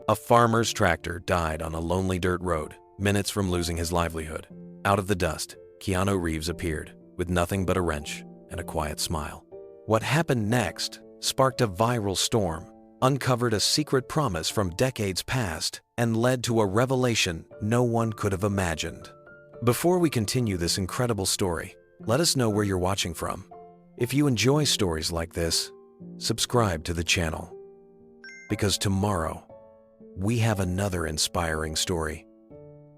A farmer's tractor died on a lonely dirt road, minutes from losing his livelihood. Out of the dust, Keanu Reeves appeared, with nothing but a wrench and a quiet smile. What happened next sparked a viral storm, uncovered a secret promise from decades past, and led to a revelation no one could have imagined. Before we continue this incredible story, let us know where you're watching from. If you enjoy stories like this, subscribe to the channel. Because tomorrow, we have another inspiring story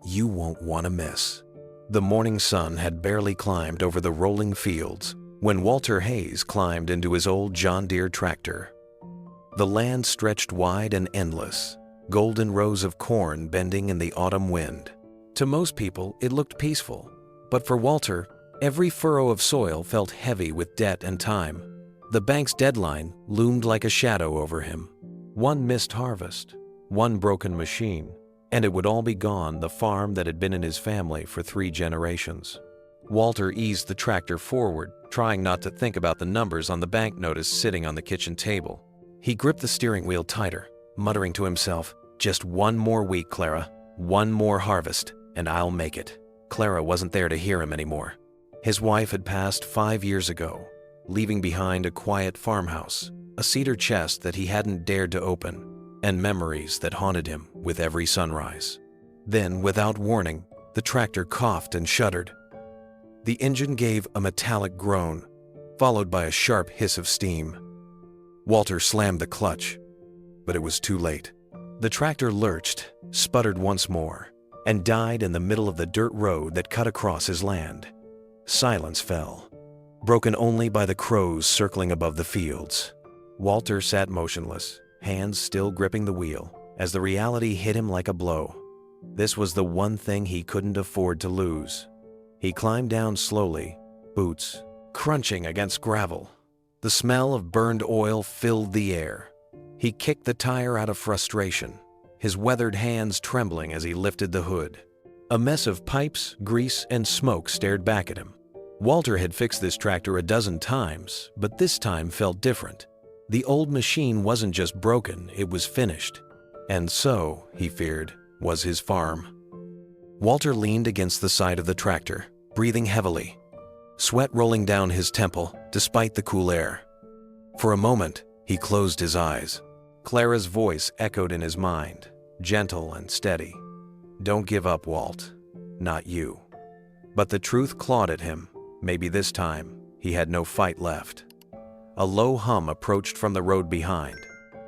you won't want to miss. The morning sun had barely climbed over the rolling fields when Walter Hayes climbed into his old John Deere tractor. The land stretched wide and endless, golden rows of corn bending in the autumn wind. To most people, it looked peaceful, but for Walter, every furrow of soil felt heavy with debt and time. The bank's deadline loomed like a shadow over him. One missed harvest, one broken machine, and it would all be gone, the farm that had been in his family for 3 generations. Walter eased the tractor forward, trying not to think about the numbers on the bank notice sitting on the kitchen table. He gripped the steering wheel tighter, muttering to himself, "Just one more week, Clara. One more harvest, and I'll make it." Clara wasn't there to hear him anymore. His wife had passed 5 years ago, leaving behind a quiet farmhouse, a cedar chest that he hadn't dared to open, and memories that haunted him with every sunrise. Then, without warning, the tractor coughed and shuddered. The engine gave a metallic groan, followed by a sharp hiss of steam. Walter slammed the clutch, but it was too late. The tractor lurched, sputtered once more, and died in the middle of the dirt road that cut across his land. Silence fell, broken only by the crows circling above the fields. Walter sat motionless, hands still gripping the wheel, as the reality hit him like a blow. This was the one thing he couldn't afford to lose. He climbed down slowly, boots crunching against gravel. The smell of burned oil filled the air. He kicked the tire out of frustration, his weathered hands trembling as he lifted the hood. A mess of pipes, grease, and smoke stared back at him. Walter had fixed this tractor a dozen times, but this time felt different. The old machine wasn't just broken, it was finished. And so, he feared, was his farm. Walter leaned against the side of the tractor, breathing heavily, sweat rolling down his temple despite the cool air. For a moment, he closed his eyes. Clara's voice echoed in his mind, gentle and steady. "Don't give up, Walt. Not you." But the truth clawed at him. Maybe this time, he had no fight left. A low hum approached from the road behind.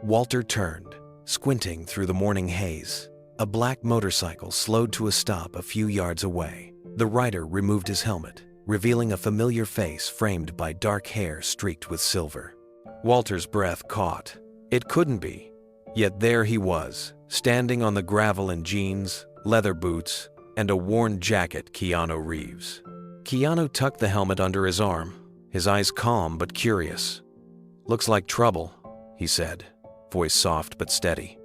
Walter turned, squinting through the morning haze. A black motorcycle slowed to a stop a few yards away. The rider removed his helmet, revealing a familiar face framed by dark hair streaked with silver. Walter's breath caught. It couldn't be. Yet there he was, standing on the gravel in jeans, leather boots, and a worn jacket. Keanu Reeves. Keanu tucked the helmet under his arm, his eyes calm but curious. "Looks like trouble," he said, voice soft but steady.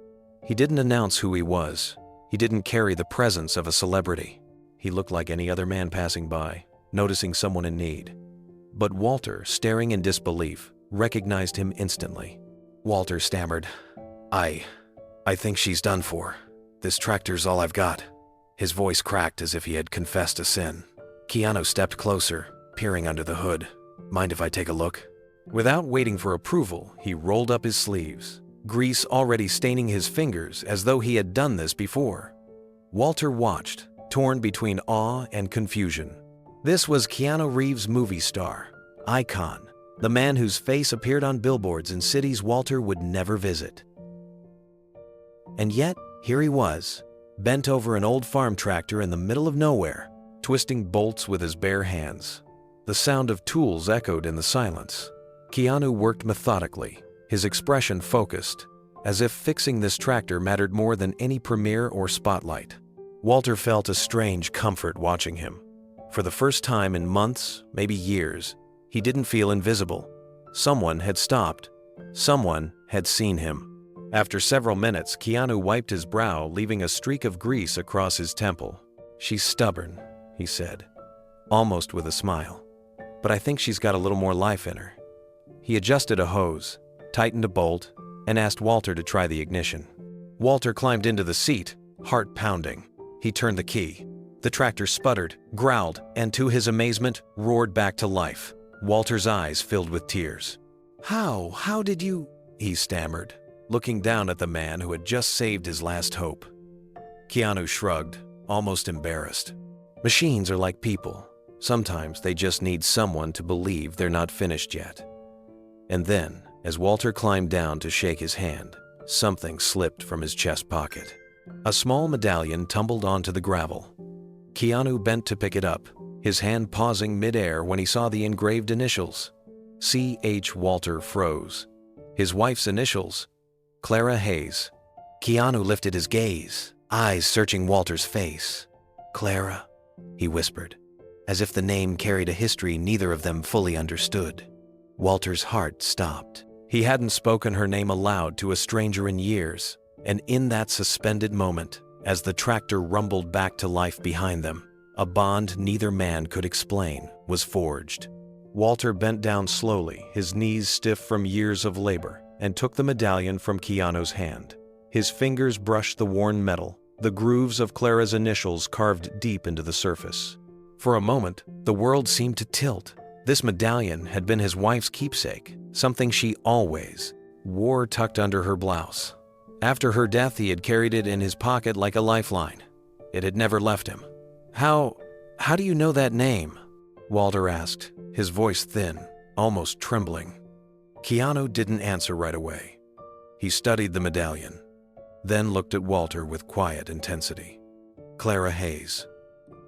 He didn't announce who he was. He didn't carry the presence of a celebrity. He looked like any other man passing by, noticing someone in need. But Walter, staring in disbelief, recognized him instantly. Walter stammered, I think she's done for. This tractor's all I've got." His voice cracked as if he had confessed a sin. Keanu stepped closer, peering under the hood. "Mind if I take a look?" Without waiting for approval, he rolled up his sleeves, grease already staining his fingers as though he had done this before. Walter watched, torn between awe and confusion. This was Keanu Reeves' movie star, icon, the man whose face appeared on billboards in cities Walter would never visit. And yet, here he was, bent over an old farm tractor in the middle of nowhere, twisting bolts with his bare hands. The sound of tools echoed in the silence. Keanu worked methodically, his expression focused, as if fixing this tractor mattered more than any premiere or spotlight. Walter felt a strange comfort watching him. For the first time in months, maybe years, he didn't feel invisible. Someone had stopped. Someone had seen him. After several minutes, Keanu wiped his brow, leaving a streak of grease across his temple. "She's stubborn," he said, almost with a smile. "But I think she's got a little more life in her." He adjusted a hose, tightened a bolt, and asked Walter to try the ignition. Walter climbed into the seat, heart pounding. He turned the key. The tractor sputtered, growled, and to his amazement, roared back to life. Walter's eyes filled with tears. How did you?" he stammered, looking down at the man who had just saved his last hope. Keanu shrugged, almost embarrassed. Machines are like people. Sometimes they just need someone to believe they're not finished yet. And then, as Walter climbed down to shake his hand, something slipped from his chest pocket. A small medallion tumbled onto the gravel. Keanu bent to pick it up, his hand pausing mid-air when he saw the engraved initials. C.H. Walter froze. His wife's initials, Clara Hayes. Keanu lifted his gaze, eyes searching Walter's face. "Clara," he whispered, as if the name carried a history neither of them fully understood. Walter's heart stopped. He hadn't spoken her name aloud to a stranger in years, and in that suspended moment, as the tractor rumbled back to life behind them, a bond neither man could explain was forged. Walter bent down slowly, his knees stiff from years of labor, and took the medallion from Keanu's hand. His fingers brushed the worn metal, the grooves of Clara's initials carved deep into the surface. For a moment, the world seemed to tilt. This medallion had been his wife's keepsake, something she always wore tucked under her blouse. After her death, he had carried it in his pocket like a lifeline. It had never left him. How do you know that name?" Walter asked, his voice thin, almost trembling. Keanu didn't answer right away. He studied the medallion, then looked at Walter with quiet intensity. "Clara Hayes,"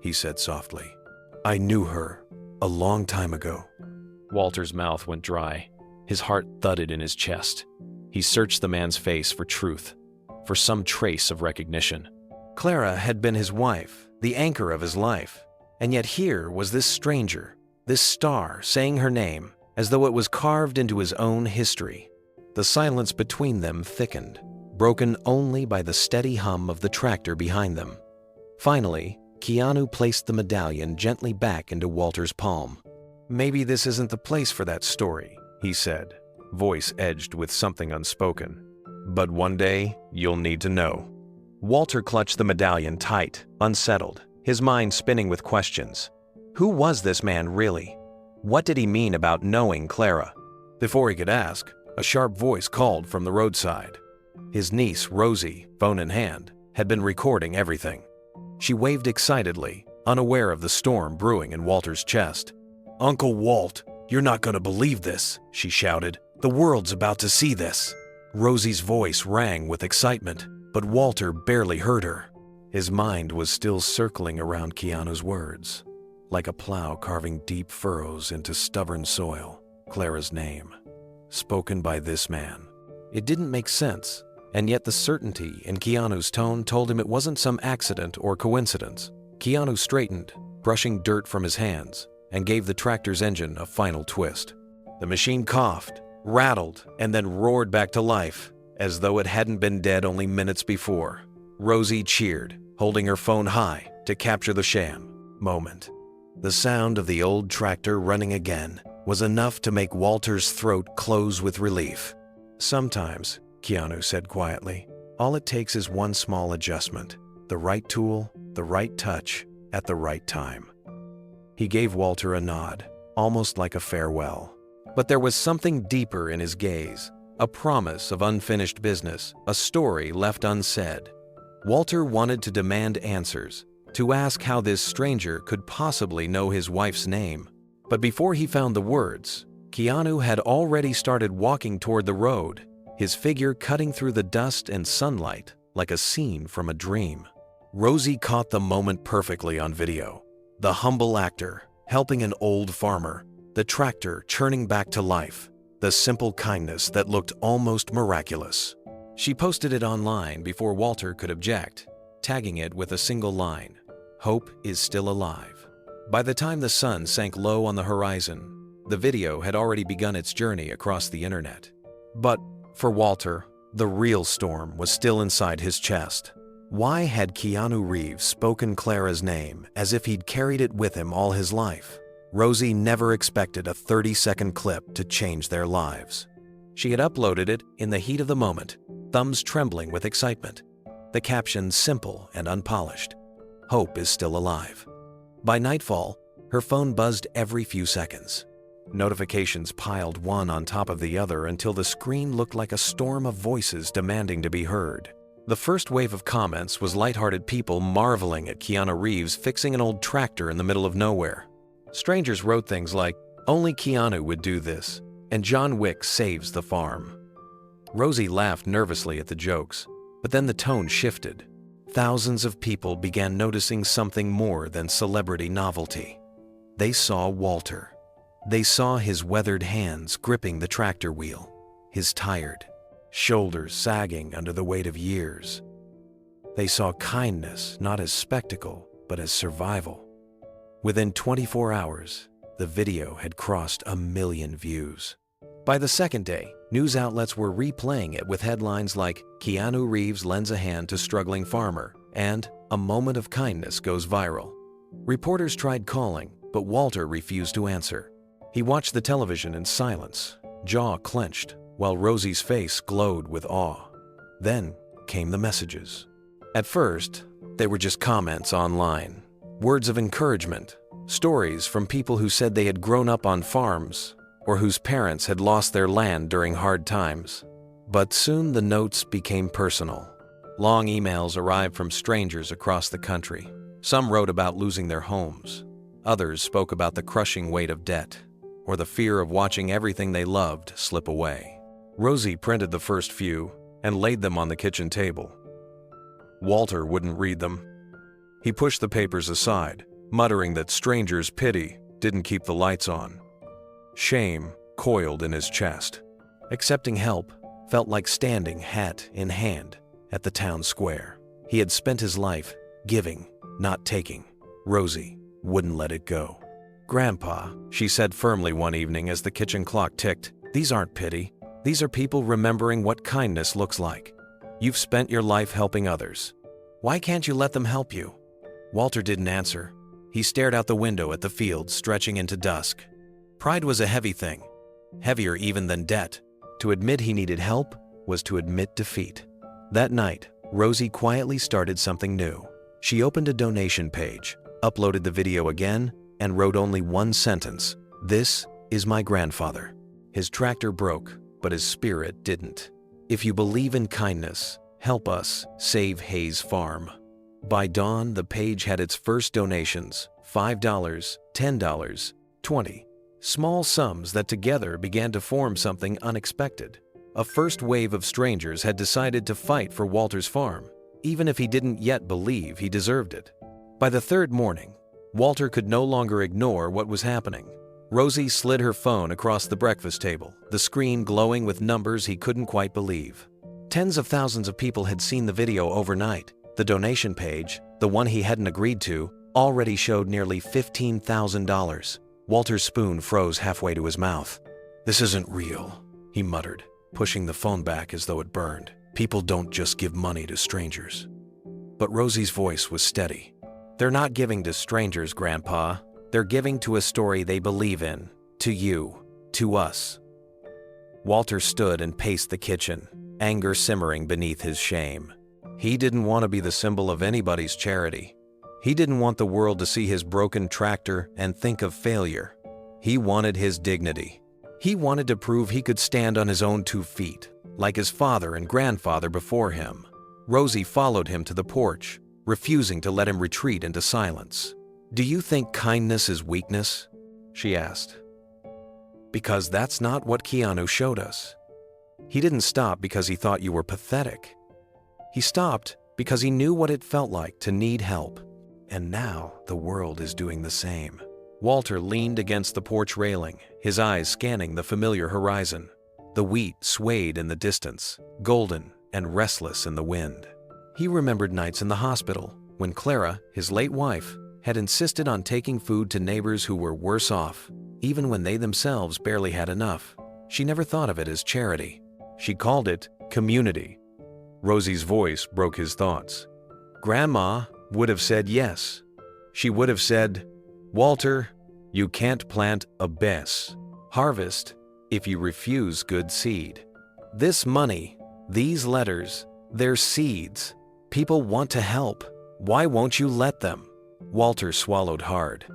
he said softly. "I knew her a long time ago." Walter's mouth went dry. His heart thudded in his chest. He searched the man's face for truth, for some trace of recognition. Clara had been his wife, the anchor of his life, and yet here was this stranger, this star, saying her name, as though it was carved into his own history. The silence between them thickened, broken only by the steady hum of the tractor behind them. Finally, Keanu placed the medallion gently back into Walter's palm. "Maybe this isn't the place for that story," he said, voice edged with something unspoken. "But one day, you'll need to know." Walter clutched the medallion tight, unsettled, his mind spinning with questions. Who was this man really? What did he mean about knowing Clara? Before he could ask, a sharp voice called from the roadside. His niece, Rosie, phone in hand, had been recording everything. She waved excitedly, unaware of the storm brewing in Walter's chest. "Uncle Walt, you're not going to believe this," she shouted. "The world's about to see this." Rosie's voice rang with excitement, but Walter barely heard her. His mind was still circling around Keanu's words, like a plow carving deep furrows into stubborn soil. Clara's name, spoken by this man. It didn't make sense, and yet the certainty in Keanu's tone told him it wasn't some accident or coincidence. Keanu straightened, brushing dirt from his hands, and gave the tractor's engine a final twist. The machine coughed, rattled, and then roared back to life, as though it hadn't been dead only minutes before. Rosie cheered, holding her phone high to capture the sham moment. The sound of the old tractor running again was enough to make Walter's throat close with relief. "Sometimes," Keanu said quietly, "all it takes is one small adjustment, the right tool, the right touch, at the right time." He gave Walter a nod, almost like a farewell. But there was something deeper in his gaze, a promise of unfinished business, a story left unsaid. Walter wanted to demand answers, to ask how this stranger could possibly know his wife's name. But before he found the words, Keanu had already started walking toward the road, his figure cutting through the dust and sunlight like a scene from a dream. Rosie caught the moment perfectly on video. The humble actor helping an old farmer, the tractor churning back to life, the simple kindness that looked almost miraculous. She posted it online before Walter could object, tagging it with a single line, "Hope is still alive." By the time the sun sank low on the horizon, the video had already begun its journey across the internet. But for Walter, the real storm was still inside his chest. Why had Keanu Reeves spoken Clara's name as if he'd carried it with him all his life? Rosie never expected a 30-second clip to change their lives. She had uploaded it in the heat of the moment, thumbs trembling with excitement. The caption simple and unpolished. Hope is still alive. By nightfall, her phone buzzed every few seconds. Notifications piled one on top of the other until the screen looked like a storm of voices demanding to be heard. The first wave of comments was lighthearted people marveling at Keanu Reeves fixing an old tractor in the middle of nowhere. Strangers wrote things like, "Only Keanu would do this," and "John Wick saves the farm." Rosie laughed nervously at the jokes, but then the tone shifted. Thousands of people began noticing something more than celebrity novelty. They saw Walter. They saw his weathered hands gripping the tractor wheel, his tired shoulders sagging under the weight of years. They saw kindness not as spectacle, but as survival. Within 24 hours, the video had crossed 1 million views. By the second day, news outlets were replaying it with headlines like "Keanu Reeves lends a hand to struggling farmer" and "A moment of kindness goes viral." Reporters tried calling, but Walter refused to answer. He watched the television in silence, jaw clenched, while Rosie's face glowed with awe. Then came the messages. At first, they were just comments online, words of encouragement, stories from people who said they had grown up on farms or whose parents had lost their land during hard times. But soon the notes became personal. Long emails arrived from strangers across the country. Some wrote about losing their homes. Others spoke about the crushing weight of debt or the fear of watching everything they loved slip away. Rosie printed the first few and laid them on the kitchen table. Walter wouldn't read them. He pushed the papers aside, muttering that strangers' pity didn't keep the lights on. Shame coiled in his chest. Accepting help felt like standing hat in hand at the town square. He had spent his life giving, not taking. Rosie wouldn't let it go. "Grandpa," she said firmly one evening as the kitchen clock ticked, "these aren't pity. These are people remembering what kindness looks like. You've spent your life helping others. Why can't you let them help you?" Walter didn't answer. He stared out the window at the fields stretching into dusk. Pride was a heavy thing, heavier even than debt. To admit he needed help was to admit defeat. That night, Rosie quietly started something new. She opened a donation page, uploaded the video again, and wrote only one sentence: "This is my grandfather. His tractor broke, but his spirit didn't. If you believe in kindness, help us save Hayes Farm." By dawn, the page had its first donations: $5, $10, $20. Small sums that together began to form something unexpected. A first wave of strangers had decided to fight for Walter's farm, even if he didn't yet believe he deserved it. By the third morning, Walter could no longer ignore what was happening. Rosie slid her phone across the breakfast table, the screen glowing with numbers he couldn't quite believe. Tens of thousands of people had seen the video overnight. The donation page, the one he hadn't agreed to, already showed nearly $15,000. Walter's spoon froze halfway to his mouth. "This isn't real," he muttered, pushing the phone back as though it burned. "People don't just give money to strangers." But Rosie's voice was steady. "They're not giving to strangers, Grandpa. They're giving to a story they believe in. To you. To us." Walter stood and paced the kitchen, anger simmering beneath his shame. He didn't want to be the symbol of anybody's charity. He didn't want the world to see his broken tractor and think of failure. He wanted his dignity. He wanted to prove he could stand on his own 2 feet, like his father and grandfather before him. Rosie followed him to the porch, refusing to let him retreat into silence. "Do you think kindness is weakness?" she asked. "Because that's not what Keanu showed us. He didn't stop because he thought you were pathetic. He stopped because he knew what it felt like to need help. And now the world is doing the same." Walter leaned against the porch railing, his eyes scanning the familiar horizon. The wheat swayed in the distance, golden and restless in the wind. He remembered nights in the hospital when Clara, his late wife, had insisted on taking food to neighbors who were worse off, even when they themselves barely had enough. She never thought of it as charity. She called it community. Rosie's voice broke his thoughts. Grandma would have said yes. She would have said, "Walter, you can't plant a best harvest if you refuse good seed. This money, These letters, they're seeds. People want to help. Why won't you let them? Walter swallowed hard.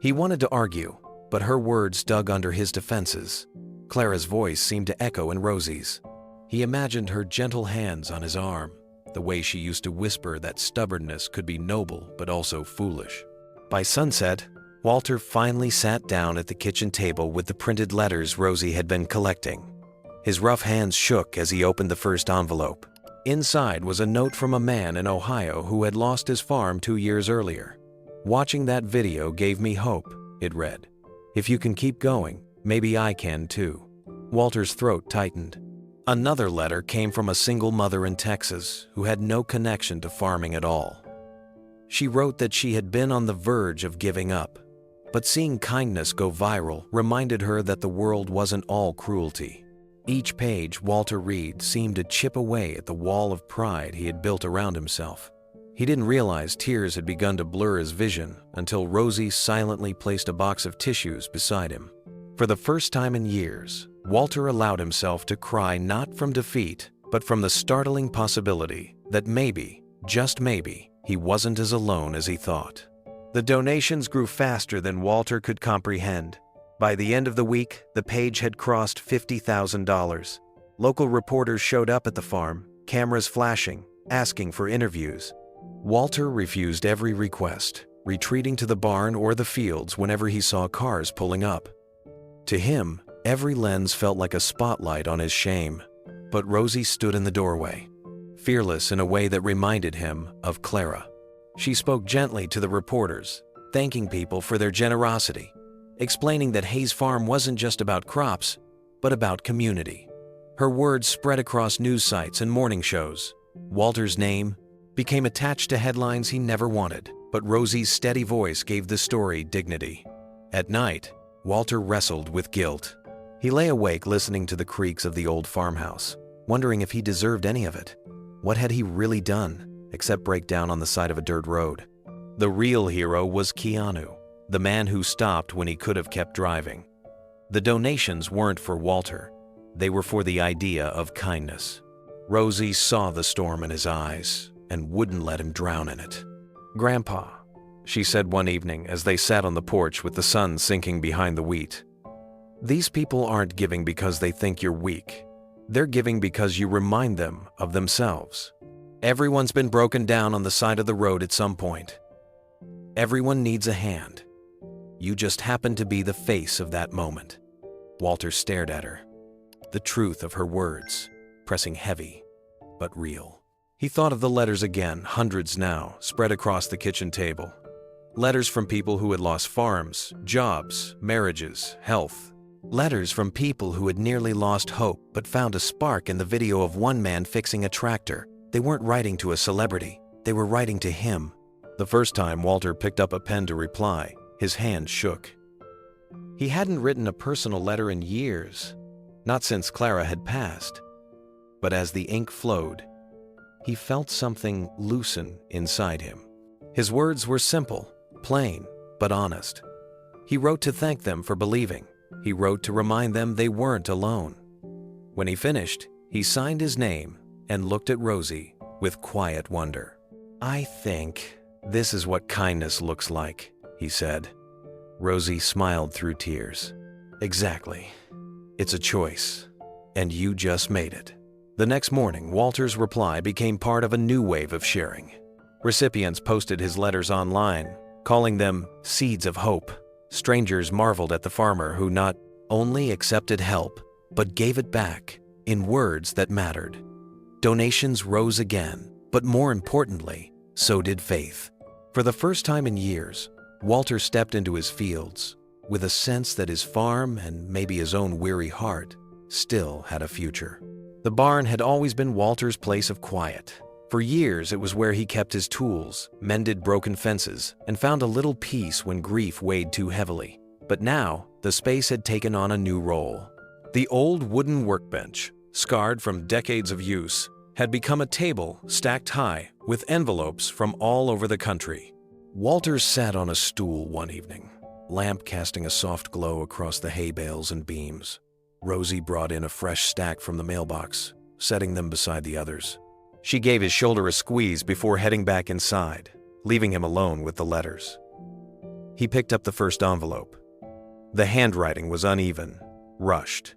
He wanted to argue, but her words dug under his defenses. Clara's voice seemed to echo in Rosie's. He imagined her gentle hands on his arm, the way she used to whisper that stubbornness could be noble but also foolish. By sunset, Walter finally sat down at the kitchen table with the printed letters Rosie had been collecting. His rough hands shook as he opened the first envelope. Inside was a note from a man in Ohio who had lost his farm 2 years earlier. "Watching that video gave me hope," it read. "If you can keep going, maybe I can too." Walter's throat tightened. Another letter came from a single mother in Texas who had no connection to farming at all. She wrote that she had been on the verge of giving up, but seeing kindness go viral reminded her that the world wasn't all cruelty. Each page Walter read seemed to chip away at the wall of pride he had built around himself. He didn't realize tears had begun to blur his vision until Rosie silently placed a box of tissues beside him. For the first time in years, Walter allowed himself to cry not from defeat, but from the startling possibility that maybe, just maybe, he wasn't as alone as he thought. The donations grew faster than Walter could comprehend. By the end of the week, the page had crossed $50,000. Local reporters showed up at the farm, cameras flashing, asking for interviews. Walter refused every request, retreating to the barn or the fields whenever he saw cars pulling up. To him, every lens felt like a spotlight on his shame. But Rosie stood in the doorway, fearless in a way that reminded him of Clara. She spoke gently to the reporters, thanking people for their generosity, explaining that Hayes Farm wasn't just about crops, but about community. Her words spread across news sites and morning shows. Walter's name became attached to headlines he never wanted, but Rosie's steady voice gave the story dignity. At night, Walter wrestled with guilt. He lay awake listening to the creaks of the old farmhouse, wondering if he deserved any of it. What had he really done, except break down on the side of a dirt road? The real hero was Keanu, the man who stopped when he could have kept driving. The donations weren't for Walter. They were for the idea of kindness. Rosie saw the storm in his eyes and wouldn't let him drown in it. "Grandpa," she said one evening as they sat on the porch with the sun sinking behind the wheat, "these people aren't giving because they think you're weak. They're giving because you remind them of themselves. Everyone's been broken down on the side of the road at some point. Everyone needs a hand. You just happen to be the face of that moment." Walter stared at her, the truth of her words pressing heavy but real. He thought of the letters again, hundreds now, spread across the kitchen table. Letters from people who had lost farms, jobs, marriages, health. Letters from people who had nearly lost hope but found a spark in the video of one man fixing a tractor. They weren't writing to a celebrity. They were writing to him. The first time Walter picked up a pen to reply, his hand shook. He hadn't written a personal letter in years, not since Clara had passed. But as the ink flowed, he felt something loosen inside him. His words were simple, plain, but honest. He wrote to thank them for believing. He wrote to remind them they weren't alone. When he finished, he signed his name and looked at Rosie with quiet wonder. "I think this is what kindness looks like," he said. Rosie smiled through tears. "Exactly. It's a choice, and you just made it." The next morning, Walter's reply became part of a new wave of sharing. Recipients posted his letters online, calling them seeds of hope. Strangers marveled at the farmer who not only accepted help, but gave it back in words that mattered. Donations rose again, but more importantly, so did faith. For the first time in years, Walter stepped into his fields with a sense that his farm and maybe his own weary heart still had a future. The barn had always been Walter's place of quiet. For years, it was where he kept his tools, mended broken fences, and found a little peace when grief weighed too heavily. But now, the space had taken on a new role. The old wooden workbench, scarred from decades of use, had become a table stacked high with envelopes from all over the country. Walter sat on a stool one evening, lamp casting a soft glow across the hay bales and beams. Rosie brought in a fresh stack from the mailbox, setting them beside the others. She gave his shoulder a squeeze before heading back inside, leaving him alone with the letters. He picked up the first envelope. The handwriting was uneven, rushed.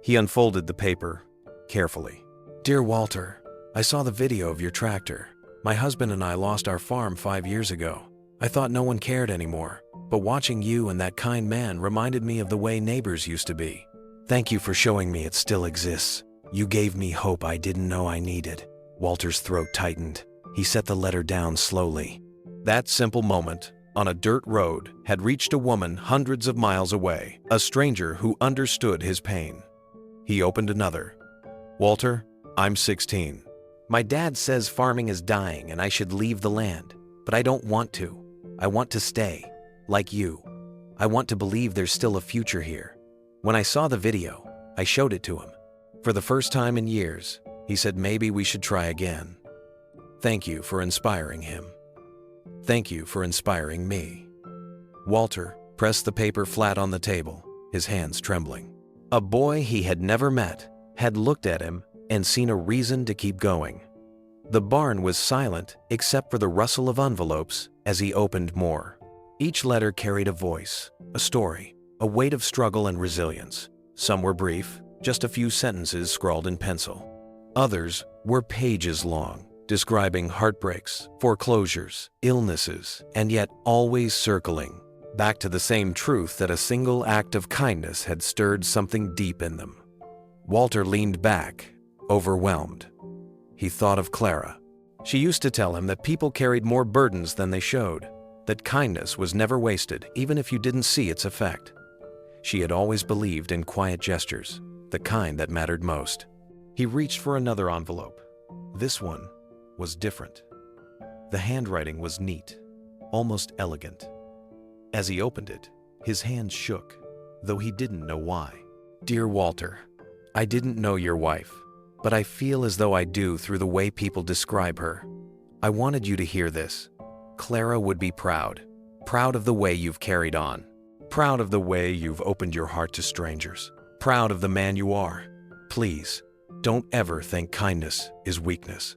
He unfolded the paper carefully. "Dear Walter, I saw the video of your tractor. My husband and I lost our farm 5 years ago. I thought no one cared anymore, but watching you and that kind man reminded me of the way neighbors used to be. Thank you for showing me it still exists. You gave me hope I didn't know I needed." Walter's throat tightened. He set the letter down slowly. That simple moment, on a dirt road, had reached a woman hundreds of miles away, a stranger who understood his pain. He opened another. "Walter, I'm 16. My dad says farming is dying and I should leave the land, but I don't want to. I want to stay, like you. I want to believe there's still a future here. When I saw the video, I showed it to him. For the first time in years, he said maybe we should try again. Thank you for inspiring him. Thank you for inspiring me." Walter pressed the paper flat on the table, his hands trembling. A boy he had never met had looked at him and seen a reason to keep going. The barn was silent except for the rustle of envelopes as he opened more. Each letter carried a voice, a story, a weight of struggle and resilience. Some were brief, just a few sentences scrawled in pencil. Others were pages long, describing heartbreaks, foreclosures, illnesses, and yet always circling back to the same truth that a single act of kindness had stirred something deep in them. Walter leaned back, overwhelmed. He thought of Clara. She used to tell him that people carried more burdens than they showed, that kindness was never wasted even if you didn't see its effect. She had always believed in quiet gestures, the kind that mattered most. He reached for another envelope. This one was different. The handwriting was neat, almost elegant. As he opened it, his hands shook, though he didn't know why. "Dear Walter, I didn't know your wife, but I feel as though I do through the way people describe her. I wanted you to hear this. Clara would be proud of the way you've carried on, proud of the way you've opened your heart to strangers, proud of the man you are. Please, don't ever think kindness is weakness.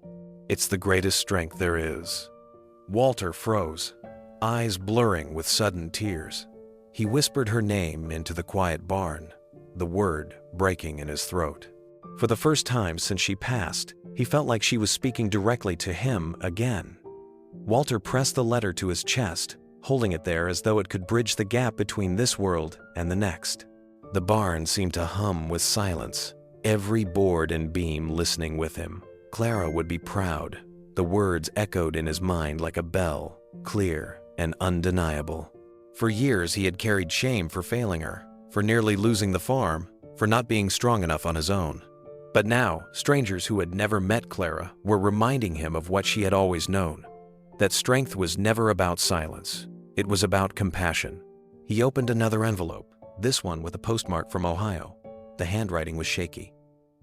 It's the greatest strength there is." Walter froze, eyes blurring with sudden tears. He whispered her name into the quiet barn, the word breaking in his throat. For the first time since she passed, he felt like she was speaking directly to him again. Walter pressed the letter to his chest, holding it there as though it could bridge the gap between this world and the next. The barn seemed to hum with silence, every board and beam listening with him. Clara would be proud. The words echoed in his mind like a bell, clear and undeniable. For years he had carried shame for failing her, for nearly losing the farm, for not being strong enough on his own. But now, strangers who had never met Clara were reminding him of what she had always known, that strength was never about silence. It was about compassion. He opened another envelope, this one with a postmark from Ohio. The handwriting was shaky.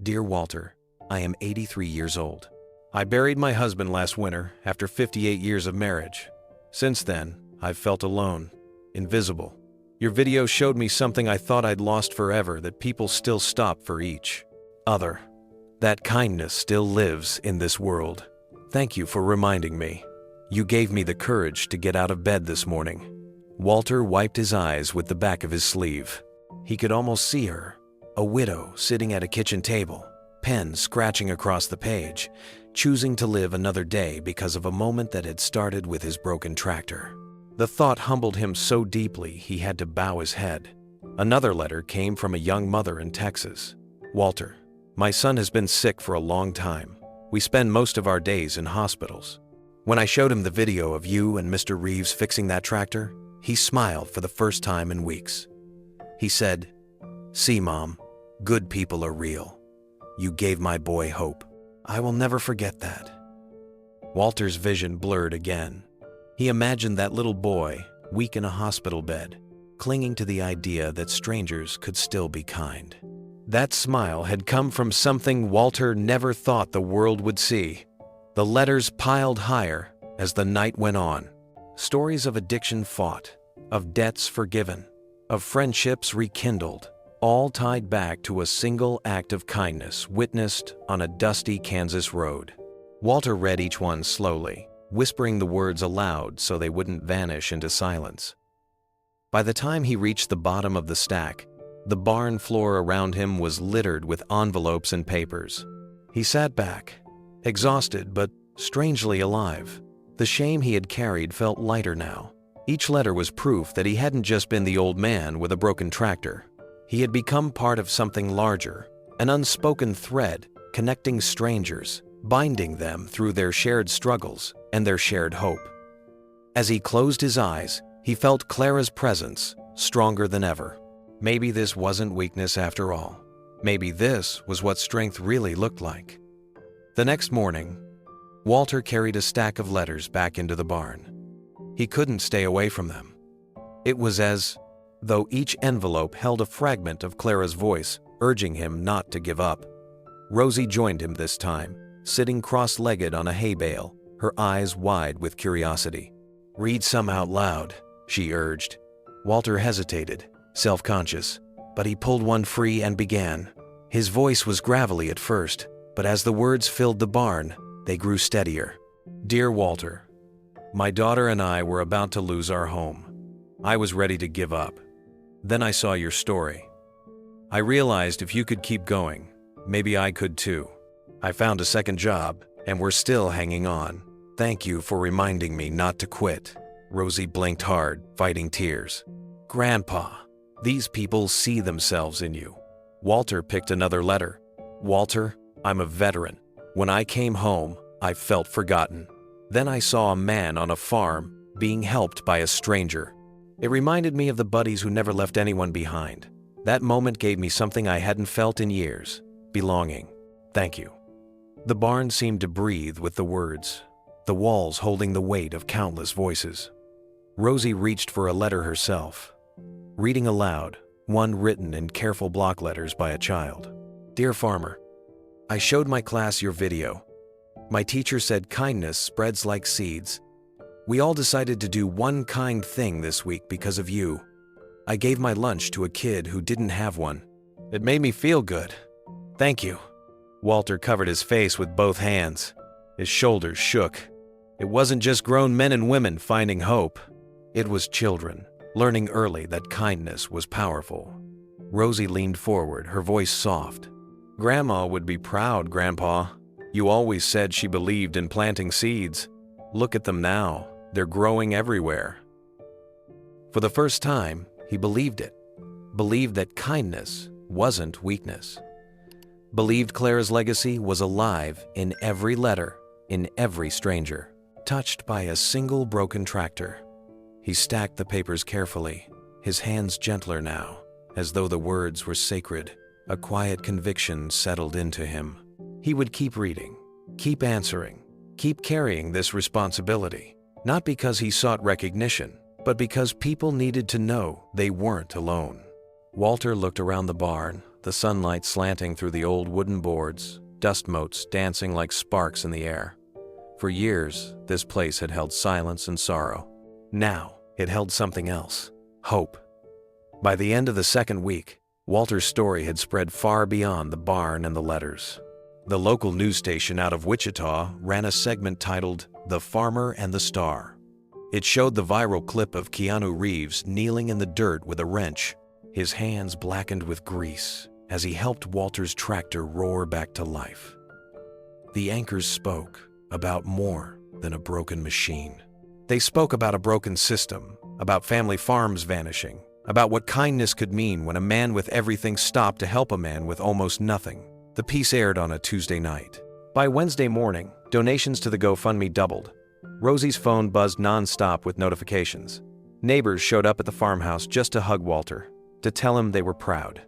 "Dear Walter, I am 83 years old. I buried my husband last winter after 58 years of marriage. Since then, I've felt alone, invisible. Your video showed me something I thought I'd lost forever, that people still stop for each other. That kindness still lives in this world. Thank you for reminding me. You gave me the courage to get out of bed this morning." Walter wiped his eyes with the back of his sleeve. He could almost see her, a widow sitting at a kitchen table, pen scratching across the page, choosing to live another day because of a moment that had started with his broken tractor. The thought humbled him so deeply he had to bow his head. Another letter came from a young mother in Texas. "Walter, my son has been sick for a long time. We spend most of our days in hospitals. When I showed him the video of you and Mr. Reeves fixing that tractor, he smiled for the first time in weeks. He said, 'See, Mom, good people are real. You gave my boy hope. I will never forget that.'" Walter's vision blurred again. He imagined that little boy, weak in a hospital bed, clinging to the idea that strangers could still be kind. That smile had come from something Walter never thought the world would see. The letters piled higher as the night went on. Stories of addiction fought, of debts forgiven, of friendships rekindled, all tied back to a single act of kindness witnessed on a dusty Kansas road. Walter read each one slowly, whispering the words aloud so they wouldn't vanish into silence. By the time he reached the bottom of the stack, the barn floor around him was littered with envelopes and papers. He sat back, exhausted but strangely alive. The shame he had carried felt lighter now. Each letter was proof that he hadn't just been the old man with a broken tractor. He had become part of something larger, an unspoken thread connecting strangers, binding them through their shared struggles and their shared hope. As he closed his eyes, he felt Clara's presence, stronger than ever. Maybe this wasn't weakness after all. Maybe this was what strength really looked like. The next morning, Walter carried a stack of letters back into the barn. He couldn't stay away from them. It was as though each envelope held a fragment of Clara's voice, urging him not to give up. Rosie joined him this time, sitting cross-legged on a hay bale, her eyes wide with curiosity. "Read some out loud," she urged. Walter hesitated, self-conscious, but he pulled one free and began. His voice was gravelly at first, but as the words filled the barn, they grew steadier. "Dear Walter, my daughter and I were about to lose our home. I was ready to give up. Then I saw your story. I realized if you could keep going, maybe I could too. I found a second job, and we're still hanging on. Thank you for reminding me not to quit." Rosie blinked hard, fighting tears. "Grandpa, these people see themselves in you." Walter picked another letter. "Walter, I'm a veteran. When I came home, I felt forgotten. Then I saw a man on a farm being helped by a stranger. It reminded me of the buddies who never left anyone behind. That moment gave me something I hadn't felt in years: belonging. Thank you." The barn seemed to breathe with the words, the walls holding the weight of countless voices. Rosie reached for a letter herself, reading aloud, one written in careful block letters by a child. "Dear Farmer, I showed my class your video. My teacher said kindness spreads like seeds. We all decided to do one kind thing this week because of you. I gave my lunch to a kid who didn't have one. It made me feel good. Thank you." Walter covered his face with both hands. His shoulders shook. It wasn't just grown men and women finding hope. It was children, learning early that kindness was powerful. Rosie leaned forward, her voice soft. "Grandma would be proud, Grandpa. You always said she believed in planting seeds. Look at them now. They're growing everywhere." For the first time, he believed it. Believed that kindness wasn't weakness. Believed Clara's legacy was alive in every letter, in every stranger, touched by a single broken tractor. He stacked the papers carefully, his hands gentler now, as though the words were sacred. A quiet conviction settled into him. He would keep reading, keep answering, keep carrying this responsibility, not because he sought recognition, but because people needed to know they weren't alone. Walter looked around the barn, the sunlight slanting through the old wooden boards, dust motes dancing like sparks in the air. For years, this place had held silence and sorrow. Now, it held something else: hope. By the end of the second week, Walter's story had spread far beyond the barn and the letters. The local news station out of Wichita ran a segment titled "The Farmer and the Star." It showed the viral clip of Keanu Reeves kneeling in the dirt with a wrench, his hands blackened with grease, as he helped Walter's tractor roar back to life. The anchors spoke about more than a broken machine. They spoke about a broken system, about family farms vanishing, about what kindness could mean when a man with everything stopped to help a man with almost nothing. The piece aired on a Tuesday night. By Wednesday morning, donations to the GoFundMe doubled. Rosie's phone buzzed nonstop with notifications. Neighbors showed up at the farmhouse just to hug Walter, to tell him they were proud.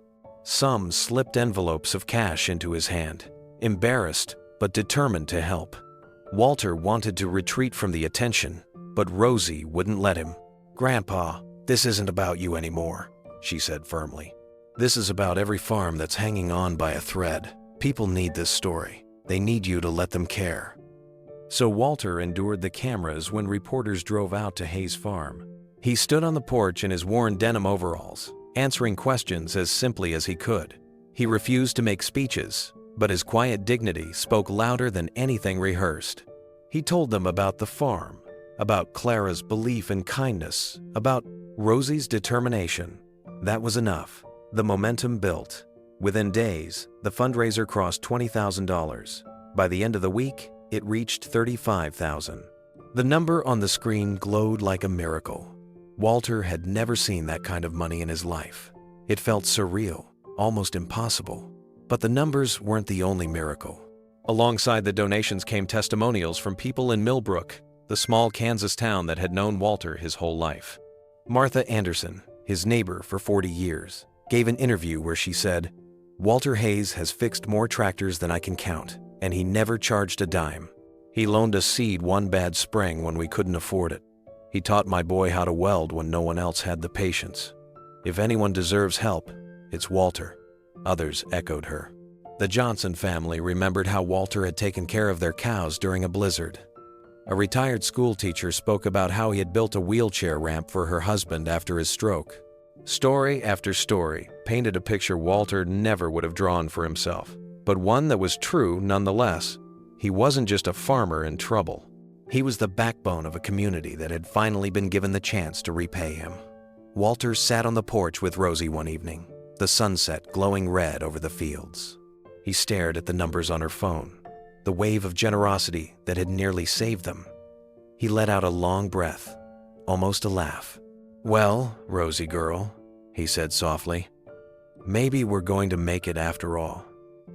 Some slipped envelopes of cash into his hand, embarrassed but determined to help. Walter wanted to retreat from the attention, but Rosie wouldn't let him. "Grandpa, this isn't about you anymore," she said firmly. "This is about every farm that's hanging on by a thread. People need this story. They need you to let them care." So Walter endured the cameras when reporters drove out to Hayes Farm. He stood on the porch in his worn denim overalls, answering questions as simply as he could. He refused to make speeches, but his quiet dignity spoke louder than anything rehearsed. He told them about the farm, about Clara's belief in kindness, about Rosie's determination. That was enough. The momentum built. Within days, the fundraiser crossed $20,000. By the end of the week, it reached $35,000. The number on the screen glowed like a miracle. Walter had never seen that kind of money in his life. It felt surreal, almost impossible. But the numbers weren't the only miracle. Alongside the donations came testimonials from people in Millbrook, the small Kansas town that had known Walter his whole life. Martha Anderson, his neighbor for 40 years, gave an interview where she said, "Walter Hayes has fixed more tractors than I can count, and he never charged a dime. He loaned us seed one bad spring when we couldn't afford it. He taught my boy how to weld when no one else had the patience. If anyone deserves help, it's Walter." Others echoed her. The Johnson family remembered how Walter had taken care of their cows during a blizzard. A retired school teacher spoke about how he had built a wheelchair ramp for her husband after his stroke. Story after story painted a picture Walter never would have drawn for himself, but one that was true nonetheless. He wasn't just a farmer in trouble. He was the backbone of a community that had finally been given the chance to repay him. Walter sat on the porch with Rosie one evening, the sunset glowing red over the fields. He stared at the numbers on her phone, the wave of generosity that had nearly saved them. He let out a long breath, almost a laugh. "Well, Rosie girl," he said softly, "maybe we're going to make it after all."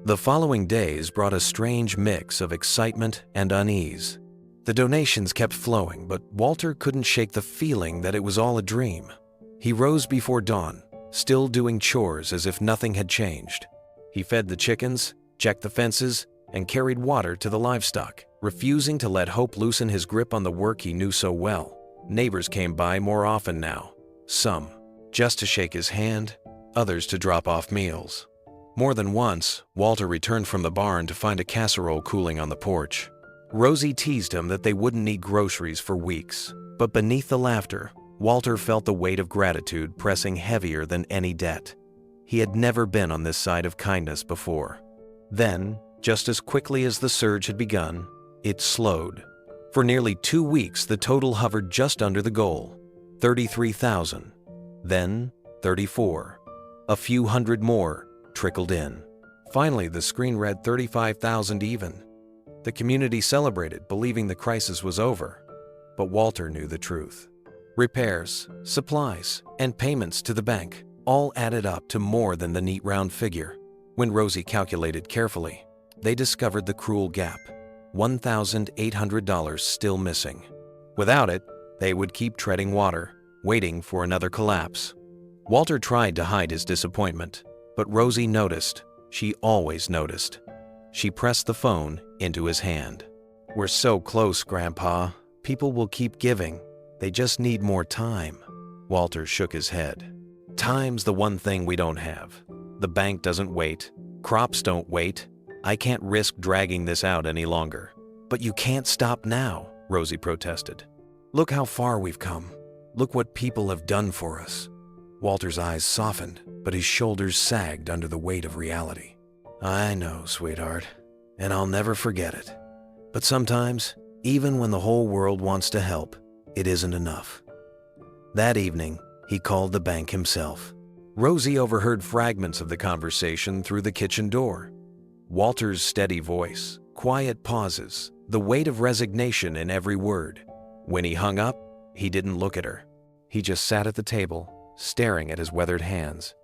The following days brought a strange mix of excitement and unease. The donations kept flowing, but Walter couldn't shake the feeling that it was all a dream. He rose before dawn, still doing chores as if nothing had changed. He fed the chickens, checked the fences, and carried water to the livestock, refusing to let hope loosen his grip on the work he knew so well. Neighbors came by more often now, some just to shake his hand, others to drop off meals. More than once, Walter returned from the barn to find a casserole cooling on the porch. Rosie teased him that they wouldn't need groceries for weeks, but beneath the laughter, Walter felt the weight of gratitude pressing heavier than any debt. He had never been on this side of kindness before. Then, just as quickly as the surge had begun, it slowed. For nearly 2 weeks, the total hovered just under the goal, 33,000. Then, 34. A few hundred more trickled in. Finally, the screen read 35,000 even. The community celebrated, believing the crisis was over. But Walter knew the truth. Repairs, supplies, and payments to the bank all added up to more than the neat round figure. When Rosie calculated carefully, they discovered the cruel gap, $1,800 still missing. Without it, they would keep treading water, waiting for another collapse. Walter tried to hide his disappointment, but Rosie noticed. She always noticed. She pressed the phone into his hand. "We're so close, Grandpa. People will keep giving. They just need more time." Walter shook his head. "Time's the one thing we don't have. The bank doesn't wait. Crops don't wait. I can't risk dragging this out any longer." "But you can't stop now," Rosie protested. "Look how far we've come. Look what people have done for us." Walter's eyes softened, but his shoulders sagged under the weight of reality. "I know, sweetheart, and I'll never forget it. But sometimes, even when the whole world wants to help, it isn't enough." That evening, he called the bank himself. Rosie overheard fragments of the conversation through the kitchen door. Walter's steady voice, quiet pauses, the weight of resignation in every word. When he hung up, he didn't look at her. He just sat at the table, staring at his weathered hands.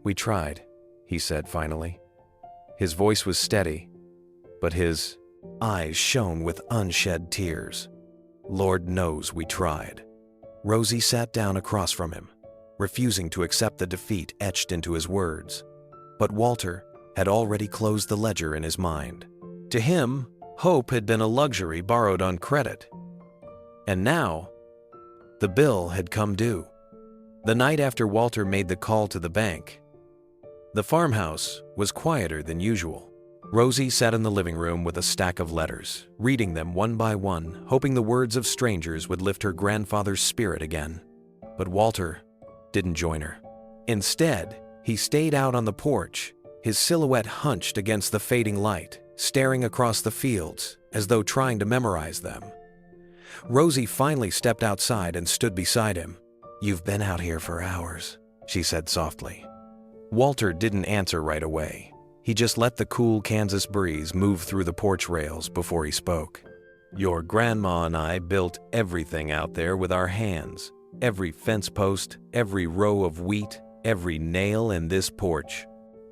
"We tried," he said finally. His voice was steady, but his eyes shone with unshed tears. "Lord knows we tried." Rosie sat down across from him, refusing to accept the defeat etched into his words. But Walter had already closed the ledger in his mind. To him, hope had been a luxury borrowed on credit. And now, the bill had come due. The night after Walter made the call to the bank, the farmhouse was quieter than usual. Rosie sat in the living room with a stack of letters, reading them one by one, hoping the words of strangers would lift her grandfather's spirit again. But Walter didn't join her. Instead, he stayed out on the porch, his silhouette hunched against the fading light, staring across the fields as though trying to memorize them. Rosie finally stepped outside and stood beside him. "You've been out here for hours," she said softly. Walter didn't answer right away. He just let the cool Kansas breeze move through the porch rails before he spoke. "Your grandma and I built everything out there with our hands. Every fence post, every row of wheat, every nail in this porch.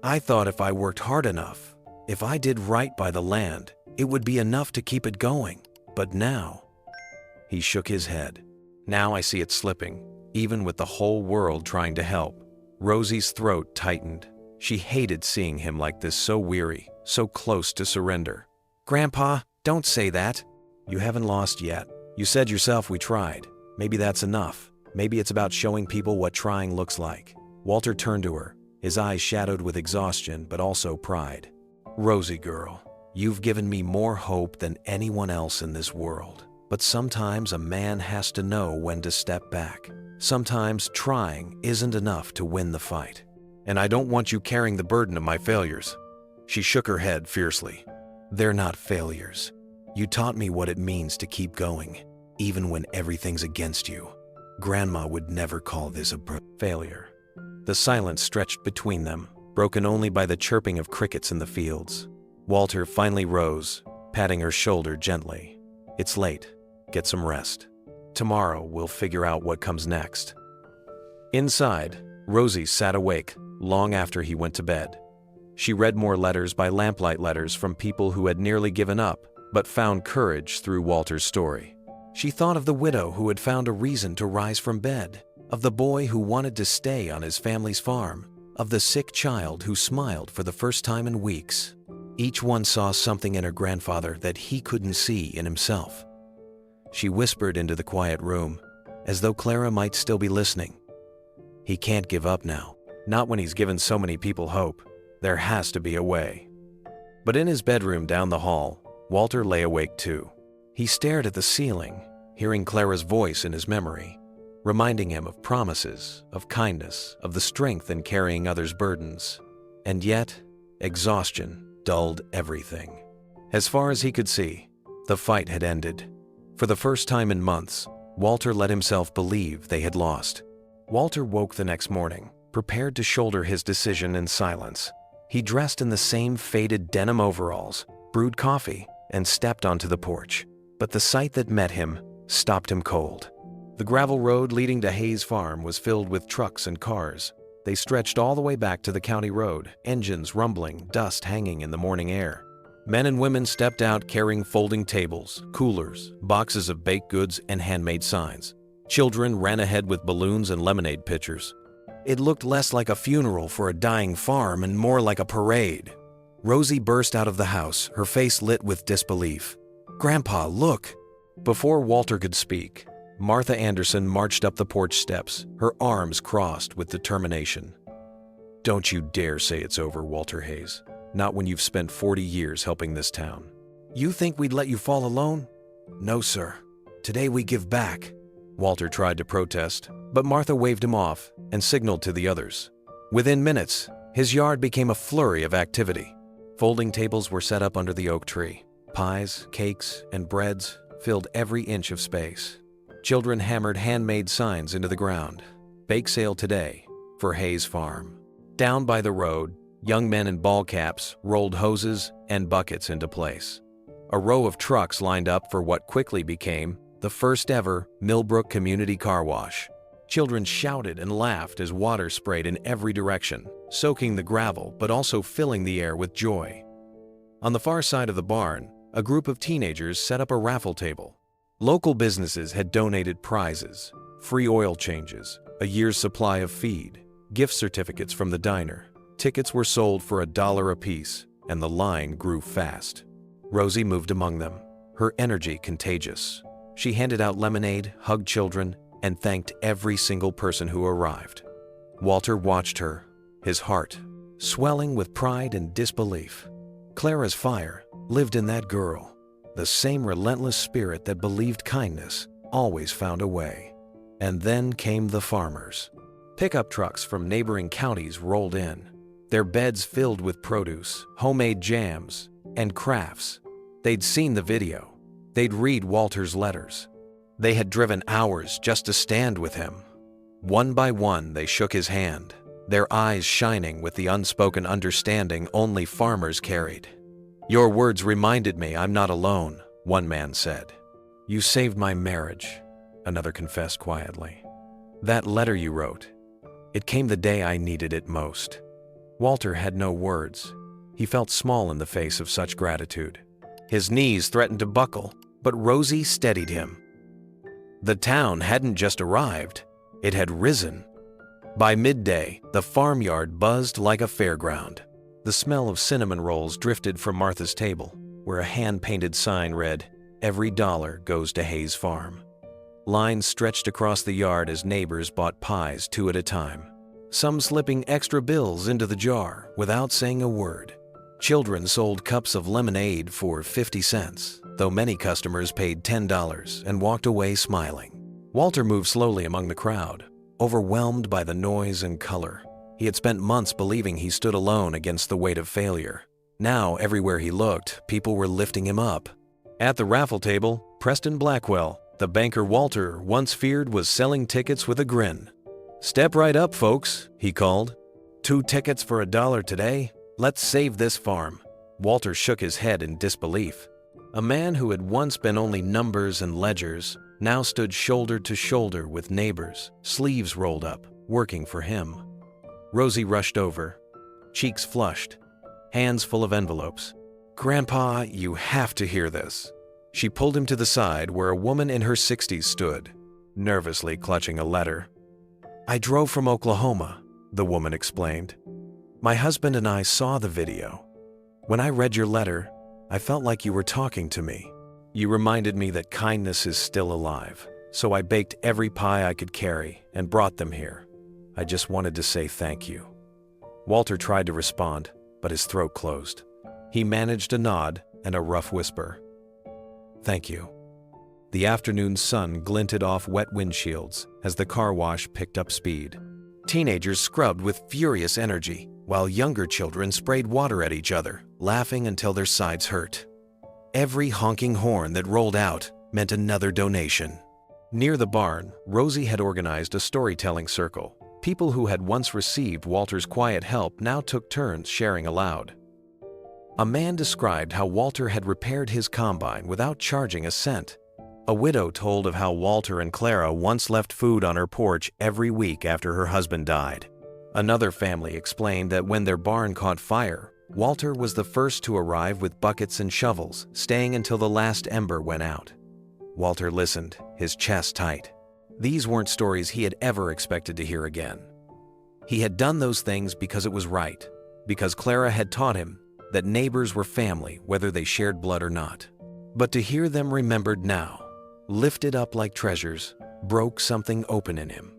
I thought if I worked hard enough, if I did right by the land, it would be enough to keep it going. But now..." He shook his head. "Now I see it slipping, even with the whole world trying to help." Rosie's throat tightened. She hated seeing him like this, so weary, so close to surrender. "Grandpa, don't say that. You haven't lost yet. You said yourself we tried. Maybe that's enough. Maybe it's about showing people what trying looks like." Walter turned to her, his eyes shadowed with exhaustion but also pride. "Rosie girl, you've given me more hope than anyone else in this world. But sometimes a man has to know when to step back. Sometimes trying isn't enough to win the fight. And I don't want you carrying the burden of my failures." She shook her head fiercely. "They're not failures. You taught me what it means to keep going, even when everything's against you. Grandma would never call this a failure." The silence stretched between them, broken only by the chirping of crickets in the fields. Walter finally rose, patting her shoulder gently. "It's late. Get some rest. Tomorrow we'll figure out what comes next." Inside, Rosie sat awake long after he went to bed. She read more letters by lamplight, letters from people who had nearly given up but found courage through Walter's story. She thought of the widow who had found a reason to rise from bed, of the boy who wanted to stay on his family's farm, of the sick child who smiled for the first time in weeks. Each one saw something in her grandfather that he couldn't see in himself. She whispered into the quiet room, as though Clara might still be listening. "He can't give up now, not when he's given so many people hope. There has to be a way." But in his bedroom down the hall, Walter lay awake too. He stared at the ceiling, hearing Clara's voice in his memory, reminding him of promises, of kindness, of the strength in carrying others' burdens. And yet, exhaustion dulled everything. As far as he could see, the fight had ended. For the first time in months, Walter let himself believe they had lost. Walter woke the next morning, prepared to shoulder his decision in silence. He dressed in the same faded denim overalls, brewed coffee, and stepped onto the porch. But the sight that met him stopped him cold. The gravel road leading to Hayes Farm was filled with trucks and cars. They stretched all the way back to the county road, engines rumbling, dust hanging in the morning air. Men and women stepped out carrying folding tables, coolers, boxes of baked goods, and handmade signs. Children ran ahead with balloons and lemonade pitchers. It looked less like a funeral for a dying farm and more like a parade. Rosie burst out of the house, her face lit with disbelief. "Grandpa, look!" Before Walter could speak, Martha Anderson marched up the porch steps, her arms crossed with determination. "Don't you dare say it's over, Walter Hayes. Not when you've spent 40 years helping this town. You think we'd let you fall alone? No, sir. Today we give back." Walter tried to protest, but Martha waved him off and signaled to the others. Within minutes, his yard became a flurry of activity. Folding tables were set up under the oak tree. Pies, cakes, and breads filled every inch of space. Children hammered handmade signs into the ground. "Bake sale today for Hayes Farm." Down by the road, young men in ball caps rolled hoses and buckets into place. A row of trucks lined up for what quickly became the first ever Millbrook Community Car Wash. Children shouted and laughed as water sprayed in every direction, soaking the gravel but also filling the air with joy. On the far side of the barn, a group of teenagers set up a raffle table. Local businesses had donated prizes, free oil changes, a year's supply of feed, gift certificates from the diner. Tickets were sold for $1 apiece, and the line grew fast. Rosie moved among them, her energy contagious. She handed out lemonade, hugged children, and thanked every single person who arrived. Walter watched her, his heart swelling with pride and disbelief. Clara's fire lived in that girl. The same relentless spirit that believed kindness always found a way. And then came the farmers. Pickup trucks from neighboring counties rolled in, their beds filled with produce, homemade jams, and crafts. They'd seen the video. They'd read Walter's letters. They had driven hours just to stand with him. One by one, they shook his hand, their eyes shining with the unspoken understanding only farmers carried. "Your words reminded me I'm not alone," one man said. "You saved my marriage," another confessed quietly. "That letter you wrote, it came the day I needed it most." Walter had no words. He felt small in the face of such gratitude. His knees threatened to buckle, but Rosie steadied him. The town hadn't just arrived, it had risen. By midday, the farmyard buzzed like a fairground. The smell of cinnamon rolls drifted from Martha's table, where a hand-painted sign read, "Every dollar goes to Hayes Farm." Lines stretched across the yard as neighbors bought pies 2 at a time, some slipping extra bills into the jar without saying a word. Children sold cups of lemonade for 50 cents, though many customers paid $10 and walked away smiling. Walter moved slowly among the crowd, overwhelmed by the noise and color. He had spent months believing he stood alone against the weight of failure. Now, everywhere he looked, people were lifting him up. At the raffle table, Preston Blackwell, the banker Walter once feared, was selling tickets with a grin. "Step right up, folks," he called. "2 tickets for $1 today? Let's save this farm." Walter shook his head in disbelief. A man who had once been only numbers and ledgers now stood shoulder to shoulder with neighbors, sleeves rolled up, working for him. Rosie rushed over, cheeks flushed, hands full of envelopes. "Grandpa, you have to hear this." She pulled him to the side where a woman in her 60s stood, nervously clutching a letter. "I drove from Oklahoma," the woman explained. "My husband and I saw the video. When I read your letter, I felt like you were talking to me. You reminded me that kindness is still alive, so I baked every pie I could carry and brought them here. I just wanted to say thank you." Walter tried to respond, but his throat closed. He managed a nod and a rough whisper. "Thank you." The afternoon sun glinted off wet windshields as the car wash picked up speed. Teenagers scrubbed with furious energy, while younger children sprayed water at each other, laughing until their sides hurt. Every honking horn that rolled out meant another donation. Near the barn, Rosie had organized a storytelling circle. People who had once received Walter's quiet help now took turns sharing aloud. A man described how Walter had repaired his combine without charging a cent. A widow told of how Walter and Clara once left food on her porch every week after her husband died. Another family explained that when their barn caught fire, Walter was the first to arrive with buckets and shovels, staying until the last ember went out. Walter listened, his chest tight. These weren't stories he had ever expected to hear again. He had done those things because it was right, because Clara had taught him that neighbors were family whether they shared blood or not. But to hear them remembered now, lifted up like treasures, broke something open in him.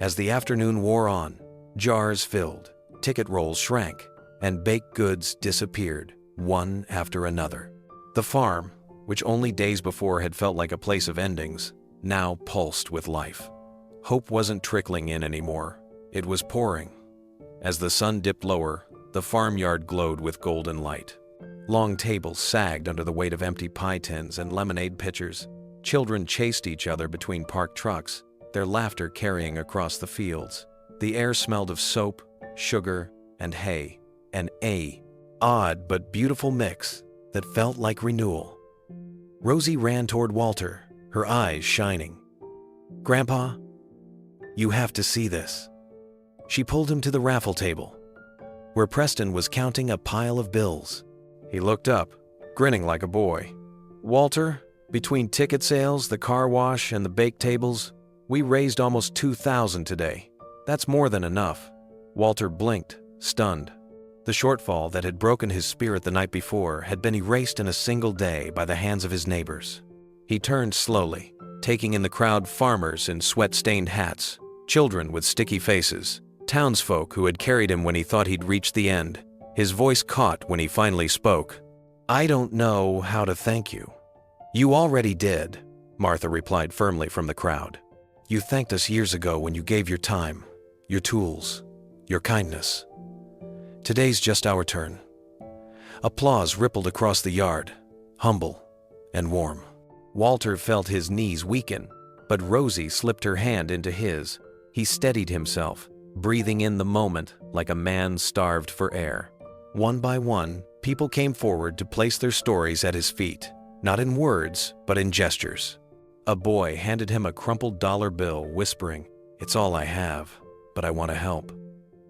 As the afternoon wore on, jars filled, ticket rolls shrank, and baked goods disappeared, one after another. The farm, which only days before had felt like a place of endings, now pulsed with life. Hope wasn't trickling in anymore, it was pouring. As the sun dipped lower, the farmyard glowed with golden light. Long tables sagged under the weight of empty pie tins and lemonade pitchers. Children chased each other between parked trucks, their laughter carrying across the fields. The air smelled of soap, sugar, and hay, an odd but beautiful mix that felt like renewal. Rosie ran toward Walter, her eyes shining. "Grandpa, you have to see this." She pulled him to the raffle table, where Preston was counting a pile of bills. He looked up, grinning like a boy. "Walter, between ticket sales, the car wash, and the bake tables, we raised almost $2,000 today. That's more than enough." Walter blinked, stunned. The shortfall that had broken his spirit the night before had been erased in a single day by the hands of his neighbors. He turned slowly, taking in the crowd farmers in sweat-stained hats, children with sticky faces, townsfolk who had carried him when he thought he'd reached the end. His voice caught when he finally spoke. "I don't know how to thank you." "You already did," Martha replied firmly from the crowd. "You thanked us years ago when you gave your time. your tools, your kindness. Today's just our turn." Applause rippled across the yard, humble and warm. Walter felt his knees weaken, but Rosie slipped her hand into his. He steadied himself, breathing in the moment like a man starved for air. One by one, people came forward to place their stories at his feet, not in words, but in gestures. A boy handed him a crumpled dollar bill, whispering, "It's all I have, but I want to help."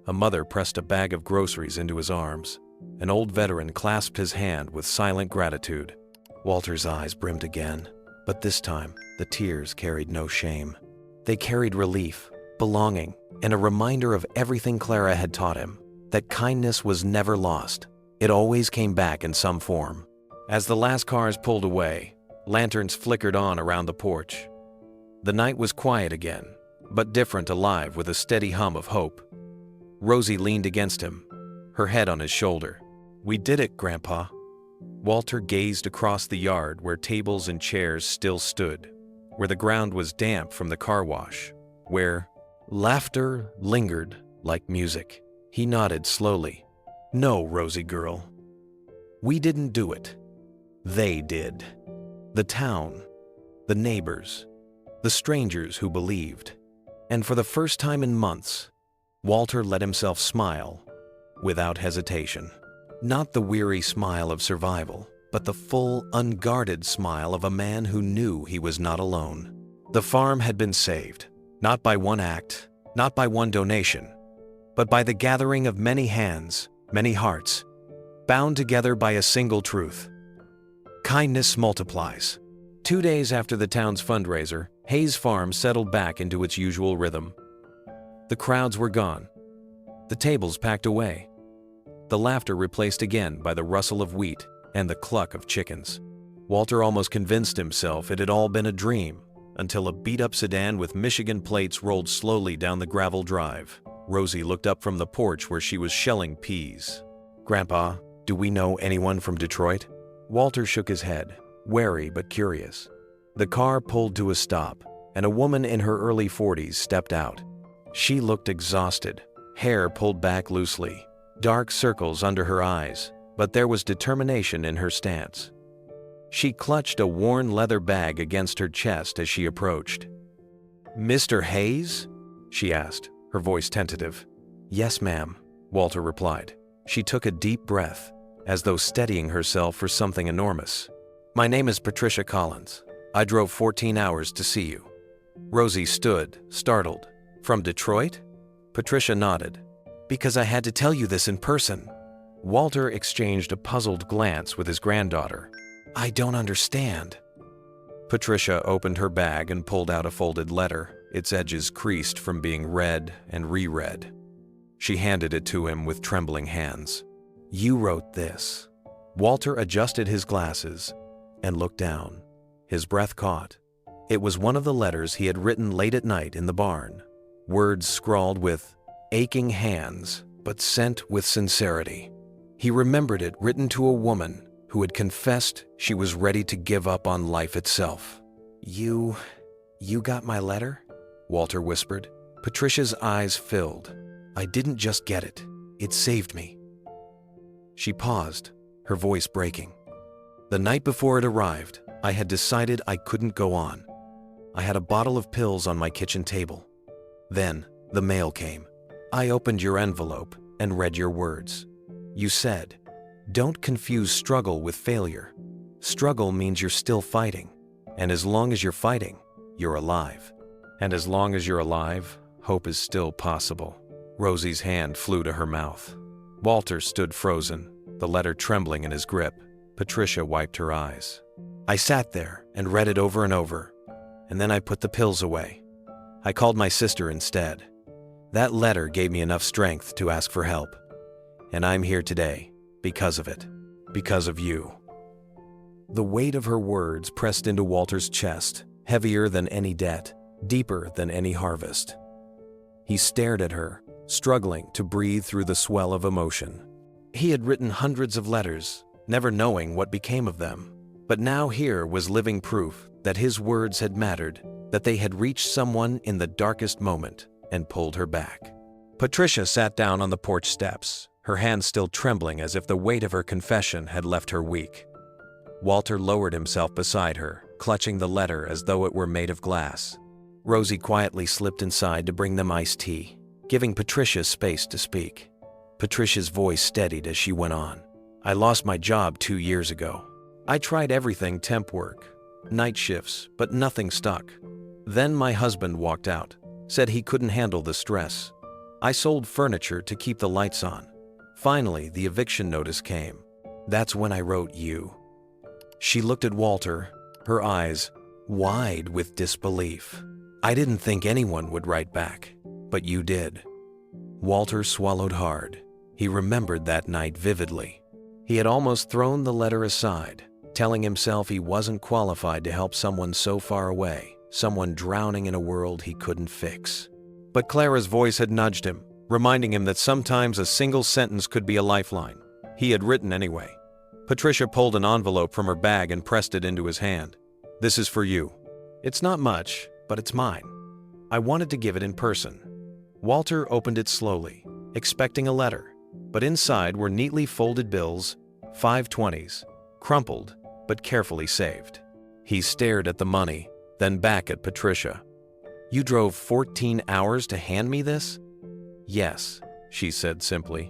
A mother pressed a bag of groceries into his arms. An old veteran clasped his hand with silent gratitude. Walter's eyes brimmed again, but this time the tears carried no shame. They carried relief, belonging, and a reminder of everything Clara had taught him, that kindness was never lost. It always came back in some form. As the last cars pulled away, lanterns flickered on around the porch. The night was quiet again, but different, alive with a steady hum of hope. Rosie leaned against him, her head on his shoulder. "We did it, Grandpa." Walter gazed across the yard where tables and chairs still stood, where the ground was damp from the car wash, where laughter lingered like music. He nodded slowly. "No, Rosie girl. We didn't do it. They did. The town, the neighbors, the strangers who believed." And for the first time in months, Walter let himself smile without hesitation. Not the weary smile of survival, but the full, unguarded smile of a man who knew he was not alone. The farm had been saved, not by one act, not by one donation, but by the gathering of many hands, many hearts, bound together by a single truth. Kindness multiplies. 2 days after the town's fundraiser, Hayes Farm settled back into its usual rhythm. The crowds were gone, the tables packed away, the laughter replaced again by the rustle of wheat and the cluck of chickens. Walter almost convinced himself it had all been a dream, until a beat-up sedan with Michigan plates rolled slowly down the gravel drive. Rosie looked up from the porch where she was shelling peas. "Grandpa, do we know anyone from Detroit?" Walter shook his head, wary but curious. The car pulled to a stop, and a woman in her early 40s stepped out. She looked exhausted, hair pulled back loosely, dark circles under her eyes, but there was determination in her stance. She clutched a worn leather bag against her chest as she approached. "Mr. Hayes?" she asked, her voice tentative. "Yes, ma'am," Walter replied. She took a deep breath, as though steadying herself for something enormous. "My name is Patricia Collins. I drove 14 hours to see you." Rosie stood, startled. "From Detroit?" Patricia nodded. "Because I had to tell you this in person." Walter exchanged a puzzled glance with his granddaughter. "I don't understand." Patricia opened her bag and pulled out a folded letter, its edges creased from being read and reread. She handed it to him with trembling hands. "You wrote this." Walter adjusted his glasses and looked down. His breath caught. It was one of the letters he had written late at night in the barn. Words scrawled with aching hands, but sent with sincerity. He remembered it, written to a woman who had confessed she was ready to give up on life itself. You got my letter?" Walter whispered. Patricia's eyes filled. "I didn't just get it. It saved me." She paused, her voice breaking. "The night before it arrived, I had decided I couldn't go on. I had a bottle of pills on my kitchen table. Then, the mail came. I opened your envelope and read your words. You said, 'Don't confuse struggle with failure. Struggle means you're still fighting. And as long as you're fighting, you're alive. And as long as you're alive, hope is still possible.'" Rosie's hand flew to her mouth. Walter stood frozen, the letter trembling in his grip. Patricia wiped her eyes. "I sat there and read it over and over, and then I put the pills away. I called my sister instead. That letter gave me enough strength to ask for help. And I'm here today because of it, because of you." The weight of her words pressed into Walter's chest, heavier than any debt, deeper than any harvest. He stared at her, struggling to breathe through the swell of emotion. He had written hundreds of letters, never knowing what became of them. But now here was living proof that his words had mattered, that they had reached someone in the darkest moment and pulled her back. Patricia sat down on the porch steps, her hands still trembling as if the weight of her confession had left her weak. Walter lowered himself beside her, clutching the letter as though it were made of glass. Rosie quietly slipped inside to bring them iced tea, giving Patricia space to speak. Patricia's voice steadied as she went on. I lost my job 2 years ago. I tried everything: temp work, night shifts, but nothing stuck. Then my husband walked out, said he couldn't handle the stress. I sold furniture to keep the lights on. Finally, the eviction notice came. That's when I wrote you. She looked at Walter, her eyes wide with disbelief. I didn't think anyone would write back, but you did. Walter swallowed hard. He remembered that night vividly. He had almost thrown the letter aside, telling himself he wasn't qualified to help someone so far away, someone drowning in a world he couldn't fix. But Clara's voice had nudged him, reminding him that sometimes a single sentence could be a lifeline. He had written anyway. Patricia pulled an envelope from her bag and pressed it into his hand. This is for you. It's not much, but it's mine. I wanted to give it in person. Walter opened it slowly, expecting a letter, but inside were neatly folded bills, 5 20s, crumpled but carefully saved. He stared at the money, then back at Patricia. You drove 14 hours to hand me this? Yes, she said simply.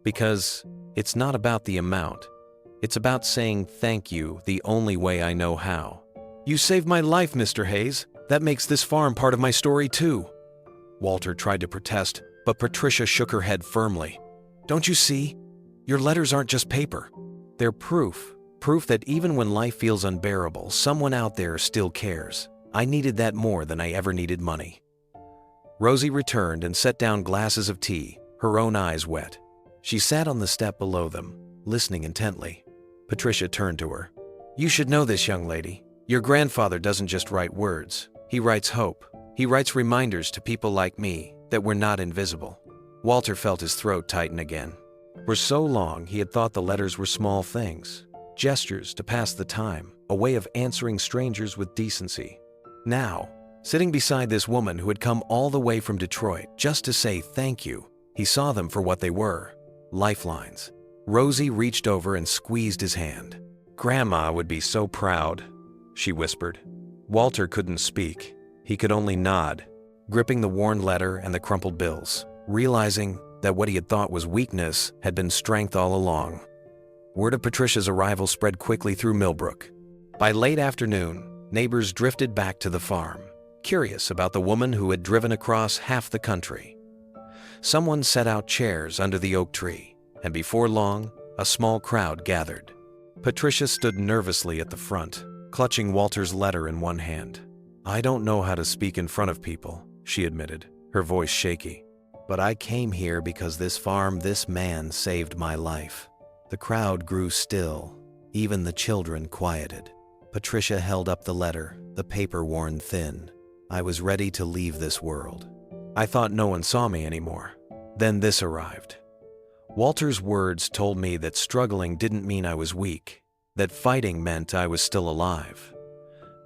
Because it's not about the amount. It's about saying thank you the only way I know how. You saved my life, Mr. Hayes. That makes this farm part of my story too. Walter tried to protest, but Patricia shook her head firmly. Don't you see? Your letters aren't just paper. They're proof that even when life feels unbearable, someone out there still cares. I needed that more than I ever needed money. Rosie returned and set down glasses of tea, her own eyes wet. She sat on the step below them, listening intently. Patricia turned to her. You should know this, young lady. Your grandfather doesn't just write words. He writes hope. He writes reminders to people like me that we're not invisible. Walter felt his throat tighten again. For so long, he had thought the letters were small things, gestures to pass the time, a way of answering strangers with decency. Now, sitting beside this woman who had come all the way from Detroit just to say thank you, he saw them for what they were, lifelines. Rosie reached over and squeezed his hand. Grandma would be so proud, she whispered. Walter couldn't speak. He could only nod, gripping the worn letter and the crumpled bills, realizing that what he had thought was weakness had been strength all along. Word of Patricia's arrival spread quickly through Millbrook. By late afternoon, neighbors drifted back to the farm, curious about the woman who had driven across half the country. Someone set out chairs under the oak tree, and before long, a small crowd gathered. Patricia stood nervously at the front, clutching Walter's letter in one hand. I don't know how to speak in front of people, she admitted, her voice shaky. But I came here because this farm, this man saved my life. The crowd grew still, even the children quieted. Patricia held up the letter, the paper worn thin. I was ready to leave this world. I thought no one saw me anymore. Then this arrived. Walter's words told me that struggling didn't mean I was weak, that fighting meant I was still alive,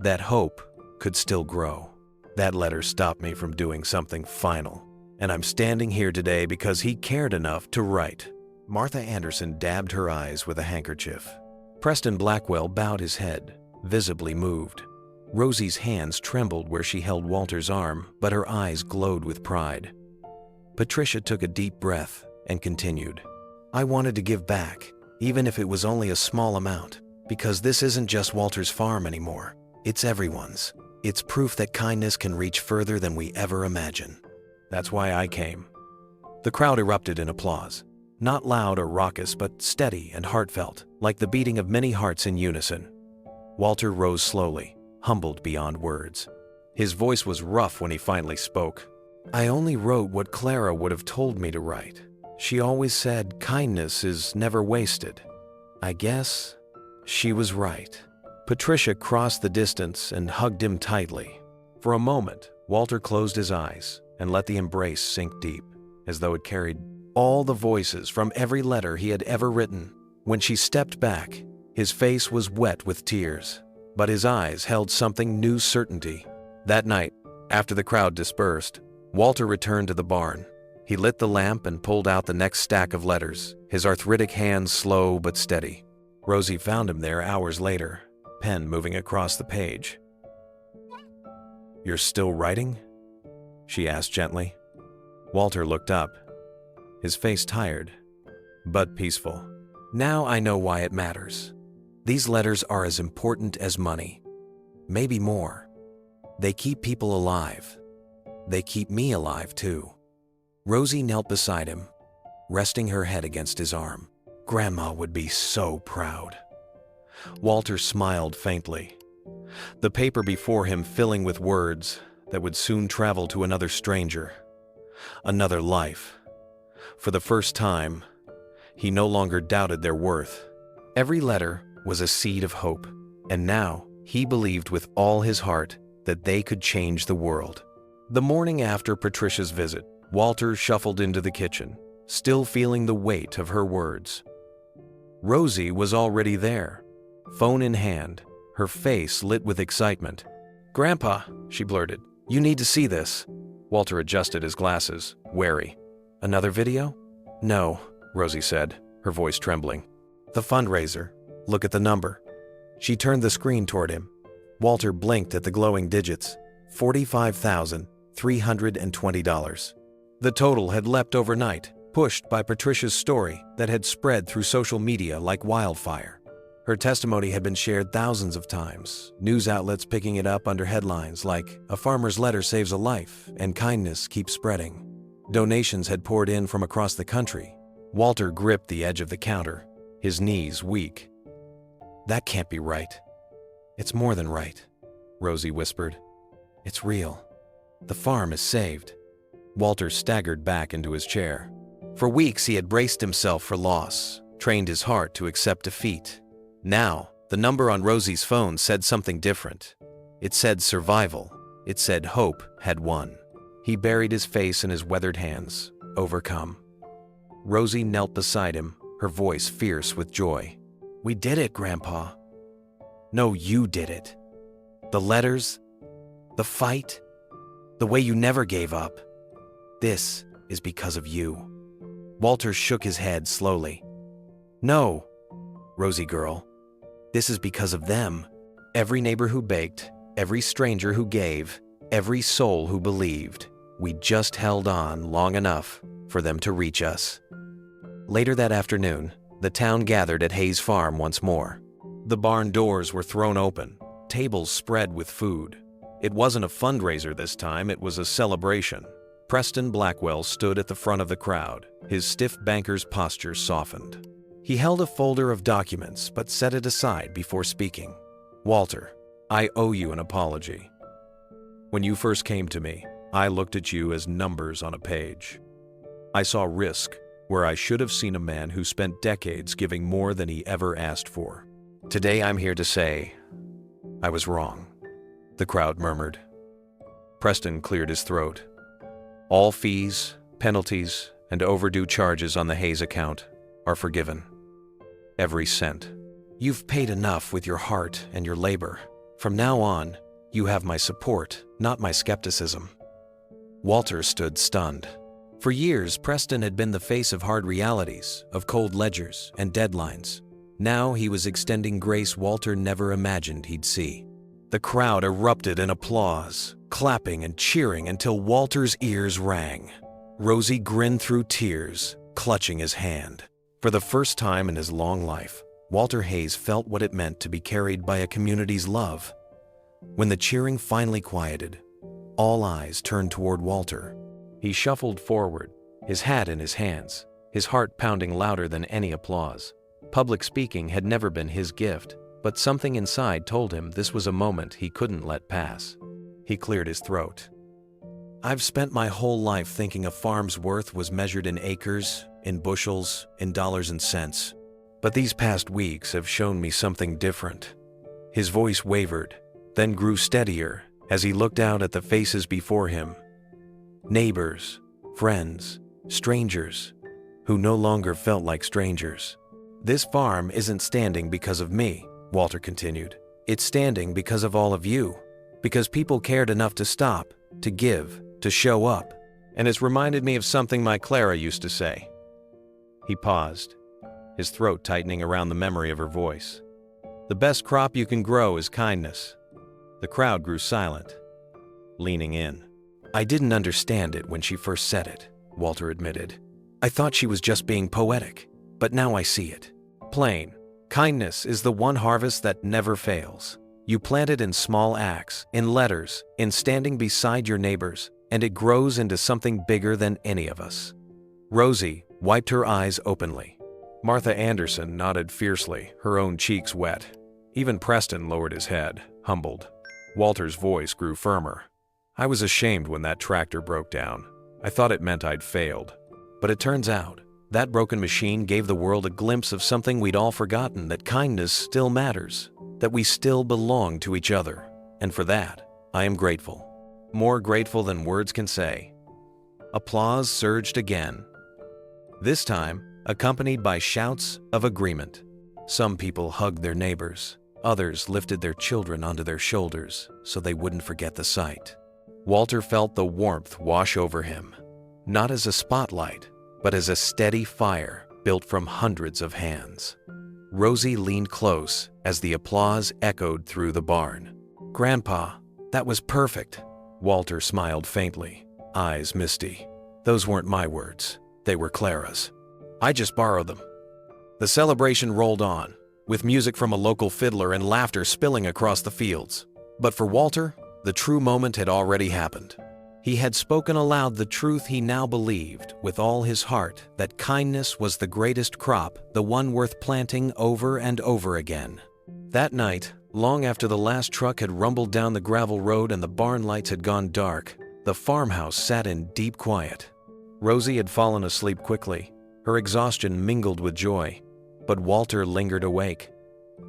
that hope could still grow. That letter stopped me from doing something final, and I'm standing here today because he cared enough to write. Martha Anderson dabbed her eyes with a handkerchief. Preston Blackwell bowed his head, visibly moved. Rosie's hands trembled where she held Walter's arm, but her eyes glowed with pride. Patricia took a deep breath and continued. I wanted to give back, even if it was only a small amount, because this isn't just Walter's farm anymore. It's everyone's. It's proof that kindness can reach further than we ever imagine. That's why I came. The crowd erupted in applause. Not loud or raucous, but steady and heartfelt, like the beating of many hearts in unison. Walter rose slowly, humbled beyond words. His voice was rough when he finally spoke. I only wrote what Clara would have told me to write. She always said kindness is never wasted. I guess she was right. Patricia crossed the distance and hugged him tightly. For a moment, Walter closed his eyes and let the embrace sink deep, as though it carried all the voices from every letter he had ever written. When she stepped back, his face was wet with tears, but his eyes held something new certainty. That night, after the crowd dispersed, Walter returned to the barn. He lit the lamp and pulled out the next stack of letters, his arthritic hands slow but steady. Rosie found him there hours later, pen moving across the page. "You're still writing?" she asked gently. Walter looked up, his face tired, but peaceful. "Now I know why it matters. These letters are as important as money. Maybe more. They keep people alive. They keep me alive, too." Rosie knelt beside him, resting her head against his arm. "Grandma would be so proud." Walter smiled faintly, the paper before him filling with words that would soon travel to another stranger, another life. For the first time, he no longer doubted their worth. Every letter was a seed of hope, and now he believed with all his heart that they could change the world. The morning after Patricia's visit, Walter shuffled into the kitchen, still feeling the weight of her words. Rosie was already there, phone in hand, her face lit with excitement. "Grandpa," she blurted, "you need to see this." Walter adjusted his glasses, wary. "Another video?" "No," Rosie said, her voice trembling. "The fundraiser. Look at the number." She turned the screen toward him. Walter blinked at the glowing digits. $45,320. The total had leapt overnight, pushed by Patricia's story that had spread through social media like wildfire. Her testimony had been shared thousands of times, news outlets picking it up under headlines like "A farmer's letter saves a life" and "Kindness keeps spreading." Donations had poured in from across the country. Walter gripped the edge of the counter, his knees weak. "That can't be right." "It's more than right," Rosie whispered. "It's real. The farm is saved." Walter staggered back into his chair. For weeks he had braced himself for loss, trained his heart to accept defeat. Now, the number on Rosie's phone said something different. It said survival. It said hope had won. He buried his face in his weathered hands, overcome. Rosie knelt beside him, her voice fierce with joy. "We did it, Grandpa." "No, you did it. The letters, the fight, the way you never gave up. This is because of you." Walter shook his head slowly. "No, Rosie girl. This is because of them. Every neighbor who baked, every stranger who gave, every soul who believed. We just held on long enough for them to reach us." Later that afternoon, the town gathered at Hayes Farm once more. The barn doors were thrown open, tables spread with food. It wasn't a fundraiser this time, it was a celebration. Preston Blackwell stood at the front of the crowd, his stiff banker's posture softened. He held a folder of documents but set it aside before speaking. "Walter, I owe you an apology. When you first came to me, I looked at you as numbers on a page. I saw risk where I should have seen a man who spent decades giving more than he ever asked for. Today I'm here to say, I was wrong." The crowd murmured. Preston cleared his throat. "All fees, penalties, and overdue charges on the Hayes account are forgiven. Every cent. You've paid enough with your heart and your labor. From now on, you have my support, not my skepticism." Walter stood stunned. For years, Preston had been the face of hard realities, of cold ledgers and deadlines. Now he was extending grace Walter never imagined he'd see. The crowd erupted in applause, clapping and cheering until Walter's ears rang. Rosie grinned through tears, clutching his hand. For the first time in his long life, Walter Hayes felt what it meant to be carried by a community's love. When the cheering finally quieted, all eyes turned toward Walter. He shuffled forward, his hat in his hands, his heart pounding louder than any applause. Public speaking had never been his gift, but something inside told him this was a moment he couldn't let pass. He cleared his throat. "I've spent my whole life thinking a farm's worth was measured in acres, in bushels, in dollars and cents. But these past weeks have shown me something different." His voice wavered, then grew steadier as he looked out at the faces before him. Neighbors, friends, strangers, who no longer felt like strangers. "This farm isn't standing because of me," Walter continued. "It's standing because of all of you, because people cared enough to stop, to give, to show up. And it's reminded me of something my Clara used to say. He paused, his throat tightening around the memory of her voice. The best crop you can grow is kindness. The crowd grew silent, leaning in. I didn't understand it when she first said it, Walter admitted. I thought she was just being poetic, but now I see it. Plain, kindness is the one harvest that never fails. You plant it in small acts, in letters, in standing beside your neighbors, and it grows into something bigger than any of us. Rosie wiped her eyes openly. Martha Anderson nodded fiercely, her own cheeks wet. Even Preston lowered his head, humbled. Walter's voice grew firmer. I was ashamed when that tractor broke down. I thought it meant I'd failed. But it turns out, that broken machine gave the world a glimpse of something we'd all forgotten, that kindness still matters, that we still belong to each other. And for that, I am grateful. More grateful than words can say. Applause surged again. This time, accompanied by shouts of agreement. Some people hugged their neighbors. Others lifted their children onto their shoulders so they wouldn't forget the sight. Walter felt the warmth wash over him, not as a spotlight, but as a steady fire built from hundreds of hands. Rosie leaned close as the applause echoed through the barn. Grandpa, that was perfect. Walter smiled faintly, eyes misty. Those weren't my words, they were Clara's. I just borrowed them. The celebration rolled on, with music from a local fiddler and laughter spilling across the fields. But for Walter, the true moment had already happened. He had spoken aloud the truth he now believed with all his heart, that kindness was the greatest crop, the one worth planting over and over again. That night, long after the last truck had rumbled down the gravel road and the barn lights had gone dark, the farmhouse sat in deep quiet. Rosie had fallen asleep quickly, her exhaustion mingled with joy, but Walter lingered awake.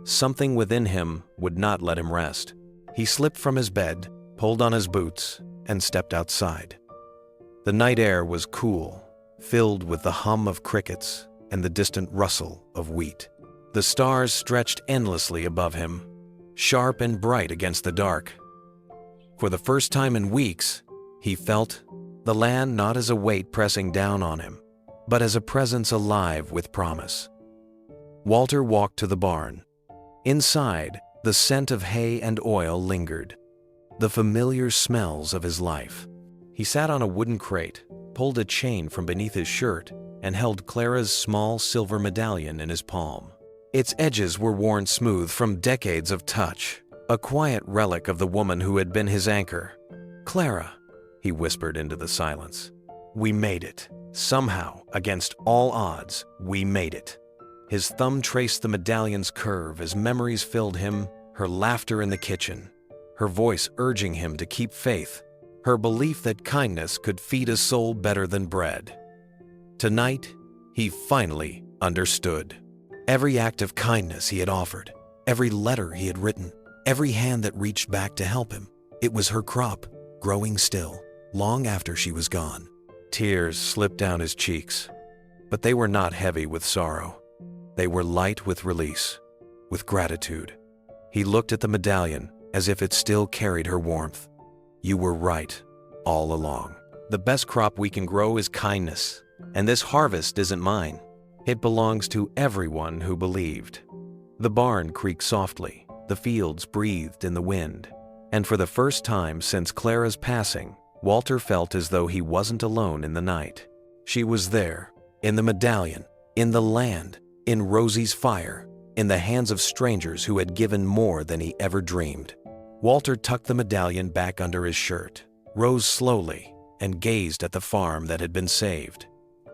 Something within him would not let him rest. He slipped from his bed, pulled on his boots, and stepped outside. The night air was cool, filled with the hum of crickets and the distant rustle of wheat. The stars stretched endlessly above him, sharp and bright against the dark. For the first time in weeks, he felt the land not as a weight pressing down on him, but as a presence alive with promise. Walter walked to the barn. Inside, the scent of hay and oil lingered, the familiar smells of his life. He sat on a wooden crate, pulled a chain from beneath his shirt, and held Clara's small silver medallion in his palm. Its edges were worn smooth from decades of touch, a quiet relic of the woman who had been his anchor. Clara, he whispered into the silence. We made it. Somehow, against all odds, we made it. His thumb traced the medallion's curve as memories filled him, her laughter in the kitchen, her voice urging him to keep faith, her belief that kindness could feed a soul better than bread. Tonight, he finally understood. Every act of kindness he had offered, every letter he had written, every hand that reached back to help him, it was her crop, growing still, long after she was gone. Tears slipped down his cheeks, but they were not heavy with sorrow. They were light with release, with gratitude. He looked at the medallion as if it still carried her warmth. You were right, all along. The best crop we can grow is kindness, and this harvest isn't mine. It belongs to everyone who believed. The barn creaked softly, the fields breathed in the wind, and for the first time since Clara's passing, Walter felt as though he wasn't alone in the night. She was there, in the medallion, in the land, in Rosie's fire, in the hands of strangers who had given more than he ever dreamed. Walter tucked the medallion back under his shirt, rose slowly, and gazed at the farm that had been saved.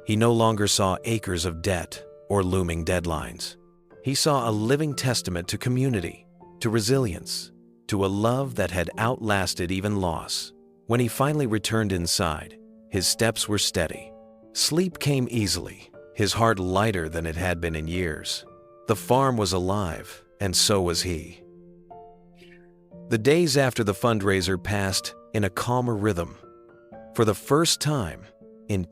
He no longer saw acres of debt or looming deadlines. He saw a living testament to community, to resilience, to a love that had outlasted even loss. When he finally returned inside, his steps were steady. Sleep came easily, his heart lighter than it had been in years. The farm was alive, and so was he. The days after the fundraiser passed in a calmer rhythm. For the first time in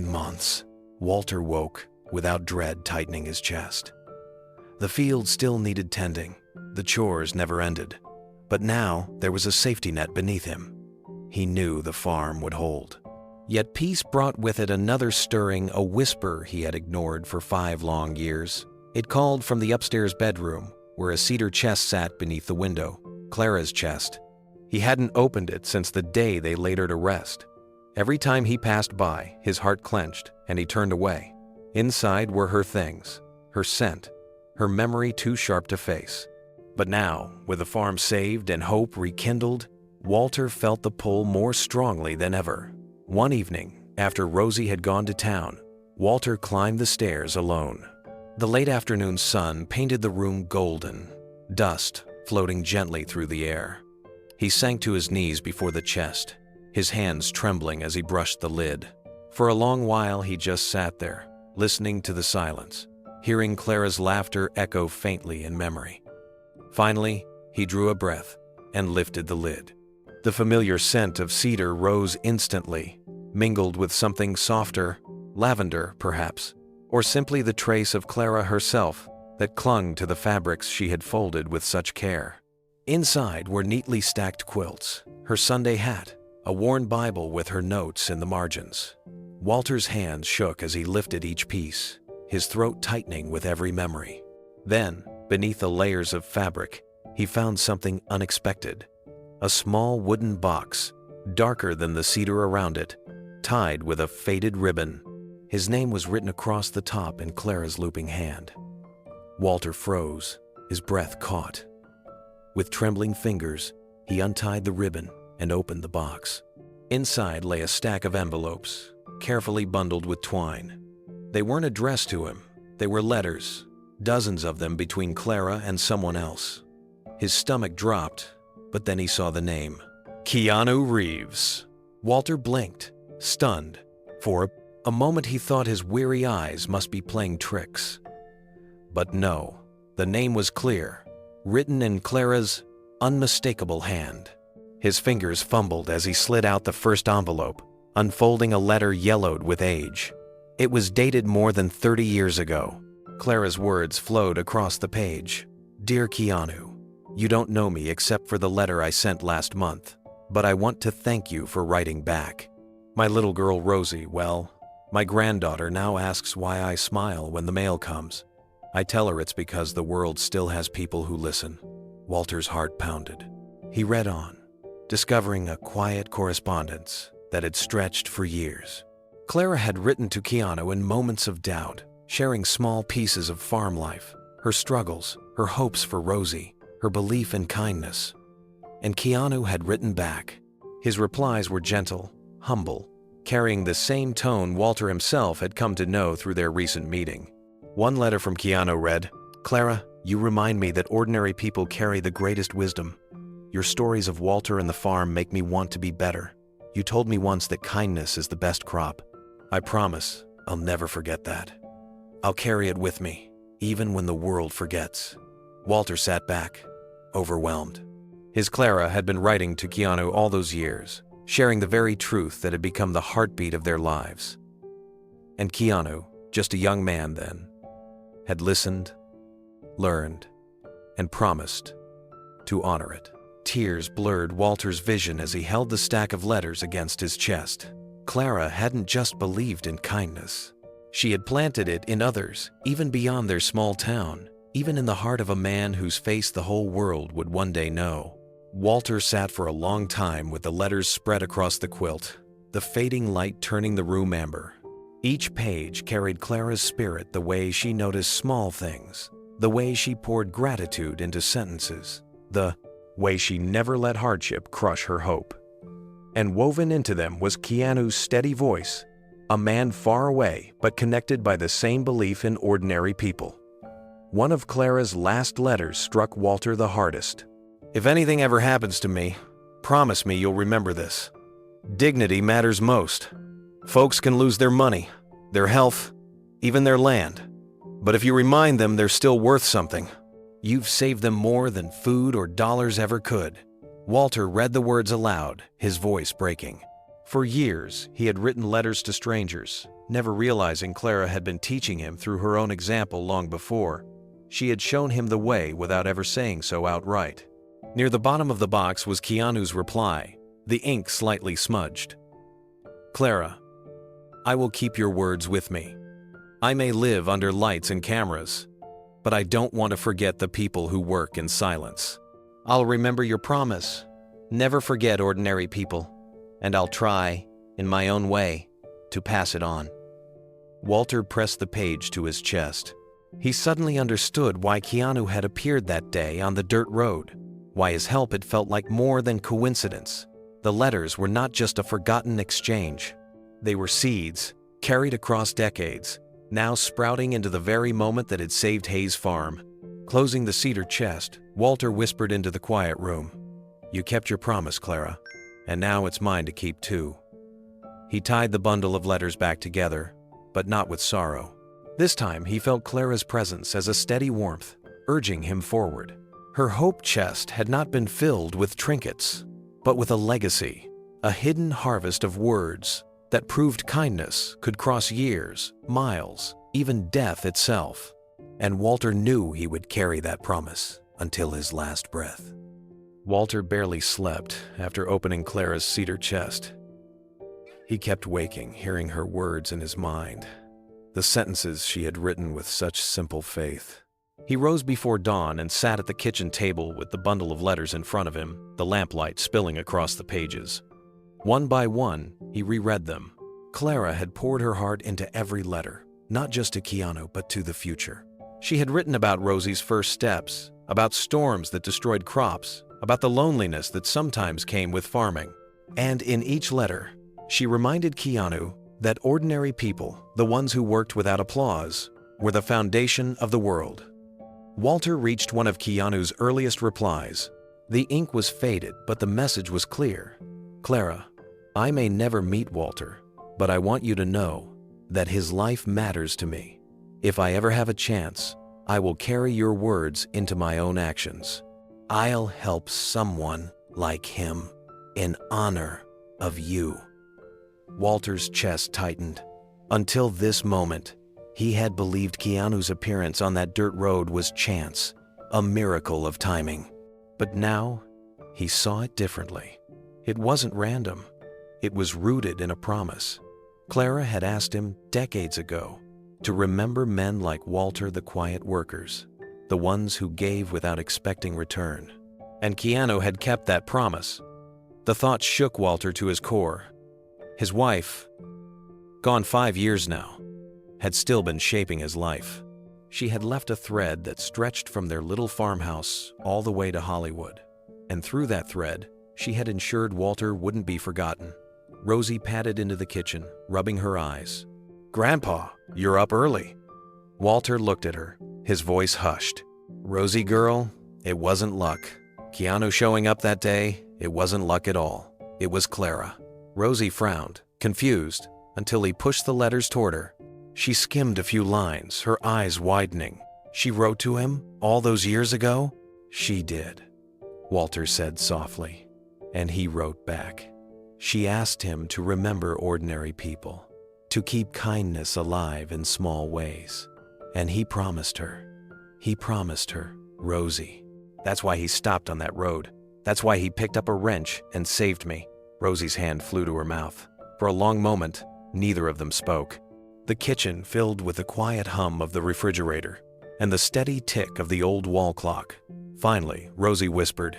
months, Walter woke without dread tightening his chest. The field still needed tending, the chores never ended, but now there was a safety net beneath him. He knew the farm would hold. Yet peace brought with it another stirring, a whisper he had ignored for 5 long years. It called from the upstairs bedroom, where a cedar chest sat beneath the window, Clara's chest. He hadn't opened it since the day they laid her to rest. Every time he passed by, his heart clenched, and he turned away. Inside were her things, her scent, her memory too sharp to face. But now, with the farm saved and hope rekindled, Walter felt the pull more strongly than ever. One evening, after Rosie had gone to town, Walter climbed the stairs alone. The late afternoon sun painted the room golden, dust floating gently through the air. He sank to his knees before the chest, his hands trembling as he brushed the lid. For a long while he just sat there, listening to the silence, hearing Clara's laughter echo faintly in memory. Finally, he drew a breath and lifted the lid. The familiar scent of cedar rose instantly, mingled with something softer, lavender perhaps, or simply the trace of Clara herself that clung to the fabrics she had folded with such care. Inside were neatly stacked quilts, her Sunday hat, a worn Bible with her notes in the margins. Walter's hands shook as he lifted each piece, his throat tightening with every memory. Then, beneath the layers of fabric, he found something unexpected. A small wooden box, darker than the cedar around it, tied with a faded ribbon. His name was written across the top in Clara's looping hand. Walter froze, his breath caught. With trembling fingers, he untied the ribbon and opened the box. Inside lay a stack of envelopes, carefully bundled with twine. They weren't addressed to him. They were letters, dozens of them between Clara and someone else. His stomach dropped, but then he saw the name. Keanu Reeves. Walter blinked, stunned. For a moment he thought his weary eyes must be playing tricks. But no, the name was clear, written in Clara's unmistakable hand. His fingers fumbled as he slid out the first envelope, unfolding a letter yellowed with age. It was dated more than 30 years ago. Clara's words flowed across the page. Dear Keanu, you don't know me except for the letter I sent last month, but I want to thank you for writing back. My little girl Rosie, well, my granddaughter now asks why I smile when the mail comes. I tell her it's because the world still has people who listen. Walter's heart pounded. He read on, discovering a quiet correspondence that had stretched for years. Clara had written to Keanu in moments of doubt, sharing small pieces of farm life, her struggles, her hopes for Rosie, her belief in kindness. And Keanu had written back. His replies were gentle, humble, carrying the same tone Walter himself had come to know through their recent meeting. One letter from Keanu read, Clara, you remind me that ordinary people carry the greatest wisdom. Your stories of Walter and the farm make me want to be better. You told me once that kindness is the best crop. I promise I'll never forget that. I'll carry it with me, even when the world forgets. Walter sat back, overwhelmed. His Clara had been writing to Keanu all those years, sharing the very truth that had become the heartbeat of their lives. And Keanu, just a young man then, had listened, learned, and promised to honor it. Tears blurred Walter's vision as he held the stack of letters against his chest. Clara hadn't just believed in kindness. She had planted it in others, even beyond their small town, even in the heart of a man whose face the whole world would one day know. Walter sat for a long time with the letters spread across the quilt, the fading light turning the room amber. Each page carried Clara's spirit, the way she noticed small things, the way she poured gratitude into sentences, the way she never let hardship crush her hope. And woven into them was Keanu's steady voice, a man far away but connected by the same belief in ordinary people. One of Clara's last letters struck Walter the hardest. If anything ever happens to me, promise me you'll remember this. Dignity matters most. Folks can lose their money, their health, even their land. But if you remind them they're still worth something, you've saved them more than food or dollars ever could. Walter read the words aloud, his voice breaking. For years, he had written letters to strangers, never realizing Clara had been teaching him through her own example long before. She had shown him the way without ever saying so outright. Near the bottom of the box was Keanu's reply, the ink slightly smudged. Clara, I will keep your words with me. I may live under lights and cameras, but I don't want to forget the people who work in silence. I'll remember your promise. Never forget ordinary people, and I'll try, in my own way, to pass it on. Walter pressed the page to his chest. He suddenly understood why Keanu had appeared that day on the dirt road, why his help had felt like more than coincidence. The letters were not just a forgotten exchange. They were seeds, carried across decades, now sprouting into the very moment that had saved Hayes Farm. Closing the cedar chest, Walter whispered into the quiet room, "You kept your promise, Clara, and now it's mine to keep too." He tied the bundle of letters back together, but not with sorrow. This time he felt Clara's presence as a steady warmth, urging him forward. Her hope chest had not been filled with trinkets, but with a legacy, a hidden harvest of words that proved kindness could cross years, miles, even death itself. And Walter knew he would carry that promise until his last breath. Walter barely slept after opening Clara's cedar chest. He kept waking, hearing her words in his mind, the sentences she had written with such simple faith. He rose before dawn and sat at the kitchen table with the bundle of letters in front of him, the lamplight spilling across the pages. One by one, he reread them. Clara had poured her heart into every letter, not just to Keanu, but to the future. She had written about Rosie's first steps, about storms that destroyed crops, about the loneliness that sometimes came with farming. And in each letter, she reminded Keanu that ordinary people, the ones who worked without applause, were the foundation of the world. Walter reached one of Keanu's earliest replies. The ink was faded, but the message was clear. "Clara, I may never meet Walter, but I want you to know that his life matters to me. If I ever have a chance, I will carry your words into my own actions. I'll help someone like him in honor of you." Walter's chest tightened. Until this moment, he had believed Keanu's appearance on that dirt road was chance, a miracle of timing. But now, he saw it differently. It wasn't random. It was rooted in a promise. Clara had asked him decades ago to remember men like Walter, the quiet workers, the ones who gave without expecting return. And Keanu had kept that promise. The thought shook Walter to his core. His wife, gone 5 years now, had still been shaping his life. She had left a thread that stretched from their little farmhouse all the way to Hollywood. And through that thread, she had ensured Walter wouldn't be forgotten. Rosie padded into the kitchen, rubbing her eyes. "Grandpa, you're up early." Walter looked at her, his voice hushed. "Rosie girl, it wasn't luck. Keanu showing up that day, it wasn't luck at all. It was Clara." Rosie frowned, confused, until he pushed the letters toward her. She skimmed a few lines, her eyes widening. "She wrote to him all those years ago?" "She did," Walter said softly, and he wrote back. She asked him to remember ordinary people, to keep kindness alive in small ways. And he promised her. He promised her, Rosie. That's why he stopped on that road. That's why he picked up a wrench and saved me. Rosie's hand flew to her mouth. For a long moment, neither of them spoke. The kitchen filled with the quiet hum of the refrigerator and the steady tick of the old wall clock. Finally, Rosie whispered,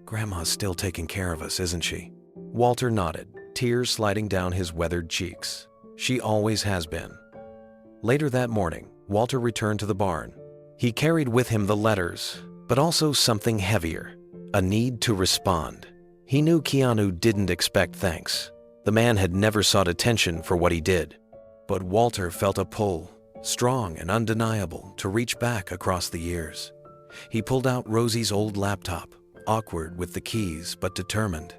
"Grandma's still taking care of us, isn't she?" Walter nodded, tears sliding down his weathered cheeks. "She always has been." Later that morning, Walter returned to the barn. He carried with him the letters, but also something heavier, a need to respond. He knew Keanu didn't expect thanks. The man had never sought attention for what he did. But Walter felt a pull, strong and undeniable, to reach back across the years. He pulled out Rosie's old laptop, awkward with the keys but determined.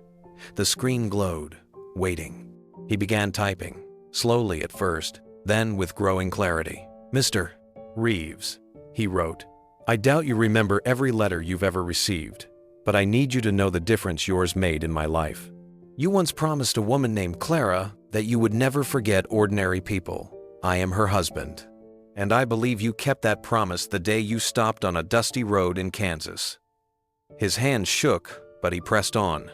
The screen glowed, waiting. He began typing, slowly at first, then with growing clarity. "Mr. Reeves," he wrote, "I doubt you remember every letter you've ever received, but I need you to know the difference yours made in my life. You once promised a woman named Clara that you would never forget ordinary people. I am her husband, and I believe you kept that promise the day you stopped on a dusty road in Kansas." His hand shook, but he pressed on.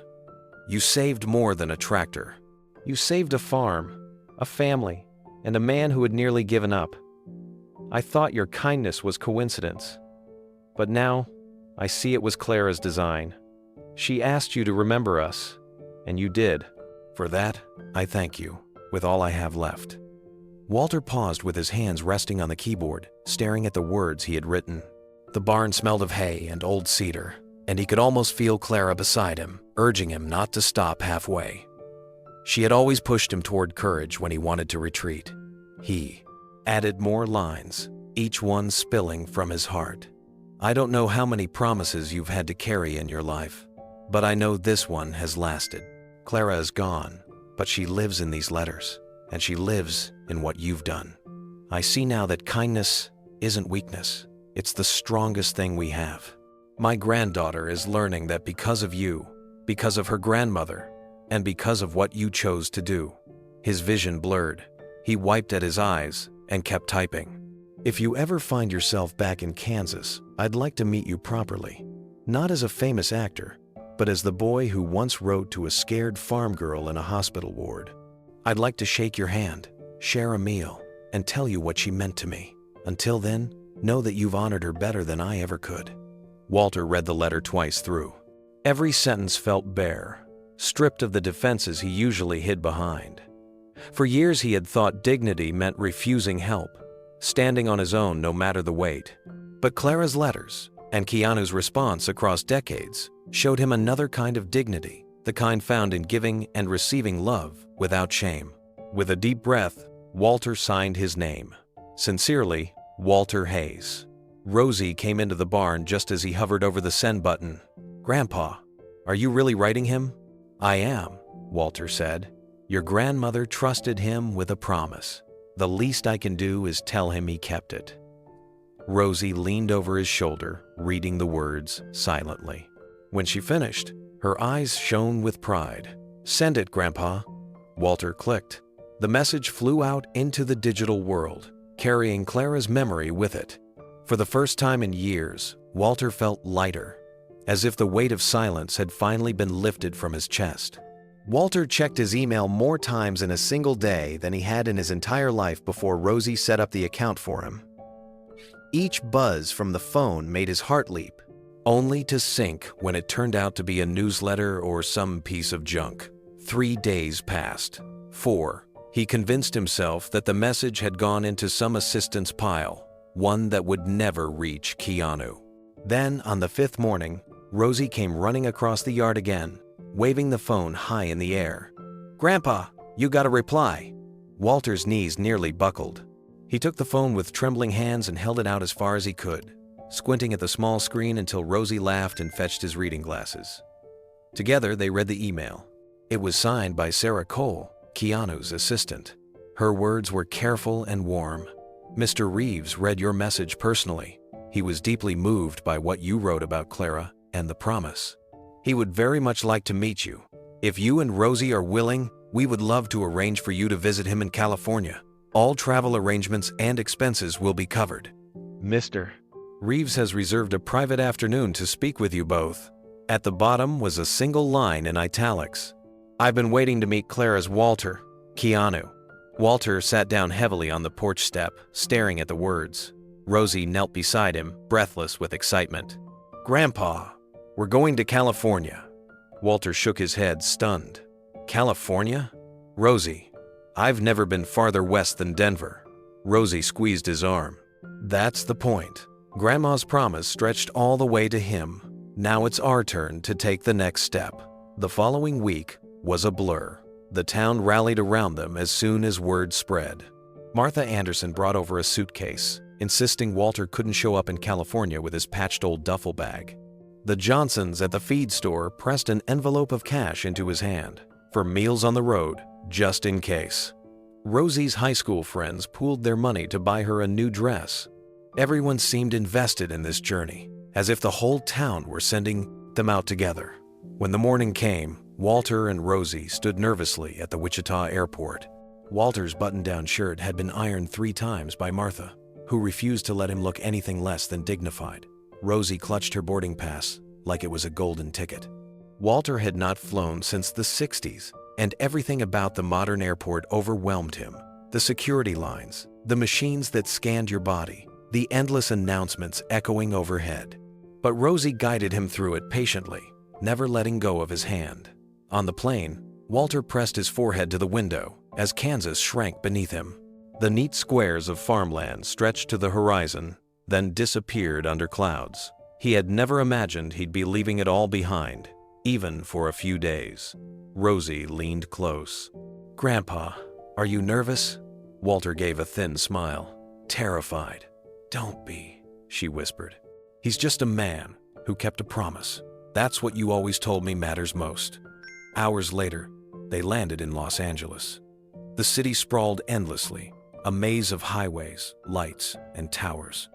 "You saved more than a tractor. You saved a farm, a family, and a man who had nearly given up. I thought your kindness was coincidence, but now I see it was Clara's design. She asked you to remember us, and you did. For that, I thank you, with all I have left." Walter paused with his hands resting on the keyboard, staring at the words he had written. The barn smelled of hay and old cedar, and he could almost feel Clara beside him, urging him not to stop halfway. She had always pushed him toward courage when he wanted to retreat. He added more lines, each one spilling from his heart. "I don't know how many promises you've had to carry in your life, but I know this one has lasted. Clara is gone, but she lives in these letters, and she lives in what you've done. I see now that kindness isn't weakness. It's the strongest thing we have. My granddaughter is learning that because of you, because of her grandmother, and because of what you chose to do." His vision blurred. He wiped at his eyes and kept typing. "If you ever find yourself back in Kansas, I'd like to meet you properly. Not as a famous actor, but as the boy who once wrote to a scared farm girl in a hospital ward. I'd like to shake your hand, share a meal, and tell you what she meant to me. Until then, know that you've honored her better than I ever could." Walter read the letter twice through. Every sentence felt bare, stripped of the defenses he usually hid behind. For years he had thought dignity meant refusing help, standing on his own no matter the weight. But Clara's letters, and Keanu's response across decades, showed him another kind of dignity, the kind found in giving and receiving love without shame. With a deep breath, Walter signed his name. Sincerely, Walter Hayes. Rosie came into the barn just as he hovered over the send button. "Grandpa, are you really writing him?" "I am," Walter said. "Your grandmother trusted him with a promise. The least I can do is tell him he kept it." Rosie leaned over his shoulder, reading the words silently. When she finished, her eyes shone with pride. "Send it, Grandpa." Walter clicked. The message flew out into the digital world, carrying Clara's memory with it. For the first time in years, Walter felt lighter, as if the weight of silence had finally been lifted from his chest. Walter checked his email more times in a single day than he had in his entire life before Rosie set up the account for him. Each buzz from the phone made his heart leap, only to sink when it turned out to be a newsletter or some piece of junk. 3 days passed. 4. He convinced himself that the message had gone into some assistant's pile, one that would never reach Keanu. Then, on the 5th morning, Rosie came running across the yard again, waving the phone high in the air. "Grandpa, you got a reply." Walter's knees nearly buckled. He took the phone with trembling hands and held it out as far as he could, squinting at the small screen until Rosie laughed and fetched his reading glasses. Together, they read the email. It was signed by Sarah Cole, Keanu's assistant. Her words were careful and warm. "Mr. Reeves read your message personally. He was deeply moved by what you wrote about Clara and the promise. He would very much like to meet you. If you and Rosie are willing, we would love to arrange for you to visit him in California. All travel arrangements and expenses will be covered. Mr. Reeves has reserved a private afternoon to speak with you both." At the bottom was a single line in italics. "I've been waiting to meet Clara's Walter, Keanu." Walter sat down heavily on the porch step, staring at the words. Rosie knelt beside him, breathless with excitement. "Grandpa, we're going to California." Walter shook his head, stunned. "California? Rosie, I've never been farther west than Denver." Rosie squeezed his arm. "That's the point. Grandma's promise stretched all the way to him. Now it's our turn to take the next step." The following week was a blur. The town rallied around them as soon as word spread. Martha Anderson brought over a suitcase, insisting Walter couldn't show up in California with his patched old duffel bag. The Johnsons at the feed store pressed an envelope of cash into his hand for meals on the road, just in case. Rosie's high school friends pooled their money to buy her a new dress. Everyone seemed invested in this journey, as if the whole town were sending them out together. When the morning came, Walter and Rosie stood nervously at the Wichita airport. Walter's button-down shirt had been ironed 3 times by Martha, who refused to let him look anything less than dignified. Rosie clutched her boarding pass like it was a golden ticket. Walter had not flown since the 60s, and everything about the modern airport overwhelmed him. The security lines, the machines that scanned your body, the endless announcements echoing overhead. But Rosie guided him through it patiently, never letting go of his hand. On the plane, Walter pressed his forehead to the window as Kansas shrank beneath him. The neat squares of farmland stretched to the horizon, then disappeared under clouds. He had never imagined he'd be leaving it all behind, even for a few days. Rosie leaned close. "Grandpa, are you nervous?" Walter gave a thin smile, terrified. "Don't be," she whispered. "He's just a man who kept a promise. That's what you always told me matters most." Hours later, they landed in Los Angeles. The city sprawled endlessly, a maze of highways, lights, and towers.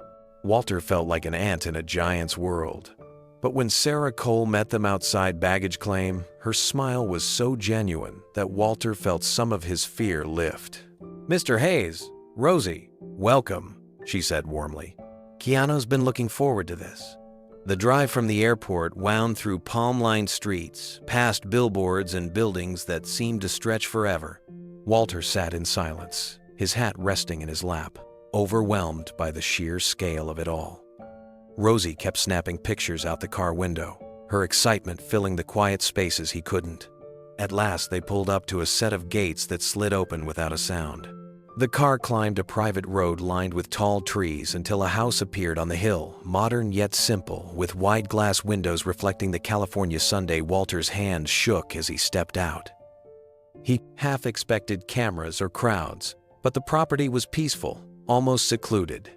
Walter felt like an ant in a giant's world. But when Sarah Cole met them outside baggage claim, her smile was so genuine that Walter felt some of his fear lift. "Mr. Hayes, Rosie, welcome," she said warmly. "Keanu's been looking forward to this." The drive from the airport wound through palm-lined streets, past billboards and buildings that seemed to stretch forever. Walter sat in silence, his hat resting in his lap, overwhelmed by the sheer scale of it all. Rosie kept snapping pictures out the car window, her excitement filling the quiet spaces he couldn't. At last they pulled up to a set of gates that slid open without a sound. The car climbed a private road lined with tall trees until a house appeared on the hill, modern yet simple, with wide glass windows reflecting the California Sunday. Walter's hand shook as he stepped out. He half expected cameras or crowds, but the property was peaceful, almost secluded.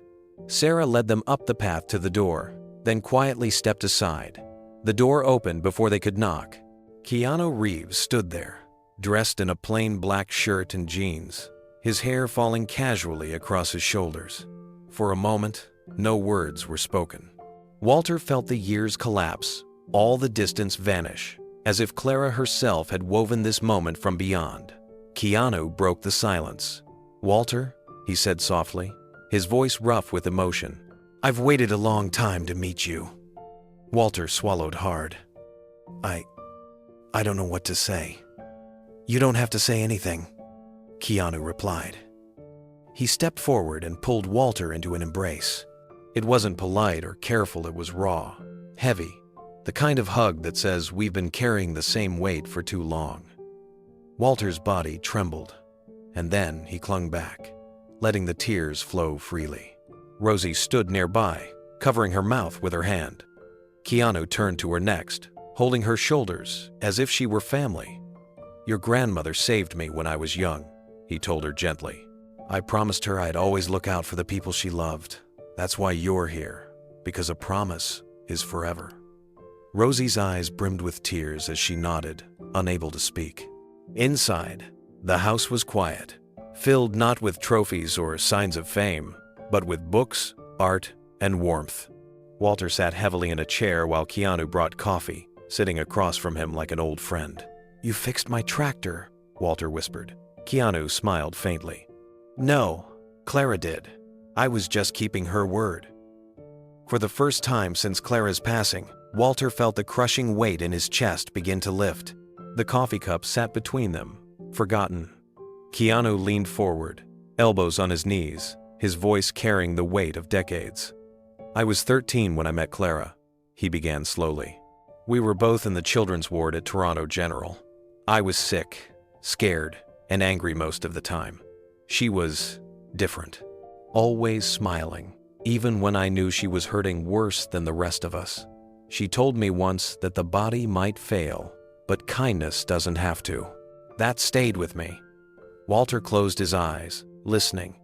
Sarah led them up the path to the door, then quietly stepped aside. The door opened before they could knock. Keanu Reeves stood there, dressed in a plain black shirt and jeans, his hair falling casually across his shoulders. For a moment, no words were spoken. Walter felt the years collapse, all the distance vanish, as if Clara herself had woven this moment from beyond. Keanu broke the silence. "Walter," he said softly, his voice rough with emotion, "I've waited a long time to meet you." Walter swallowed hard. I don't know what to say." "You don't have to say anything," Keanu replied. He stepped forward and pulled Walter into an embrace. It wasn't polite or careful, it was raw, heavy, the kind of hug that says we've been carrying the same weight for too long. Walter's body trembled, and then he clung back, letting the tears flow freely. Rosie stood nearby, covering her mouth with her hand. Keanu turned to her next, holding her shoulders as if she were family. "Your grandmother saved me when I was young," he told her gently. "I promised her I'd always look out for the people she loved. That's why you're here, because a promise is forever." Rosie's eyes brimmed with tears as she nodded, unable to speak. Inside, the house was quiet, filled not with trophies or signs of fame, but with books, art, and warmth. Walter sat heavily in a chair while Keanu brought coffee, sitting across from him like an old friend. "You fixed my tractor," Walter whispered. Keanu smiled faintly. "No, Clara did. I was just keeping her word." For the first time since Clara's passing, Walter felt the crushing weight in his chest begin to lift. The coffee cup sat between them, forgotten. Keanu leaned forward, elbows on his knees, his voice carrying the weight of decades. "I was 13 when I met Clara," he began slowly. "We were both in the children's ward at Toronto General. I was sick, scared, and angry most of the time. She was different, always smiling, even when I knew she was hurting worse than the rest of us. She told me once that the body might fail, but kindness doesn't have to. That stayed with me." Walter closed his eyes, listening,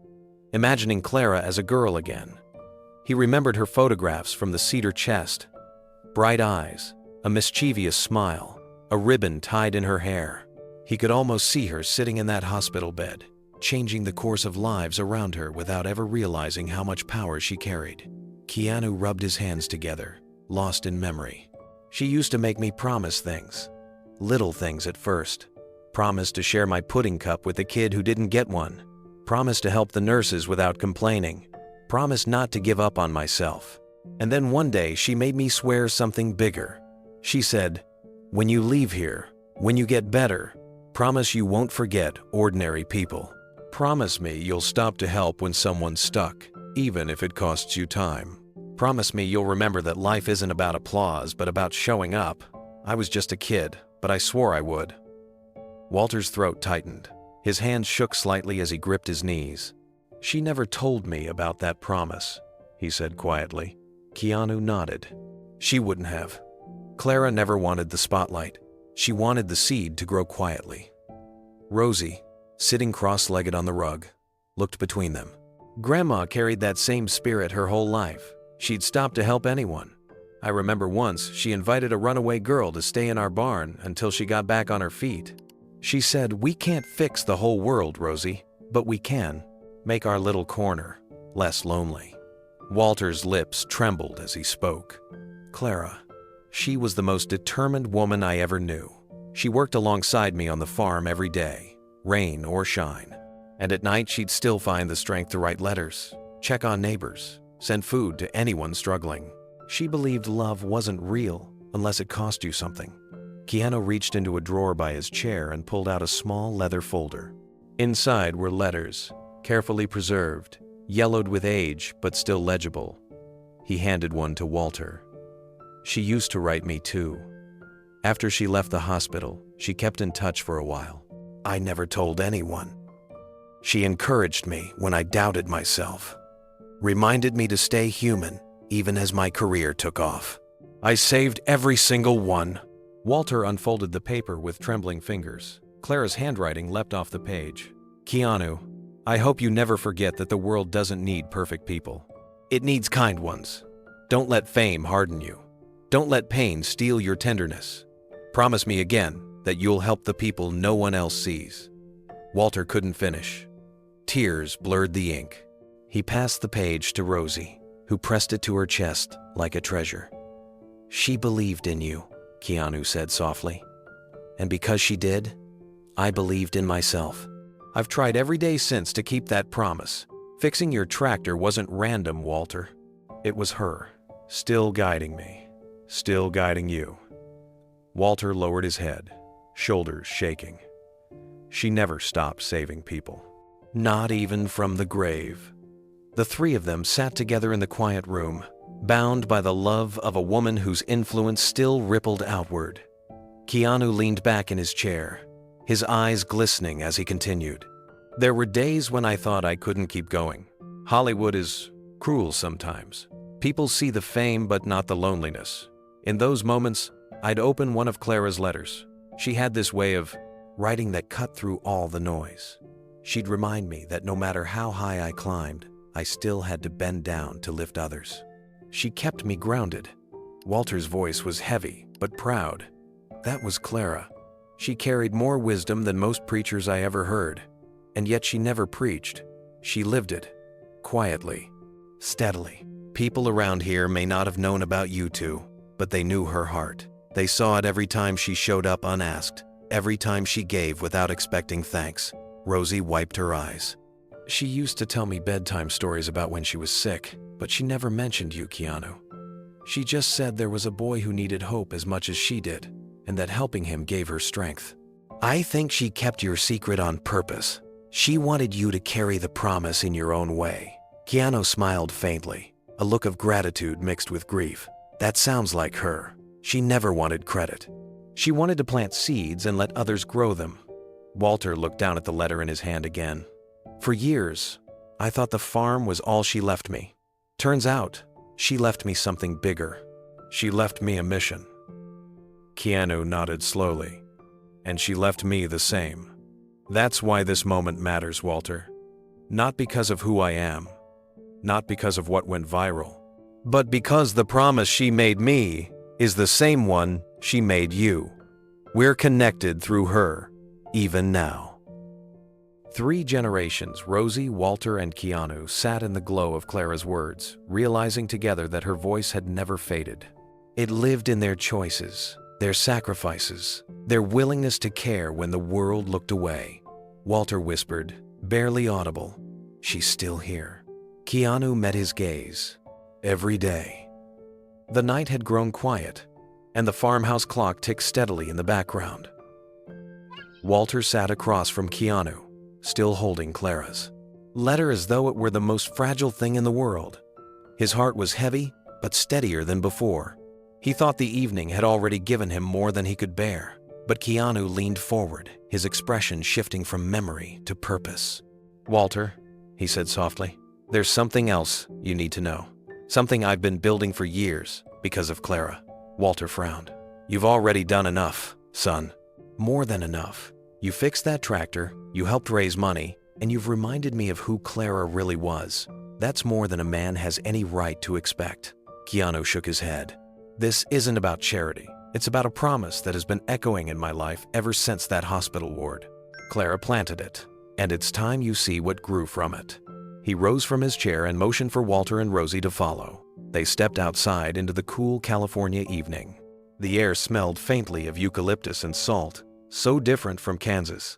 imagining Clara as a girl again. He remembered her photographs from the cedar chest. Bright eyes, a mischievous smile, a ribbon tied in her hair. He could almost see her sitting in that hospital bed, changing the course of lives around her without ever realizing how much power she carried. Keanu rubbed his hands together, lost in memory. "She used to make me promise things. Little things at first. Promise to share my pudding cup with the kid who didn't get one. Promise to help the nurses without complaining. Promise not to give up on myself. And then one day she made me swear something bigger. She said, 'When you leave here, when you get better, Promise you won't forget ordinary people. Promise me you'll stop to help when someone's stuck, even if it costs you time. Promise me you'll remember that life isn't about applause, but about showing up. I was just a kid, but I swore I would." Walter's throat tightened. His hands shook slightly as he gripped his knees. "She never told me about that promise," he said quietly. Keanu nodded. "She wouldn't have. Clara never wanted the spotlight. She wanted the seed to grow quietly." Rosie, sitting cross-legged on the rug, looked between them. "Grandma carried that same spirit her whole life. She'd stop to help anyone. I remember once she invited a runaway girl to stay in our barn until she got back on her feet. She said, 'We can't fix the whole world, Rosie, but we can make our little corner less lonely.'" Walter's lips trembled as he spoke. "Clara, she was the most determined woman I ever knew. She worked alongside me on the farm every day, rain or shine. And at night she'd still find the strength to write letters, check on neighbors, send food to anyone struggling. She believed love wasn't real unless it cost you something." Keanu reached into a drawer by his chair and pulled out a small leather folder. Inside were letters, carefully preserved, yellowed with age but still legible. He handed one to Walter. "She used to write me too. After she left the hospital, she kept in touch for a while. I never told anyone. She encouraged me when I doubted myself, reminded me to stay human even as my career took off. I saved every single one." Walter unfolded the paper with trembling fingers. Clara's handwriting leapt off the page. "Keanu, I hope you never forget that the world doesn't need perfect people. It needs kind ones. Don't let fame harden you. Don't let pain steal your tenderness. Promise me again that you'll help the people no one else sees." Walter couldn't finish. Tears blurred the ink. He passed the page to Rosie, who pressed it to her chest like a treasure. "She believed in you," Keanu said softly. "And because she did, I believed in myself. I've tried every day since to keep that promise. Fixing your tractor wasn't random, Walter. It was her, still guiding me, still guiding you." Walter lowered his head, shoulders shaking. "She never stopped saving people. Not even from the grave." The three of them sat together in the quiet room, bound by the love of a woman whose influence still rippled outward. Keanu leaned back in his chair, his eyes glistening as he continued. "There were days when I thought I couldn't keep going. Hollywood is cruel sometimes. People see the fame but not the loneliness. In those moments, I'd open one of Clara's letters. She had this way of writing that cut through all the noise. She'd remind me that no matter how high I climbed, I still had to bend down to lift others. She kept me grounded." Walter's voice was heavy but proud. "That was Clara. She carried more wisdom than most preachers I ever heard. And yet she never preached. She lived it. Quietly. Steadily. People around here may not have known about you two, but they knew her heart. They saw it every time she showed up unasked, every time she gave without expecting thanks." Rosie wiped her eyes. "She used to tell me bedtime stories about when she was sick, but she never mentioned you, Keanu. She just said there was a boy who needed hope as much as she did, and that helping him gave her strength. I think she kept your secret on purpose. She wanted you to carry the promise in your own way." Keanu smiled faintly, a look of gratitude mixed with grief. "That sounds like her. She never wanted credit. She wanted to plant seeds and let others grow them." Walter looked down at the letter in his hand again. "For years, I thought the farm was all she left me. Turns out, she left me something bigger. She left me a mission." Keanu nodded slowly. "And she left me the same. That's why this moment matters, Walter. Not because of who I am, not because of what went viral, but because the promise she made me is the same one she made you. We're connected through her, even now." 3 generations, Rosie, Walter, and Keanu, sat in the glow of Clara's words, realizing together that her voice had never faded. It lived in their choices, their sacrifices, their willingness to care when the world looked away. Walter whispered, barely audible, "She's still here." Keanu met his gaze. Every day. The night had grown quiet, and the farmhouse clock ticked steadily in the background. Walter sat across from Keanu, still holding Clara's letter as though it were the most fragile thing in the world. His heart was heavy, but steadier than before. He thought the evening had already given him more than he could bear. But Keanu leaned forward, his expression shifting from memory to purpose. "Walter," he said softly, "there's something else you need to know. Something I've been building for years because of Clara." Walter frowned. "You've already done enough, son. More than enough. You fixed that tractor, you helped raise money, and you've reminded me of who Clara really was. That's more than a man has any right to expect." Keanu shook his head. "This isn't about charity. It's about a promise that has been echoing in my life ever since that hospital ward. Clara planted it, and it's time you see what grew from it." He rose from his chair and motioned for Walter and Rosie to follow. They stepped outside into the cool California evening. The air smelled faintly of eucalyptus and salt, so different from Kansas.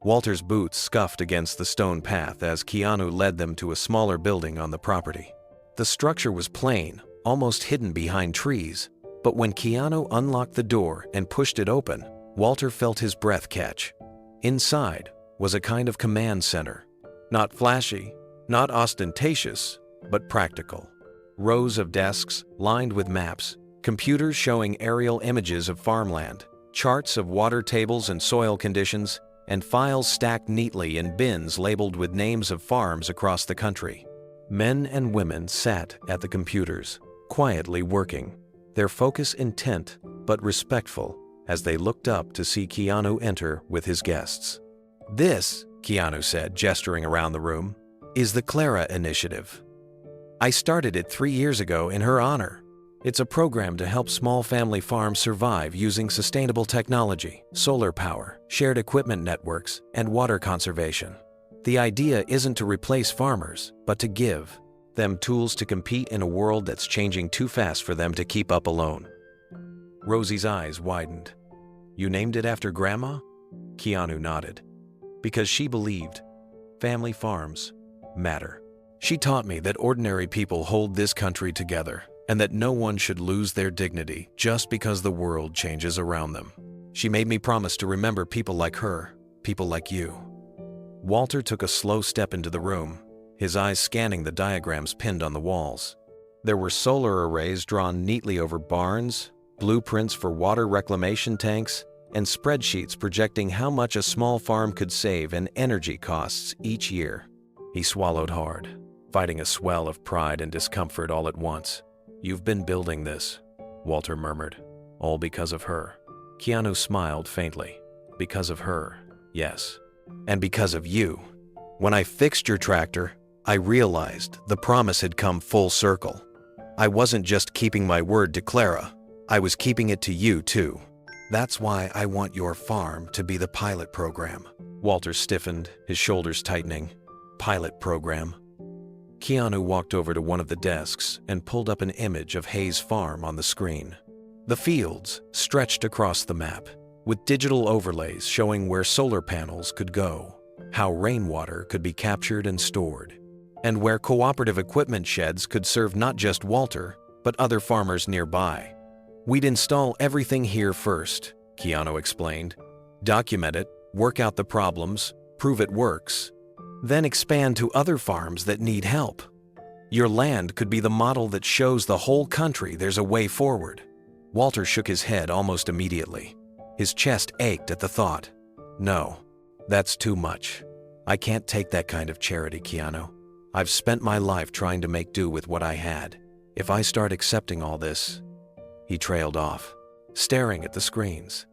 Walter's boots scuffed against the stone path as Keanu led them to a smaller building on the property. The structure was plain, almost hidden behind trees, but when Keanu unlocked the door and pushed it open, Walter felt his breath catch. Inside was a kind of command center. Not flashy, not ostentatious, but practical. Rows of desks lined with maps, computers showing aerial images of farmland, charts of water tables and soil conditions, and files stacked neatly in bins labeled with names of farms across the country. Men and women sat at the computers, quietly working, their focus intent but respectful as they looked up to see Keanu enter with his guests. "This," Keanu said, gesturing around the room, "is the Clara Initiative. I started it 3 years ago in her honor. It's a program to help small family farms survive using sustainable technology, solar power, shared equipment networks, and water conservation. The idea isn't to replace farmers, but to give them tools to compete in a world that's changing too fast for them to keep up alone." Rosie's eyes widened. "You named it after Grandma?" Keanu nodded. "Because she believed family farms matter. She taught me that ordinary people hold this country together and that no one should lose their dignity just because the world changes around them. She made me promise to remember people like her, people like you." Walter took a slow step into the room, his eyes scanning the diagrams pinned on the walls. There were solar arrays drawn neatly over barns, blueprints for water reclamation tanks, and spreadsheets projecting how much a small farm could save in energy costs each year. He swallowed hard, fighting a swell of pride and discomfort all at once. "You've been building this," Walter murmured, "all because of her." Keanu smiled faintly. "Because of her, yes. And because of you. When I fixed your tractor, I realized the promise had come full circle. I wasn't just keeping my word to Clara, I was keeping it to you too. That's why I want your farm to be the pilot program." Walter stiffened, his shoulders tightening. "Pilot program?" Keanu walked over to one of the desks and pulled up an image of Hayes Farm on the screen. The fields stretched across the map, with digital overlays showing where solar panels could go, how rainwater could be captured and stored, and where cooperative equipment sheds could serve not just Walter, but other farmers nearby. "We'd install everything here first," Keanu explained. "Document it, work out the problems, prove it works, then expand to other farms that need help. Your land could be the model that shows the whole country there's a way forward." Walter shook his head almost immediately. His chest ached at the thought. "No, that's too much. I can't take that kind of charity, Keanu. I've spent my life trying to make do with what I had. If I start accepting all this..." He trailed off, staring at the screens.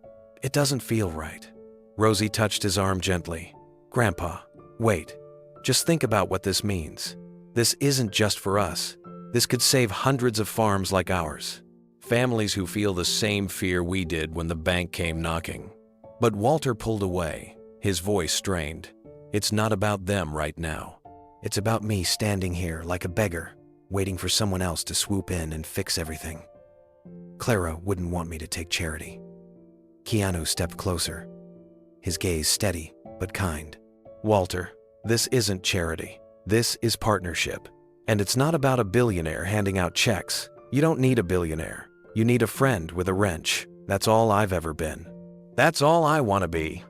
"It doesn't feel right." Rosie touched his arm gently. "Grandpa, wait. Just think about what this means. This isn't just for us. This could save hundreds of farms like ours. Families who feel the same fear we did when the bank came knocking." But Walter pulled away, his voice strained. "It's not about them right now. It's about me standing here like a beggar, waiting for someone else to swoop in and fix everything. Clara wouldn't want me to take charity." Keanu stepped closer, his gaze steady but kind. "Walter, this isn't charity. This is partnership. And it's not about a billionaire handing out checks. You don't need a billionaire. You need a friend with a wrench. That's all I've ever been. That's all I want to be."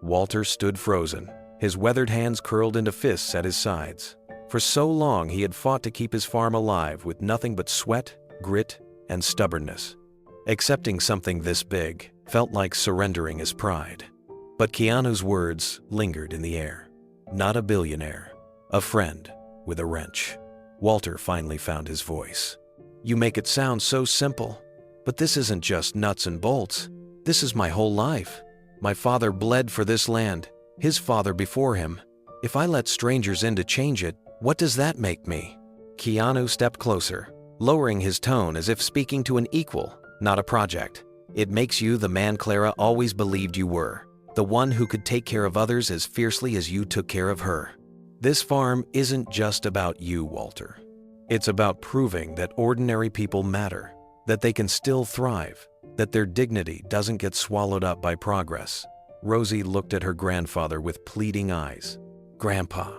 Walter stood frozen, his weathered hands curled into fists at his sides. For so long he had fought to keep his farm alive with nothing but sweat, grit, and stubbornness. Accepting something this big felt like surrendering his pride. But Keanu's words lingered in the air. Not a billionaire, a friend with a wrench. Walter finally found his voice. You make it sound so simple, but this isn't just nuts and bolts. This is my whole life. My father bled for this land, his father before him. If I let strangers in to change it, what does that make me? Keanu stepped closer, lowering his tone as if speaking to an equal, not a project. It makes you the man Clara always believed you were, the one who could take care of others as fiercely as you took care of her. This farm isn't just about you, Walter. It's about proving that ordinary people matter, that they can still thrive, that their dignity doesn't get swallowed up by progress. Rosie looked at her grandfather with pleading eyes. Grandpa,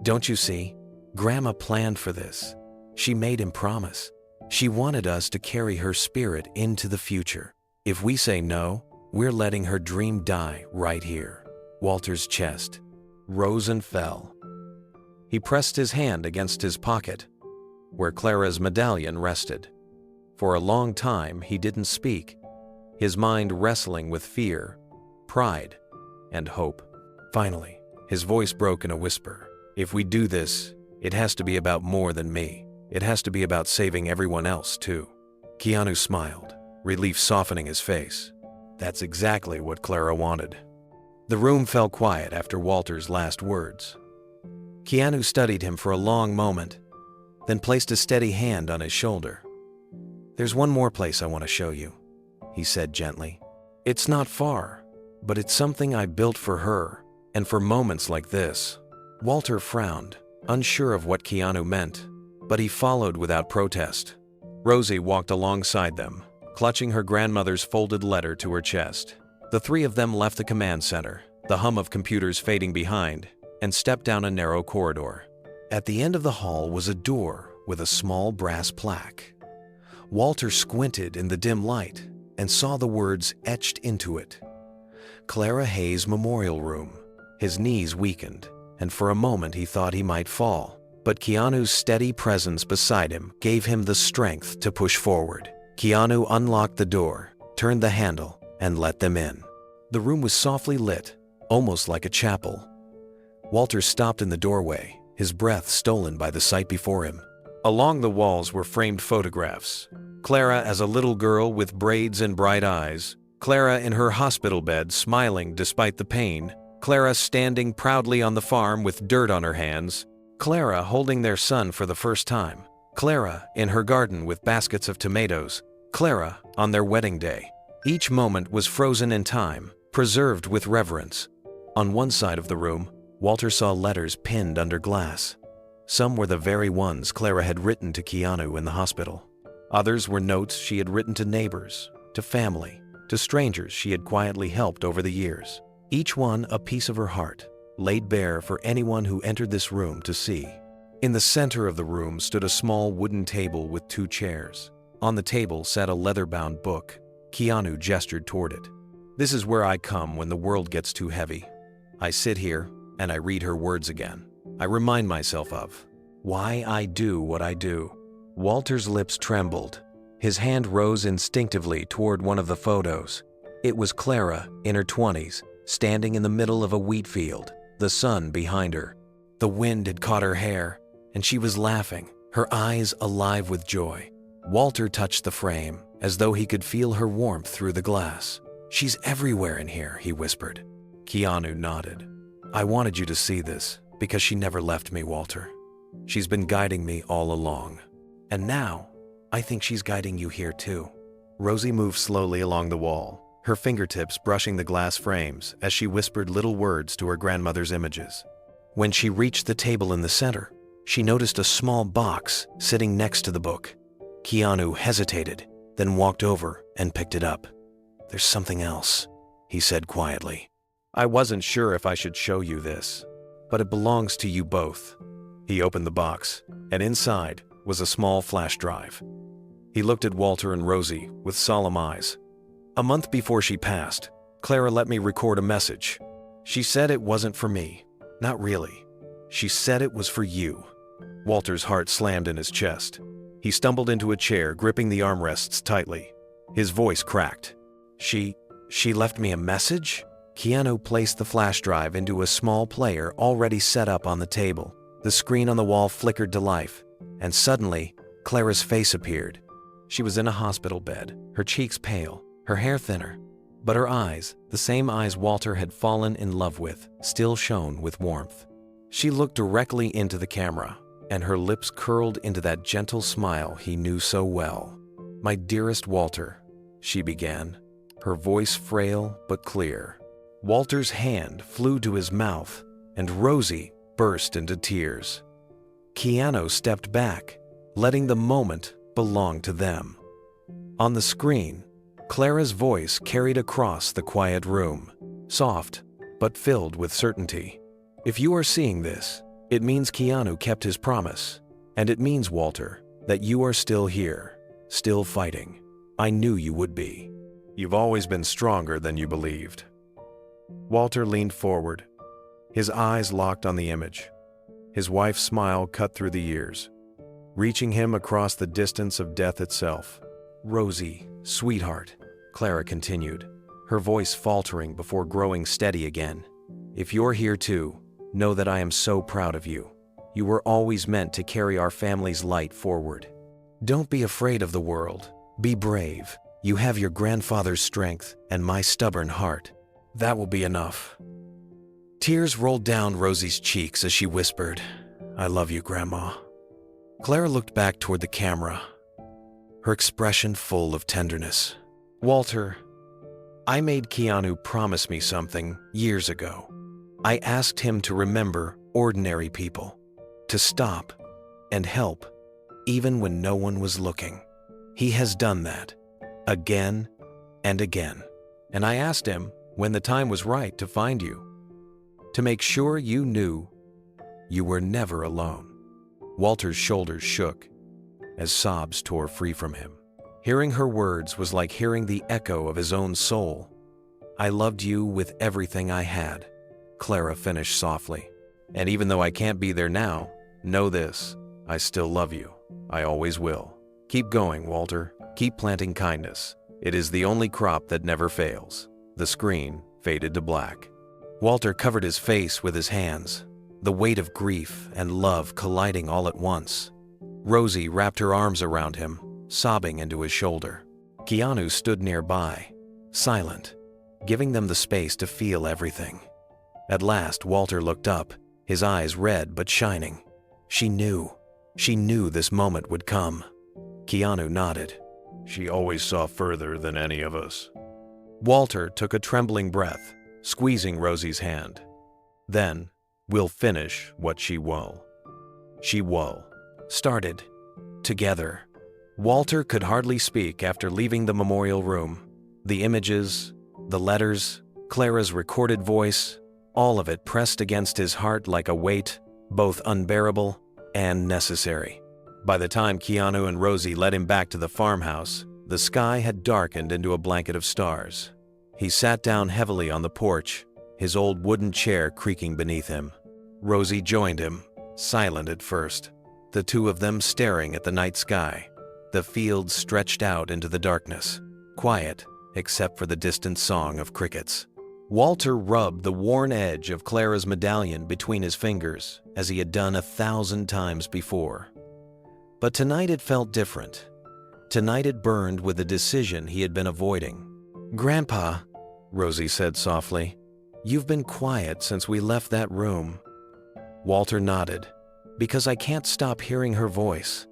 don't you see? Grandma planned for this. She made him promise. She wanted us to carry her spirit into the future. If we say no, we're letting her dream die right here. Walter's chest rose and fell. He pressed his hand against his pocket, where Clara's medallion rested. For a long time, he didn't speak, his mind wrestling with fear, pride, and hope. Finally, his voice broke in a whisper. If we do this, it has to be about more than me. It has to be about saving everyone else, too. Keanu smiled, relief softening his face. That's exactly what Clara wanted. The room fell quiet after Walter's last words. Keanu studied him for a long moment, then placed a steady hand on his shoulder. There's one more place I want to show you, he said gently. It's not far, but it's something I built for her, and for moments like this. Walter frowned, unsure of what Keanu meant, but he followed without protest. Rosie walked alongside them, clutching her grandmother's folded letter to her chest. The three of them left the command center, the hum of computers fading behind, and stepped down a narrow corridor. At the end of the hall was a door with a small brass plaque. Walter squinted in the dim light and saw the words etched into it. Clara Hayes Memorial Room. His knees weakened, and for a moment he thought he might fall. But Keanu's steady presence beside him gave him the strength to push forward. Keanu unlocked the door, turned the handle, and let them in. The room was softly lit, almost like a chapel. Walter stopped in the doorway, his breath stolen by the sight before him. Along the walls were framed photographs. Clara as a little girl with braids and bright eyes. Clara in her hospital bed smiling despite the pain. Clara standing proudly on the farm with dirt on her hands. Clara holding their son for the first time. Clara in her garden with baskets of tomatoes. Clara on their wedding day. Each moment was frozen in time, preserved with reverence. On one side of the room, Walter saw letters pinned under glass. Some were the very ones Clara had written to Keanu in the hospital. Others were notes she had written to neighbors, to family, to strangers she had quietly helped over the years. Each one a piece of her heart, laid bare for anyone who entered this room to see. In the center of the room stood a small wooden table with 2 chairs. On the table sat a leather-bound book. Keanu gestured toward it. This is where I come when the world gets too heavy. I sit here and I read her words again. I remind myself of why I do what I do. Walter's lips trembled. His hand rose instinctively toward one of the photos. It was Clara, in her 20s, standing in the middle of a wheat field, the sun behind her. The wind had caught her hair, and she was laughing, her eyes alive with joy. Walter touched the frame, as though he could feel her warmth through the glass. She's everywhere in here, he whispered. Keanu nodded. I wanted you to see this, because she never left me, Walter. She's been guiding me all along. And now, I think she's guiding you here too. Rosie moved slowly along the wall, her fingertips brushing the glass frames as she whispered little words to her grandmother's images. When she reached the table in the center, she noticed a small box sitting next to the book. Keanu hesitated, then walked over and picked it up. There's something else, he said quietly. I wasn't sure if I should show you this, but it belongs to you both. He opened the box, and inside was a small flash drive. He looked at Walter and Rosie with solemn eyes. A month before she passed, Clara let me record a message. She said it wasn't for me. Not really. She said it was for you. Walter's heart slammed in his chest. He stumbled into a chair, gripping the armrests tightly. His voice cracked. She left me a message? Keanu placed the flash drive into a small player already set up on the table. The screen on the wall flickered to life, and suddenly, Clara's face appeared. She was in a hospital bed, her cheeks pale, her hair thinner, but her eyes, the same eyes Walter had fallen in love with, still shone with warmth. She looked directly into the camera, and her lips curled into that gentle smile he knew so well. "My dearest Walter," she began, her voice frail but clear. Walter's hand flew to his mouth, and Rosie burst into tears. Keanu stepped back, letting the moment belong to them. On the screen, Clara's voice carried across the quiet room, soft but filled with certainty. "If you are seeing this, it means Keanu kept his promise, and it means, Walter, that you are still here, still fighting. I knew you would be. You've always been stronger than you believed." Walter leaned forward, his eyes locked on the image. His wife's smile cut through the years, reaching him across the distance of death itself. "Rosie, sweetheart," Clara continued, her voice faltering before growing steady again. "If you're here too, know that I am so proud of you. You were always meant to carry our family's light forward. Don't be afraid of the world. Be brave. You have your grandfather's strength and my stubborn heart. That will be enough." Tears rolled down Rosie's cheeks as she whispered, "I love you, Grandma." Clara looked back toward the camera, her expression full of tenderness. "Walter, I made Keanu promise me something years ago. I asked him to remember ordinary people, to stop and help, even when no one was looking. He has done that, again and again. And I asked him, when the time was right, to find you, to make sure you knew you were never alone." Walter's shoulders shook as sobs tore free from him. Hearing her words was like hearing the echo of his own soul. "I loved you with everything I had," Clara finished softly. "And even though I can't be there now, know this, I still love you. I always will. Keep going, Walter. Keep planting kindness. It is the only crop that never fails." The screen faded to black. Walter covered his face with his hands, the weight of grief and love colliding all at once. Rosie wrapped her arms around him, sobbing into his shoulder. Keanu stood nearby, silent, giving them the space to feel everything. At last, Walter looked up, his eyes red but shining. She knew this moment would come. Keanu nodded. "She always saw further than any of us." Walter took a trembling breath, squeezing Rosie's hand. Then, "We'll finish what she will." Started. Together. Walter could hardly speak after leaving the memorial room. The images, the letters, Clara's recorded voice, all of it pressed against his heart like a weight, both unbearable and necessary. By the time Keanu and Rosie led him back to the farmhouse, the sky had darkened into a blanket of stars. He sat down heavily on the porch, his old wooden chair creaking beneath him. Rosie joined him, silent at first, the two of them staring at the night sky. The fields stretched out into the darkness, quiet except for the distant song of crickets. Walter rubbed the worn edge of Clara's medallion between his fingers, as he had done 1,000 times before. But tonight it felt different. Tonight it burned with the decision he had been avoiding. "Grandpa," Rosie said softly, "you've been quiet since we left that room." Walter nodded, "Because I can't stop hearing her voice."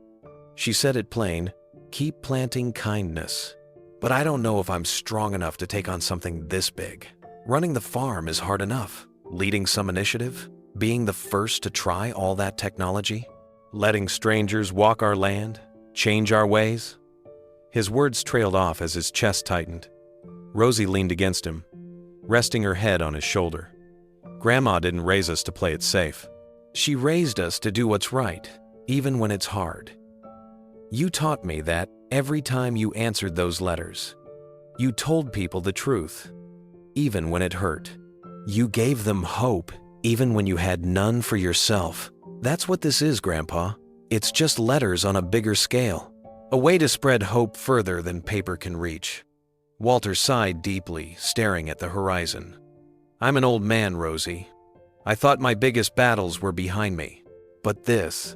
She said it plain, "Keep planting kindness." "But I don't know if I'm strong enough to take on something this big. Running the farm is hard enough. Leading some initiative, being the first to try all that technology, letting strangers walk our land, change our ways." His words trailed off as his chest tightened. Rosie leaned against him, resting her head on his shoulder. "Grandma didn't raise us to play it safe. She raised us to do what's right, even when it's hard. You taught me that every time you answered those letters. You told people the truth, even when it hurt. You gave them hope, even when you had none for yourself. That's what this is, Grandpa. It's just letters on a bigger scale. A way to spread hope further than paper can reach. Walter sighed deeply, staring at the horizon. I'm an old man, Rosie. I thought my biggest battles were behind me. But this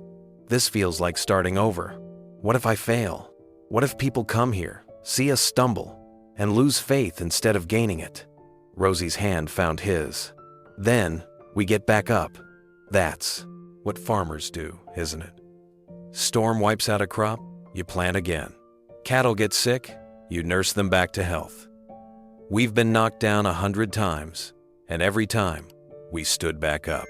feels like starting over. What if I fail? What if people come here, see us stumble, and lose faith instead of gaining it? Rosie's hand found his. Then, we get back up. That's what farmers do, isn't it? Storm wipes out a crop, you plant again. Cattle get sick, you nurse them back to health. We've been knocked down 100 times, and every time, we stood back up.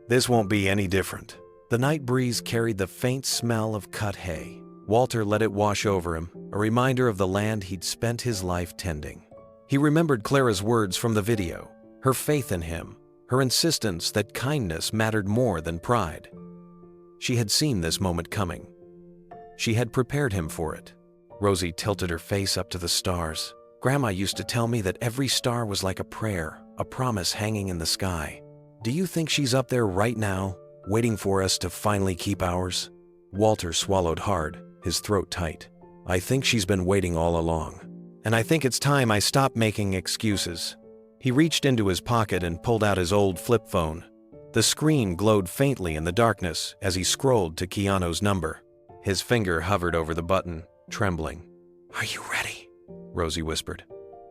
This won't be any different. The night breeze carried the faint smell of cut hay. Walter let it wash over him, a reminder of the land he'd spent his life tending. He remembered Clara's words from the video, her faith in him, her insistence that kindness mattered more than pride. She had seen this moment coming. She had prepared him for it. Rosie tilted her face up to the stars. Grandma used to tell me that every star was like a prayer, a promise hanging in the sky. Do you think she's up there right now, waiting for us to finally keep ours? Walter swallowed hard, his throat tight. I think she's been waiting all along. And I think it's time I stop making excuses. He reached into his pocket and pulled out his old flip phone. The screen glowed faintly in the darkness as he scrolled to Keanu's number. His finger hovered over the button, trembling. Are you ready? Rosie whispered.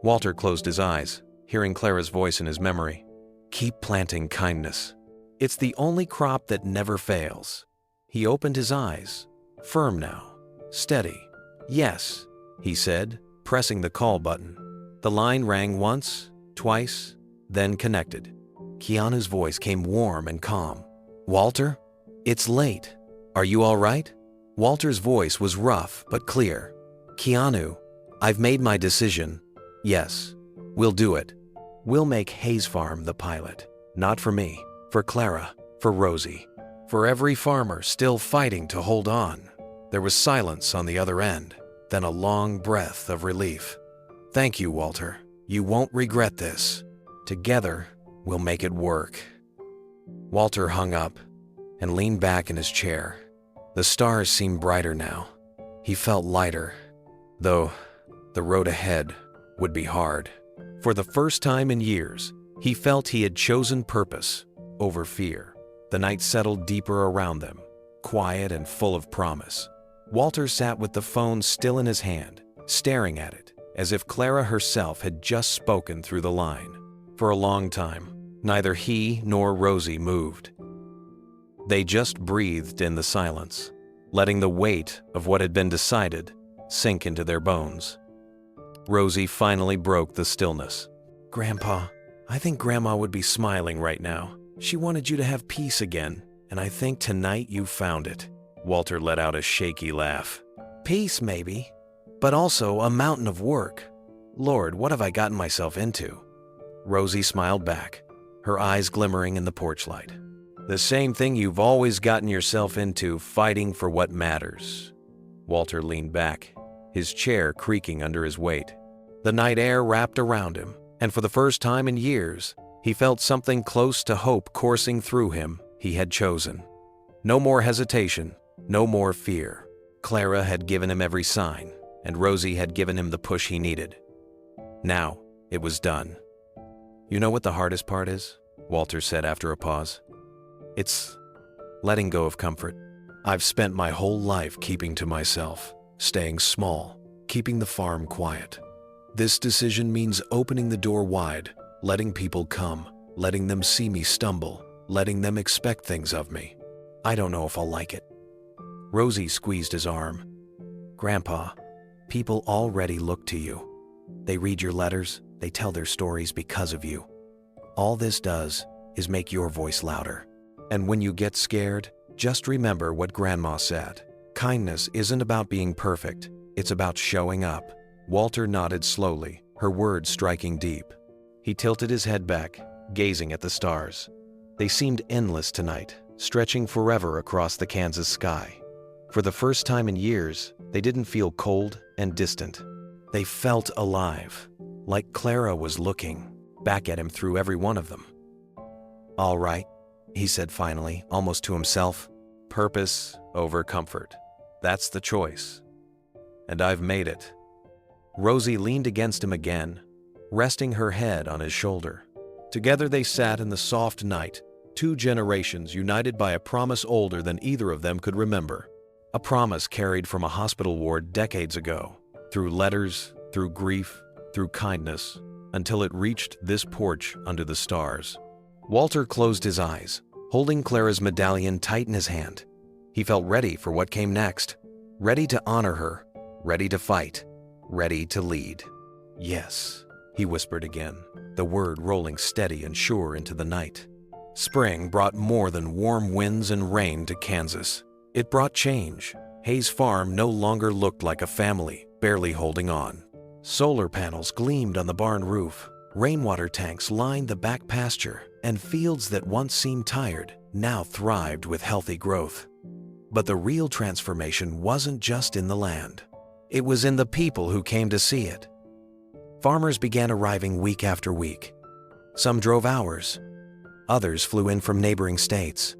Walter closed his eyes, hearing Clara's voice in his memory. Keep planting kindness. It's the only crop that never fails. He opened his eyes, firm now, steady. Yes, he said, pressing the call button. The line rang once, twice, then connected. Keanu's voice came warm and calm. Walter, it's late. Are you all right? Walter's voice was rough but clear. Keanu, I've made my decision. Yes, we'll do it. We'll make Hayes Farm the pilot. Not for me, for Clara, for Rosie, for every farmer still fighting to hold on. There was silence on the other end, then a long breath of relief. Thank you, Walter. You won't regret this. Together, we'll make it work. Walter hung up and leaned back in his chair. The stars seemed brighter now. He felt lighter, though the road ahead would be hard. For the first time in years, he felt he had chosen purpose over fear. The night settled deeper around them, quiet and full of promise. Walter sat with the phone still in his hand, staring at it, as if Clara herself had just spoken through the line. For a long time, neither he nor Rosie moved. They just breathed in the silence, letting the weight of what had been decided sink into their bones. Rosie finally broke the stillness. Grandpa, I think Grandma would be smiling right now. She wanted you to have peace again, and I think tonight you found it. Walter let out a shaky laugh. Peace, maybe, but also a mountain of work. Lord, what have I gotten myself into? Rosie smiled back, her eyes glimmering in the porch light. The same thing you've always gotten yourself into, fighting for what matters. Walter leaned back, his chair creaking under his weight. The night air wrapped around him, and for the first time in years, he felt something close to hope coursing through him he had chosen. No more hesitation, no more fear. Clara had given him every sign, and Rosie had given him the push he needed. Now, it was done. You know what the hardest part is? Walter said after a pause. It's letting go of comfort. I've spent my whole life keeping to myself, staying small, keeping the farm quiet. This decision means opening the door wide, letting people come, letting them see me stumble, letting them expect things of me. I don't know if I'll like it. Rosie squeezed his arm. Grandpa, people already look to you. They read your letters, they tell their stories because of you. All this does is make your voice louder. And when you get scared, just remember what Grandma said. Kindness isn't about being perfect, it's about showing up. Walter nodded slowly, her words striking deep. He tilted his head back, gazing at the stars. They seemed endless tonight, stretching forever across the Kansas sky. For the first time in years, they didn't feel cold and distant. They felt alive, like Clara was looking, back at him through every one of them. "All right," he said finally, almost to himself. "Purpose over comfort. That's the choice. And I've made it." Rosie leaned against him again, resting her head on his shoulder. Together they sat in the soft night, two generations united by a promise older than either of them could remember. A promise carried from a hospital ward decades ago, through letters, through grief, through kindness, until it reached this porch under the stars. Walter closed his eyes, holding Clara's medallion tight in his hand. He felt ready for what came next, ready to honor her, ready to fight, ready to lead. "Yes," he whispered again, the word rolling steady and sure into the night. Spring brought more than warm winds and rain to Kansas. It brought change. Hayes Farm no longer looked like a family, barely holding on. Solar panels gleamed on the barn roof. Rainwater tanks lined the back pasture, and fields that once seemed tired now thrived with healthy growth. But the real transformation wasn't just in the land. It was in the people who came to see it. Farmers began arriving week after week. Some drove hours. Others flew in from neighboring states.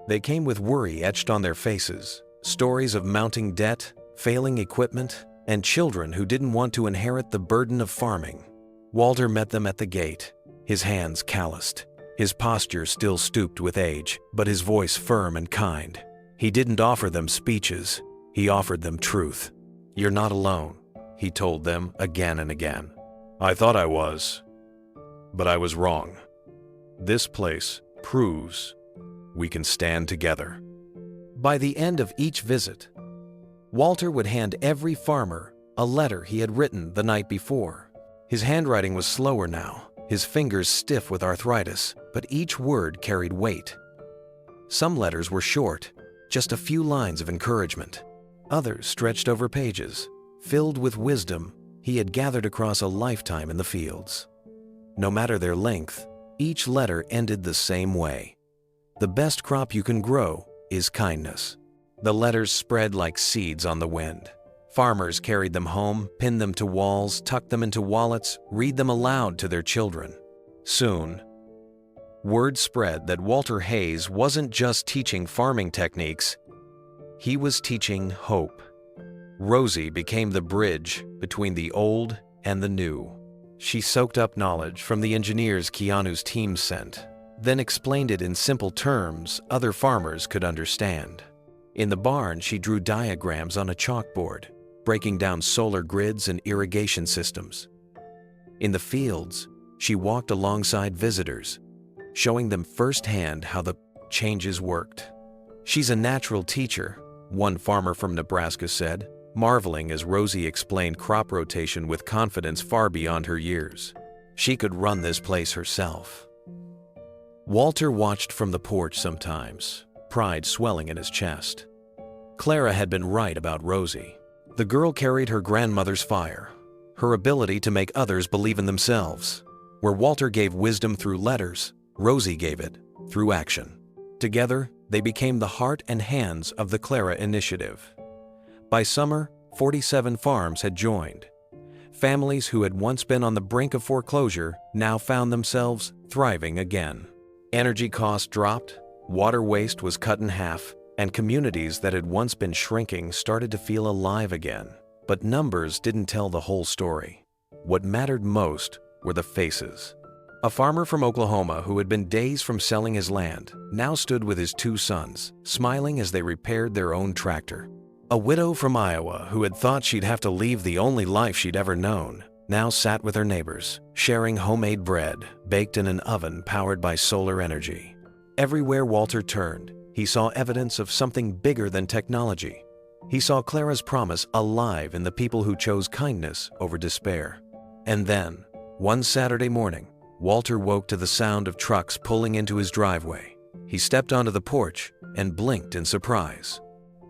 They came with worry etched on their faces, stories of mounting debt, failing equipment, and children who didn't want to inherit the burden of farming. Walter met them at the gate, his hands calloused, his posture still stooped with age, but his voice firm and kind. He didn't offer them speeches, he offered them truth. "You're not alone," he told them again and again. "I thought I was, but I was wrong. This place proves we can stand together." By the end of each visit, Walter would hand every farmer a letter he had written the night before. His handwriting was slower now, his fingers stiff with arthritis, but each word carried weight. Some letters were short, just a few lines of encouragement. Others stretched over pages, filled with wisdom he had gathered across a lifetime in the fields. No matter their length, each letter ended the same way. "The best crop you can grow is kindness." The letters spread like seeds on the wind. Farmers carried them home, pinned them to walls, tucked them into wallets, read them aloud to their children. Soon, word spread that Walter Hayes wasn't just teaching farming techniques, he was teaching hope. Rosie became the bridge between the old and the new. She soaked up knowledge from the engineers Keanu's team sent, then explained it in simple terms other farmers could understand. In the barn, she drew diagrams on a chalkboard, breaking down solar grids and irrigation systems. In the fields, she walked alongside visitors, showing them firsthand how the changes worked. "She's a natural teacher," one farmer from Nebraska said, marveling as Rosie explained crop rotation with confidence far beyond her years. She could run this place herself. Walter watched from the porch sometimes, pride swelling in his chest. Clara had been right about Rosie. The girl carried her grandmother's fire, her ability to make others believe in themselves. Where Walter gave wisdom through letters, Rosie gave it through action. Together, they became the heart and hands of the Clara Initiative. By summer, 47 farms had joined. Families who had once been on the brink of foreclosure now found themselves thriving again. Energy costs dropped, water waste was cut in half, and communities that had once been shrinking started to feel alive again. But numbers didn't tell the whole story. What mattered most were the faces. A farmer from Oklahoma who had been days from selling his land now stood with his two sons, smiling as they repaired their own tractor. A widow from Iowa who had thought she'd have to leave the only life she'd ever known now sat with her neighbors, sharing homemade bread baked in an oven powered by solar energy. Everywhere Walter turned, he saw evidence of something bigger than technology. He saw Clara's promise alive in the people who chose kindness over despair. And then, one Saturday morning, Walter woke to the sound of trucks pulling into his driveway. He stepped onto the porch and blinked in surprise.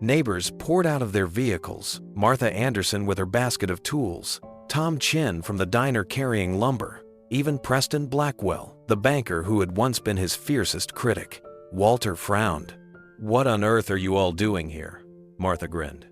Neighbors poured out of their vehicles, Martha Anderson with her basket of tools, Tom Chin from the diner carrying lumber, even Preston Blackwell, the banker who had once been his fiercest critic. Walter frowned. "What on earth are you all doing here?" Martha grinned.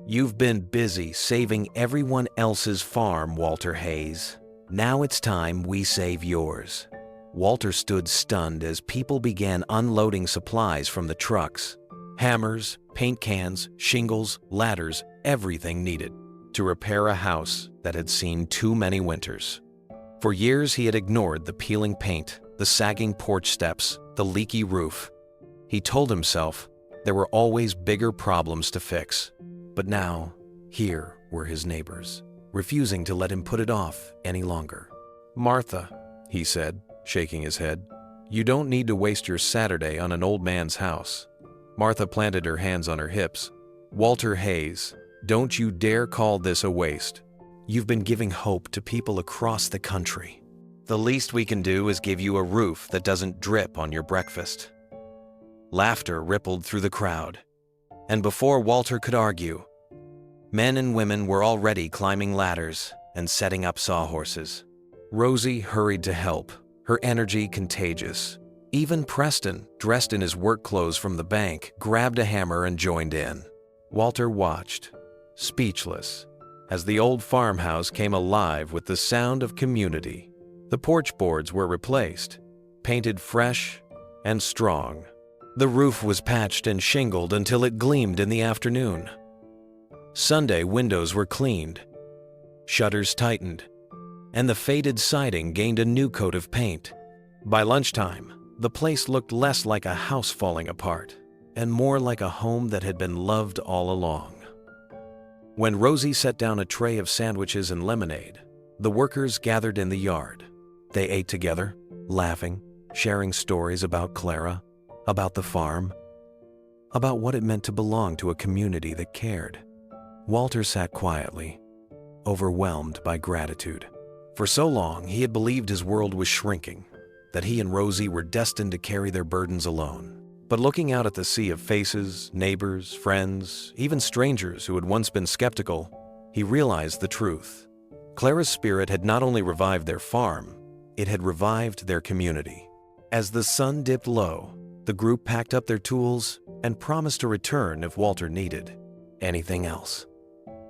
"You've been busy saving everyone else's farm, Walter Hayes." Now it's time we save yours. Walter stood stunned as people began unloading supplies from the trucks. Hammers, paint cans, shingles, ladders, everything needed to repair a house that had seen too many winters. For years he had ignored the peeling paint, the sagging porch steps, the leaky roof. He told himself there were always bigger problems to fix. But now, here were his neighbors, refusing to let him put it off any longer. "Martha," he said, shaking his head, "you don't need to waste your Saturday on an old man's house." Martha planted her hands on her hips. "Walter Hayes, don't you dare call this a waste. You've been giving hope to people across the country. The least we can do is give you a roof that doesn't drip on your breakfast." Laughter rippled through the crowd, and before Walter could argue, men and women were already climbing ladders and setting up sawhorses. Rosie hurried to help, her energy contagious. Even Preston, dressed in his work clothes from the bank, grabbed a hammer and joined in. Walter watched, speechless, as the old farmhouse came alive with the sound of community. The porch boards were replaced, painted fresh and strong. The roof was patched and shingled until it gleamed in the afternoon. Sunday windows were cleaned, shutters tightened, and the faded siding gained a new coat of paint. By lunchtime, the place looked less like a house falling apart and more like a home that had been loved all along. When Rosie set down a tray of sandwiches and lemonade, the workers gathered in the yard. They ate together, laughing, sharing stories about Clara, about the farm, about what it meant to belong to a community that cared. Walter sat quietly, overwhelmed by gratitude. For so long, he had believed his world was shrinking, that he and Rosie were destined to carry their burdens alone. But looking out at the sea of faces, neighbors, friends, even strangers who had once been skeptical, he realized the truth. Clara's spirit had not only revived their farm, it had revived their community. As the sun dipped low, the group packed up their tools and promised to return if Walter needed anything else.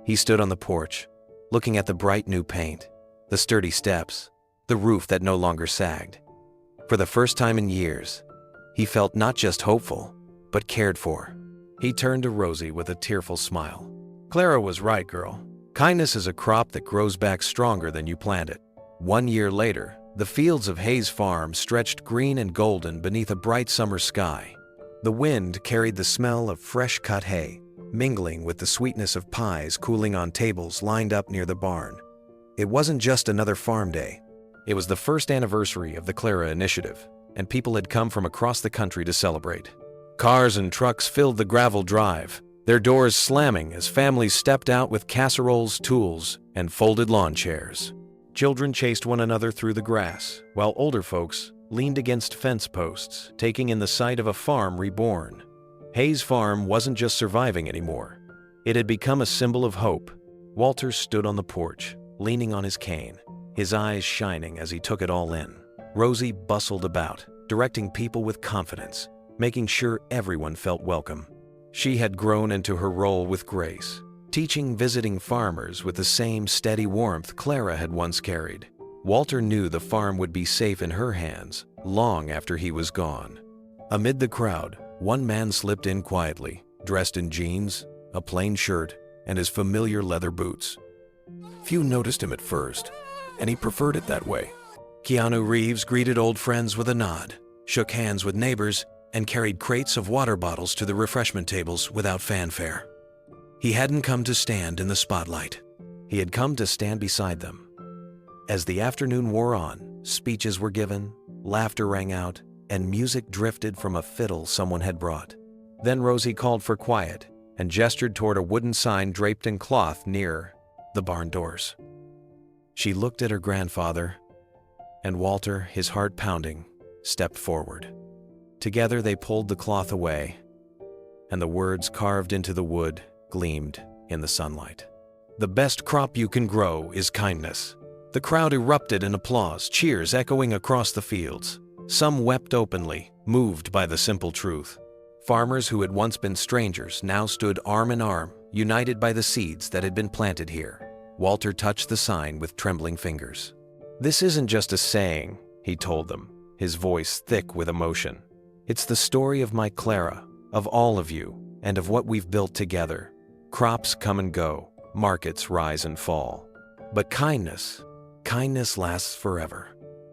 He stood on the porch, looking at the bright new paint, the sturdy steps, the roof that no longer sagged. For the first time in years, he felt not just hopeful, but cared for. He turned to Rosie with a tearful smile. "Clara was right, girl. Kindness is a crop that grows back stronger than you plant it." 1 year later, the fields of Hayes Farm stretched green and golden beneath a bright summer sky. The wind carried the smell of fresh-cut hay, mingling with the sweetness of pies cooling on tables lined up near the barn. It wasn't just another farm day. It was the first anniversary of the Clara Initiative, and people had come from across the country to celebrate. Cars and trucks filled the gravel drive, their doors slamming as families stepped out with casseroles, tools, and folded lawn chairs. Children chased one another through the grass, while older folks leaned against fence posts, taking in the sight of a farm reborn. Hayes Farm wasn't just surviving anymore. It had become a symbol of hope. Walter stood on the porch, leaning on his cane, his eyes shining as he took it all in. Rosie bustled about, directing people with confidence, making sure everyone felt welcome. She had grown into her role with grace, teaching visiting farmers with the same steady warmth Clara had once carried. Walter knew the farm would be safe in her hands long after he was gone. Amid the crowd, one man slipped in quietly, dressed in jeans, a plain shirt, and his familiar leather boots. Few noticed him at first, and he preferred it that way. Keanu Reeves greeted old friends with a nod, shook hands with neighbors, and carried crates of water bottles to the refreshment tables without fanfare. He hadn't come to stand in the spotlight. He had come to stand beside them. As the afternoon wore on, speeches were given, laughter rang out, and music drifted from a fiddle someone had brought. Then Rosie called for quiet and gestured toward a wooden sign draped in cloth near the barn doors. She looked at her grandfather, and Walter, his heart pounding, stepped forward. Together they pulled the cloth away, and the words carved into the wood gleamed in the sunlight. "The best crop you can grow is kindness." The crowd erupted in applause, cheers echoing across the fields. Some wept openly, moved by the simple truth. Farmers who had once been strangers now stood arm in arm, united by the seeds that had been planted here. Walter touched the sign with trembling fingers. This isn't just a saying, he told them, his voice thick with emotion. It's the story of my Clara, of all of you, and of what we've built together. Crops come and go, markets rise and fall. But kindness lasts forever.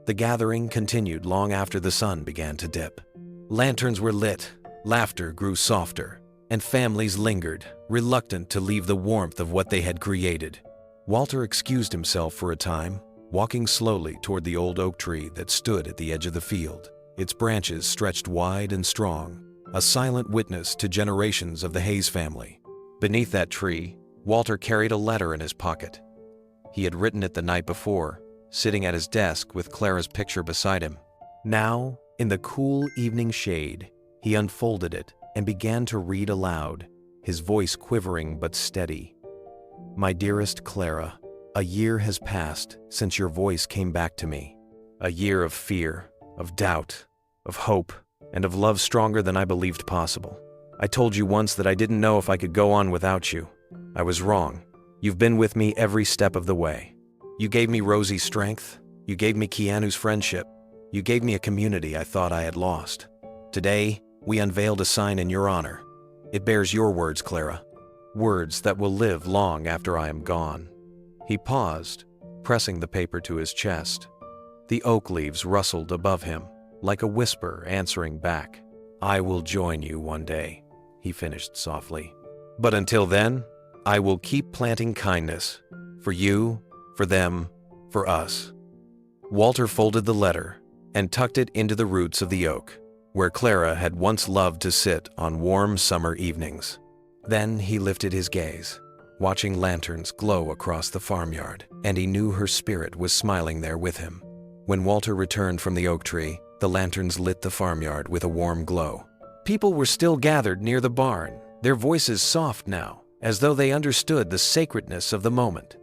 The gathering continued long after the sun began to dip. Lanterns were lit, laughter grew softer, and families lingered, reluctant to leave the warmth of what they had created. Walter excused himself for a time, walking slowly toward the old oak tree that stood at the edge of the field. Its branches stretched wide and strong, a silent witness to generations of the Hayes family. Beneath that tree, Walter carried a letter in his pocket. He had written it the night before, sitting at his desk with Clara's picture beside him. Now, in the cool evening shade, he unfolded it and began to read aloud, his voice quivering but steady. My dearest Clara, a year has passed since your voice came back to me. A year of fear, of doubt, of hope, and of love stronger than I believed possible. I told you once that I didn't know if I could go on without you. I was wrong. You've been with me every step of the way. You gave me Rosie's strength. You gave me Keanu's friendship. You gave me a community I thought I had lost. Today, we unveiled a sign in your honor. It bears your words, Clara. Words that will live long after I am gone. He paused, pressing the paper to his chest. The oak leaves rustled above him, like a whisper answering back. I will join you one day, he finished softly. But until then, I will keep planting kindness. For you, for them, for us. Walter folded the letter and tucked it into the roots of the oak, where Clara had once loved to sit on warm summer evenings. Then he lifted his gaze, watching lanterns glow across the farmyard, and he knew her spirit was smiling there with him. When Walter returned from the oak tree, the lanterns lit the farmyard with a warm glow. People were still gathered near the barn, their voices soft now, as though they understood the sacredness of the moment.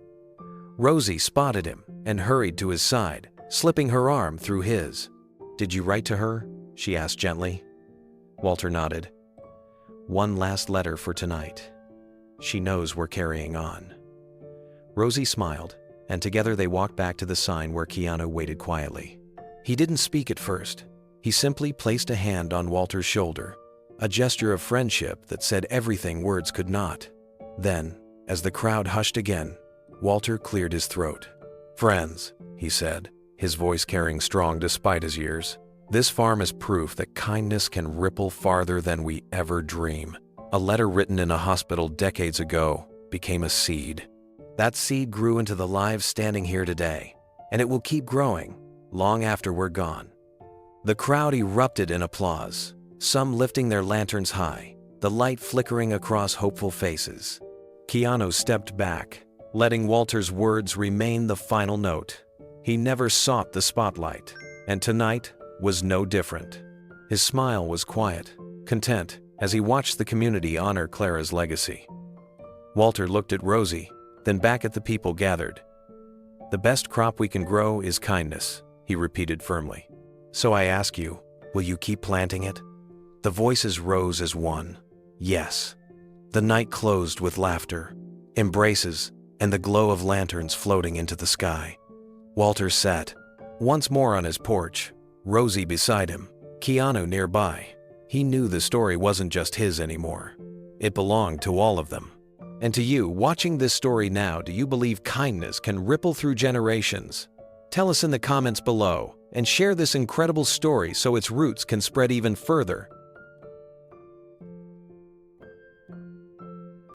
Rosie spotted him and hurried to his side, slipping her arm through his. Did you write to her? She asked gently. Walter nodded. One last letter for tonight. She knows we're carrying on. Rosie smiled, and together they walked back to the sign where Keanu waited quietly. He didn't speak at first. He simply placed a hand on Walter's shoulder, a gesture of friendship that said everything words could not. Then, as the crowd hushed again, Walter cleared his throat. Friends, he said, his voice carrying strong despite his years, this farm is proof that kindness can ripple farther than we ever dream. A letter written in a hospital decades ago became a seed. That seed grew into the lives standing here today, and it will keep growing long after we're gone. The crowd erupted in applause, some lifting their lanterns high, the light flickering across hopeful faces. Keanu stepped back, letting Walter's words remain the final note. He never sought the spotlight, and tonight was no different. His smile was quiet, content, as he watched the community honor Clara's legacy. Walter looked at Rosie, then back at the people gathered. The best crop we can grow is kindness, he repeated firmly. So I ask you, will you keep planting it? The voices rose as one. Yes. The night closed with laughter, embraces, and the glow of lanterns floating into the sky. Walter sat, once more on his porch, Rosie beside him, Keanu nearby. He knew the story wasn't just his anymore. It belonged to all of them. And to you, watching this story now, do you believe kindness can ripple through generations? Tell us in the comments below, and share this incredible story so its roots can spread even further